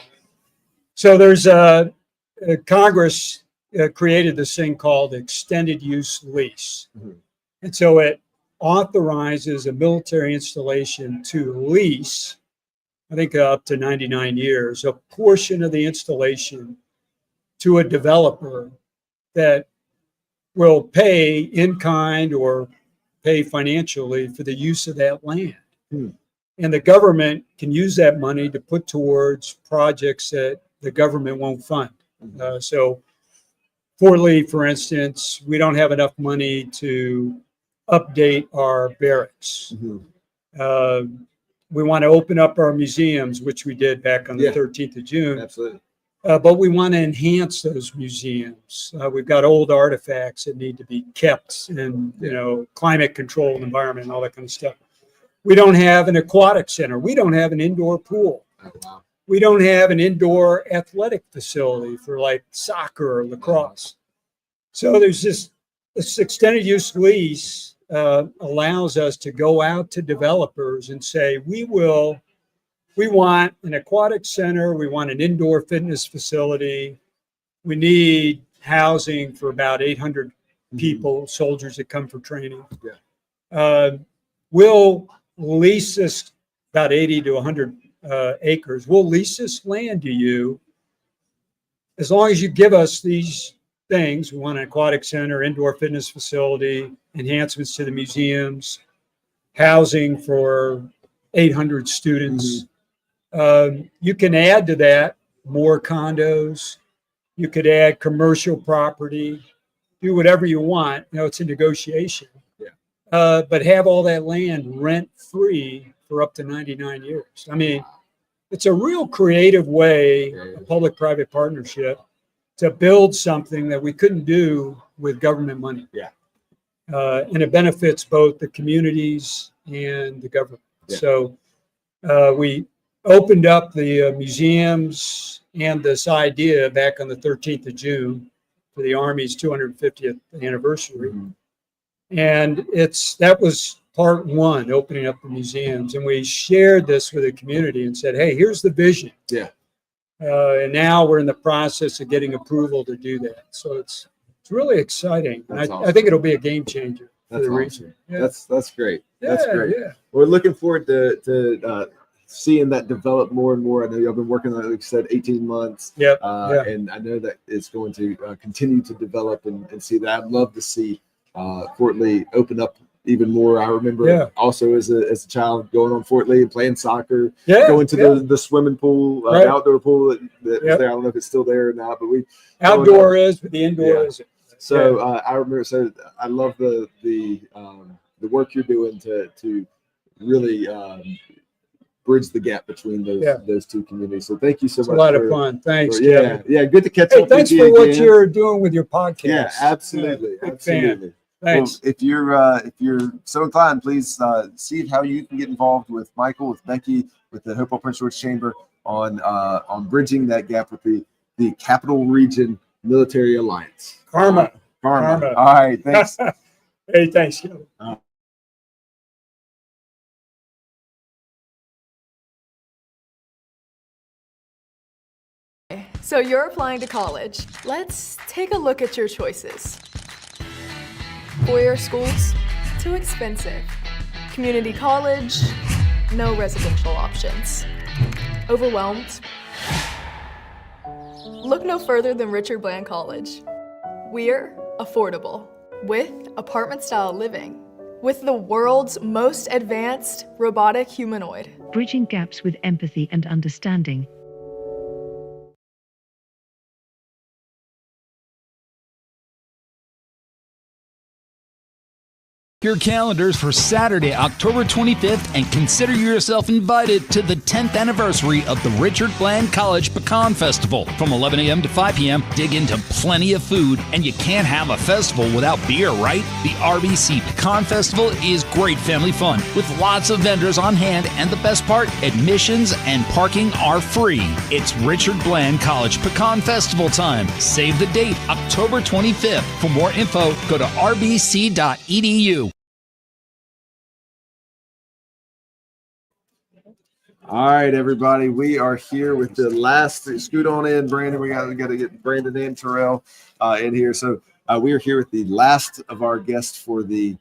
So there's Congress created this thing called extended use lease. And so it authorizes a military installation to lease, I think up to 99 years, a portion of the installation to a developer that will pay in kind or pay financially for the use of that land. And the government can use that money to put towards projects that the government won't fund. So Fort Lee, for instance, we don't have enough money to update our barracks. We want to open up our museums, which we did back on the 13th of June. Absolutely. But we want to enhance those museums. We've got old artifacts that need to be kept in, climate controlled environment and all that kind of stuff. We don't have an aquatic center. We don't have an indoor pool. We don't have an indoor athletic facility for like soccer or lacrosse. So there's this extended use lease allows us to go out to developers and say, we want an aquatic center. We want an indoor fitness facility. We need housing for about 800 people, soldiers that come for training. We'll lease this about 80 to 100 acres. We'll lease this land to you as long as you give us these things. We want an aquatic center, indoor fitness facility, enhancements to the museums, housing for 800 students. You can add to that more condos. You could add commercial property, do whatever you want. It's a negotiation. But have all that land rent free for up to 99 years. I mean, it's a real creative way, a public-private partnership, to build something that we couldn't do with government money. And it benefits both the communities and the government. So we opened up the museums and this idea back on the 13th of June for the Army's 250th anniversary. And that was part one, opening up the museums. And we shared this with the community and said, hey, here's the vision. And now we're in the process of getting approval to do that. So it's really exciting. And I think it'll be a game changer for the region. That's great. Yeah, That's great. yeah. We're looking forward to seeing that develop more and more. I know y'all been working on it, like you said, 18 months. And I know that it's going to continue to develop and see that. I'd love to see Fort Lee open up even more. I remember also as a child going on Fort Lee and playing soccer, going to the swimming pool, the outdoor pool that was there. I don't know if it's still there or not, but outdoor is, but the indoor isn't. So I remember. So I love the work you're doing to really bridge the gap between those two communities. So thank you so much. It's a lot of fun. Thanks. Good to catch up. Thanks for what you're doing with your podcast. Yeah, absolutely. Big fan. Thanks. Well, if you're so inclined, please see how you can get involved with Michael, with Becky, with the Hopewell Prince George Chamber on bridging that gap with the Capital Region Military Alliance. Karma. All right. Thanks. Hey, thanks. So you're applying to college. Let's take a look at your choices. Four-year schools, too expensive. Community college, no residential options. Overwhelmed? Look no further than Richard Bland College. We're affordable, with apartment-style living, with the world's most advanced robotic humanoid. Bridging gaps with empathy and understanding. Your calendars for Saturday, October 25th, and consider yourself invited to the 10th anniversary of the Richard Bland College Pecan Festival. From 11 a.m. to 5 p.m., dig into plenty of food, and you can't have a festival without beer, right? The RBC Pecan Festival is great family fun, with lots of vendors on hand, and the best part, admissions and parking are free. It's Richard Bland College Pecan Festival time. Save the date, October 25th. For more info, go to rbc.edu. All right, everybody. We are here with the last. Scoot on in, Brandon. We got to get Brandon and Terrell in here. So we are here with the last of our guests for the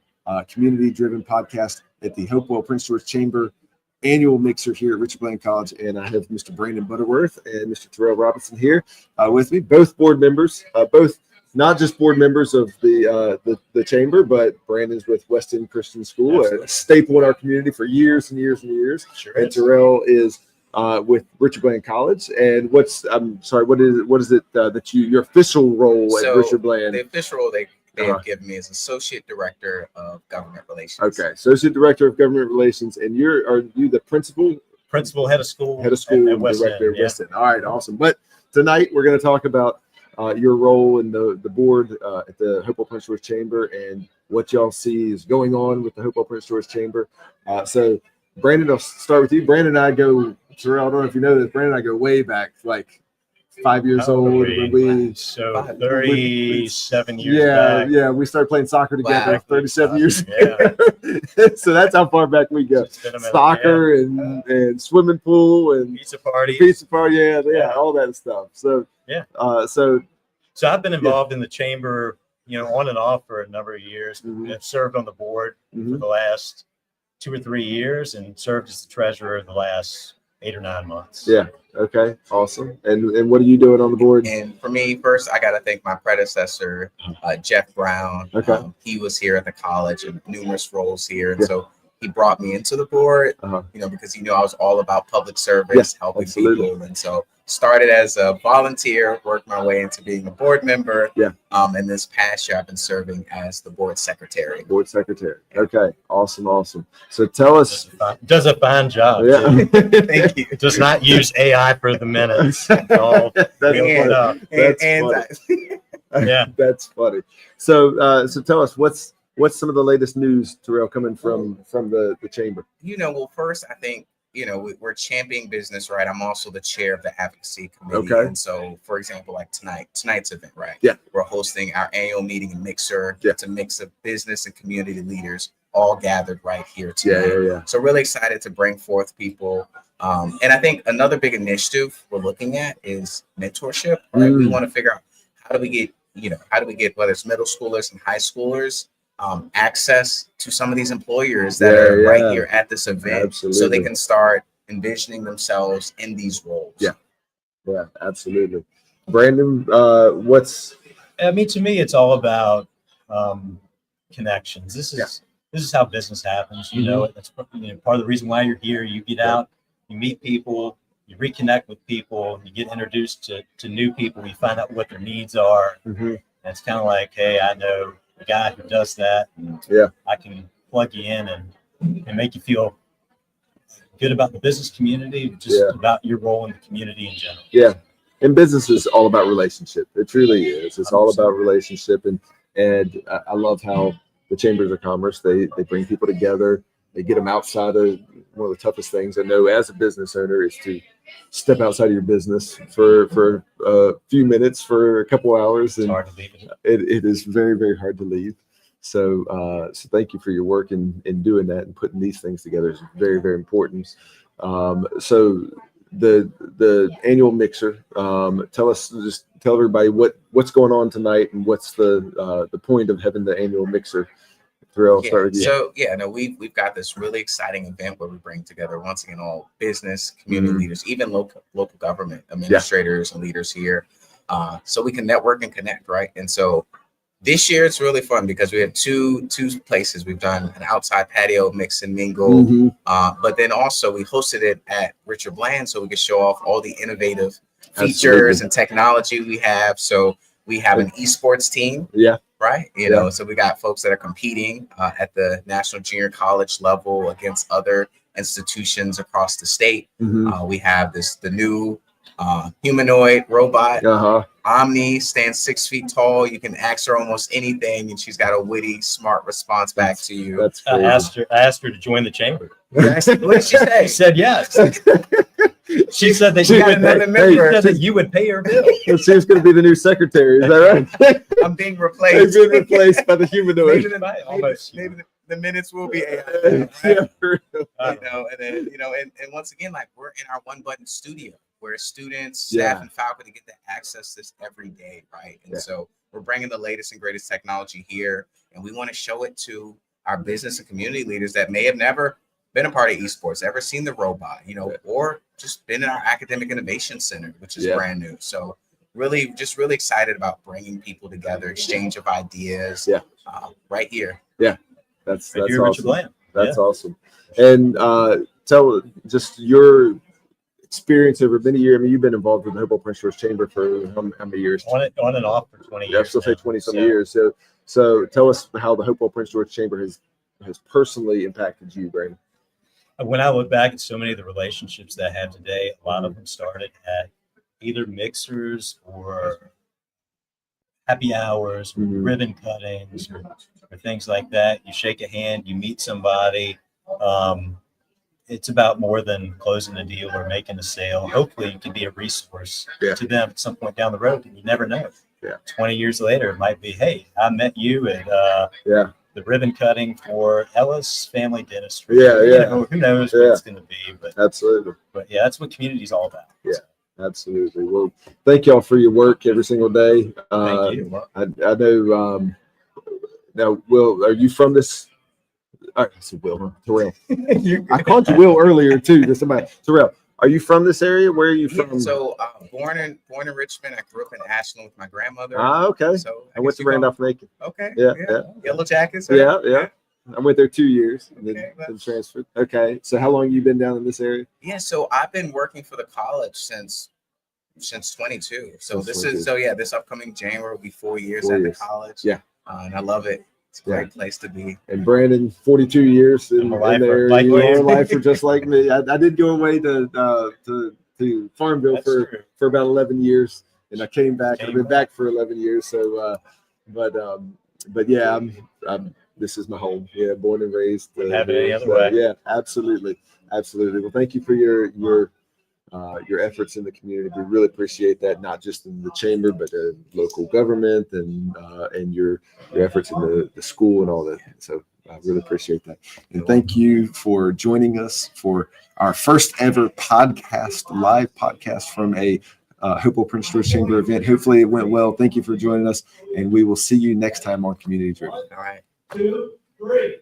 community-driven podcast at the Hopewell Prince George Chamber annual mixer here at Richard Bland College, and I have Mr. Brandon Butterworth and Mr. Terrell Robinson here with me. Both board members, both not just board members of the chamber, but Brandon's with West End Christian School, a staple in our community for years and years and years. Sure and is. Terrell is with Richard Bland College. And what is it that your official role at Richard Bland? The official role they have given me is Associate Director of Government Relations. Okay, Associate Director of Government Relations, and are you the principal? Principal, head of school, Head of school, at West director End, of West End. All right, awesome. But tonight we're going to talk about your role in the board at the Hopewell Prince George Chamber and what y'all see is going on with the Hopewell Prince George Chamber. So, Brandon, I'll start with you. Brandon and I go, Terrell, I don't know if you know this, Brandon and I go way back, like 5 years old. When we 37 years back. Yeah, we started playing soccer together. Wow. 37 years ago. So that's how far back we go. Soccer and swimming pool and pizza party, yeah, all that stuff. So so I've been involved in the chamber, on and off for a number of years. I've served on the board for the last 2 or 3 years and served as the treasurer the last 8 or 9 months. Yeah. Okay. Awesome. And what are you doing on the board? And for me, first, I got to thank my predecessor, Jeff Brown. Okay. He was here at the college in numerous roles here. And so he brought me into the board, because he knew I was all about public service, helping people. And so started as a volunteer, worked my way into being a board member. Yeah. And this past year, I've been serving as the board secretary. Board secretary. Okay. Awesome. So tell us. Does a fine job. Yeah. Thank you. Does not use AI for the minutes. All Yeah, that's funny. So tell us what's some of the latest news, Terrell, coming from the chamber? Well, first, I think, we're championing business, right? I'm also the chair of the advocacy committee. Okay. And so, for example, like tonight's event, right? Yeah. We're hosting our annual meeting in Mixer. Yeah. It's a mix of business and community leaders all gathered right here tonight. Yeah. So really excited to bring forth people. And I think another big initiative we're looking at is mentorship, right? We want to figure out how do we get whether it's middle schoolers and high schoolers access to some of these employers that are right here at this event, so they can start envisioning themselves in these roles. Yeah, absolutely. Brandon, to me, it's all about connections. This is how business happens. That's part of the reason why you're here. You get out, you meet people, you reconnect with people, you get introduced to new people, you find out what their needs are. And it's kind of like, hey, I know a guy who does that. I can plug you in and make you feel good about the business community, just about your role in the community in general. Yeah. And business is all about relationship. It truly is. It's 100%. All about relationship. And I love how the chambers of commerce, they bring people together. They get them outside of one of the toughest things I know as a business owner is to step outside of your business for a few minutes, for a couple hours. And hard to leave it. It is very, very hard to leave. So thank you for your work in doing that and putting these things together. Is very, very important. So the annual mixer, tell everybody what's going on tonight and what's the point of having the annual mixer. Terrell, start with you. So we've got this really exciting event where we bring together once again all business, community leaders, even local government administrators and leaders here, so we can network and connect, right? And so this year it's really fun because we have two places. We've done an outside patio mix and mingle, but then also we hosted it at Richard Bland so we could show off all the innovative features and technology we have. So we have an esports team. Right. So we got folks that are competing at the National Junior College level against other institutions across the state. We have the new humanoid robot. Omni stands 6 feet tall. You can ask her almost anything, and she's got a witty, smart response back to you. That's I asked her to join the chamber. What did she say? She said yes. She said that you would pay her bill. She's going to be the new secretary. Is that right? I'm being replaced. You've been replaced by the humanoid. Maybe the minutes will be AI. Right? And once again, like we're in our one button studio where students, staff, and faculty get to access this every day, right? And so we're bringing the latest and greatest technology here, and we want to show it to our business and community leaders that may have never been a part of esports, ever seen the robot, or just been in our academic innovation center, which is brand new. So really excited about bringing people together, exchange of ideas, right here. Yeah, that's awesome. That's awesome. And tell just your experience over many years. I mean, you've been involved with the Hopewell Prince George Chamber for how many years? On and off for 20 years. I still say 20 some years. So tell us how the Hopewell Prince George Chamber has personally impacted you, Brandon. When I look back at so many of the relationships that I have today, a lot of them started at either mixers or happy hours, or ribbon cuttings, or things like that. You shake a hand, you meet somebody. It's about more than closing a deal or making a sale. Hopefully, you can be a resource to them at some point down the road, and you never know. 20 years later, it might be, hey, I met you at the ribbon cutting for Ellis Family Dentistry. Who knows what it's going to be? But absolutely. But that's what community is all about. Absolutely. Well, thank y'all for your work every single day. Thank you. I know. Now, Will, are you from this? I said Will, Terrell. I called you Will earlier too. Terrell. Are you from this area? Where are you Yeah, from? so born in Richmond. I grew up in Ashland with my grandmother. Okay. So I went to Randolph-Macon. Okay. Yeah. Yellow Jackets. Right? Yeah. I went there 2 years and Okay, then transferred. Okay. So how long you been down in this area? Yeah. So I've been working for the college since 22. So Since 22. This upcoming January will be 4 years 4 at years. the college. Yeah. And I love it. It's a great place to be. And Brandon, 42 years in there. You are a lifer just like me. I did go away to Farmville for about 11 years, and I came back. I've been back for 11 years. So, but yeah, I'm this is my home. Yeah, born and raised. Have it any other way. Yeah, absolutely. Well, thank you for your efforts in the community. We really appreciate that, not just in the chamber, but local government and your efforts in the school and all that. So I really appreciate that. And thank you for joining us for our first ever live podcast from a Hopewell Prince George Chamber event. Hopefully it went well. Thank you for joining us, and we will see you next time on Community Driven. All right. 2, 3.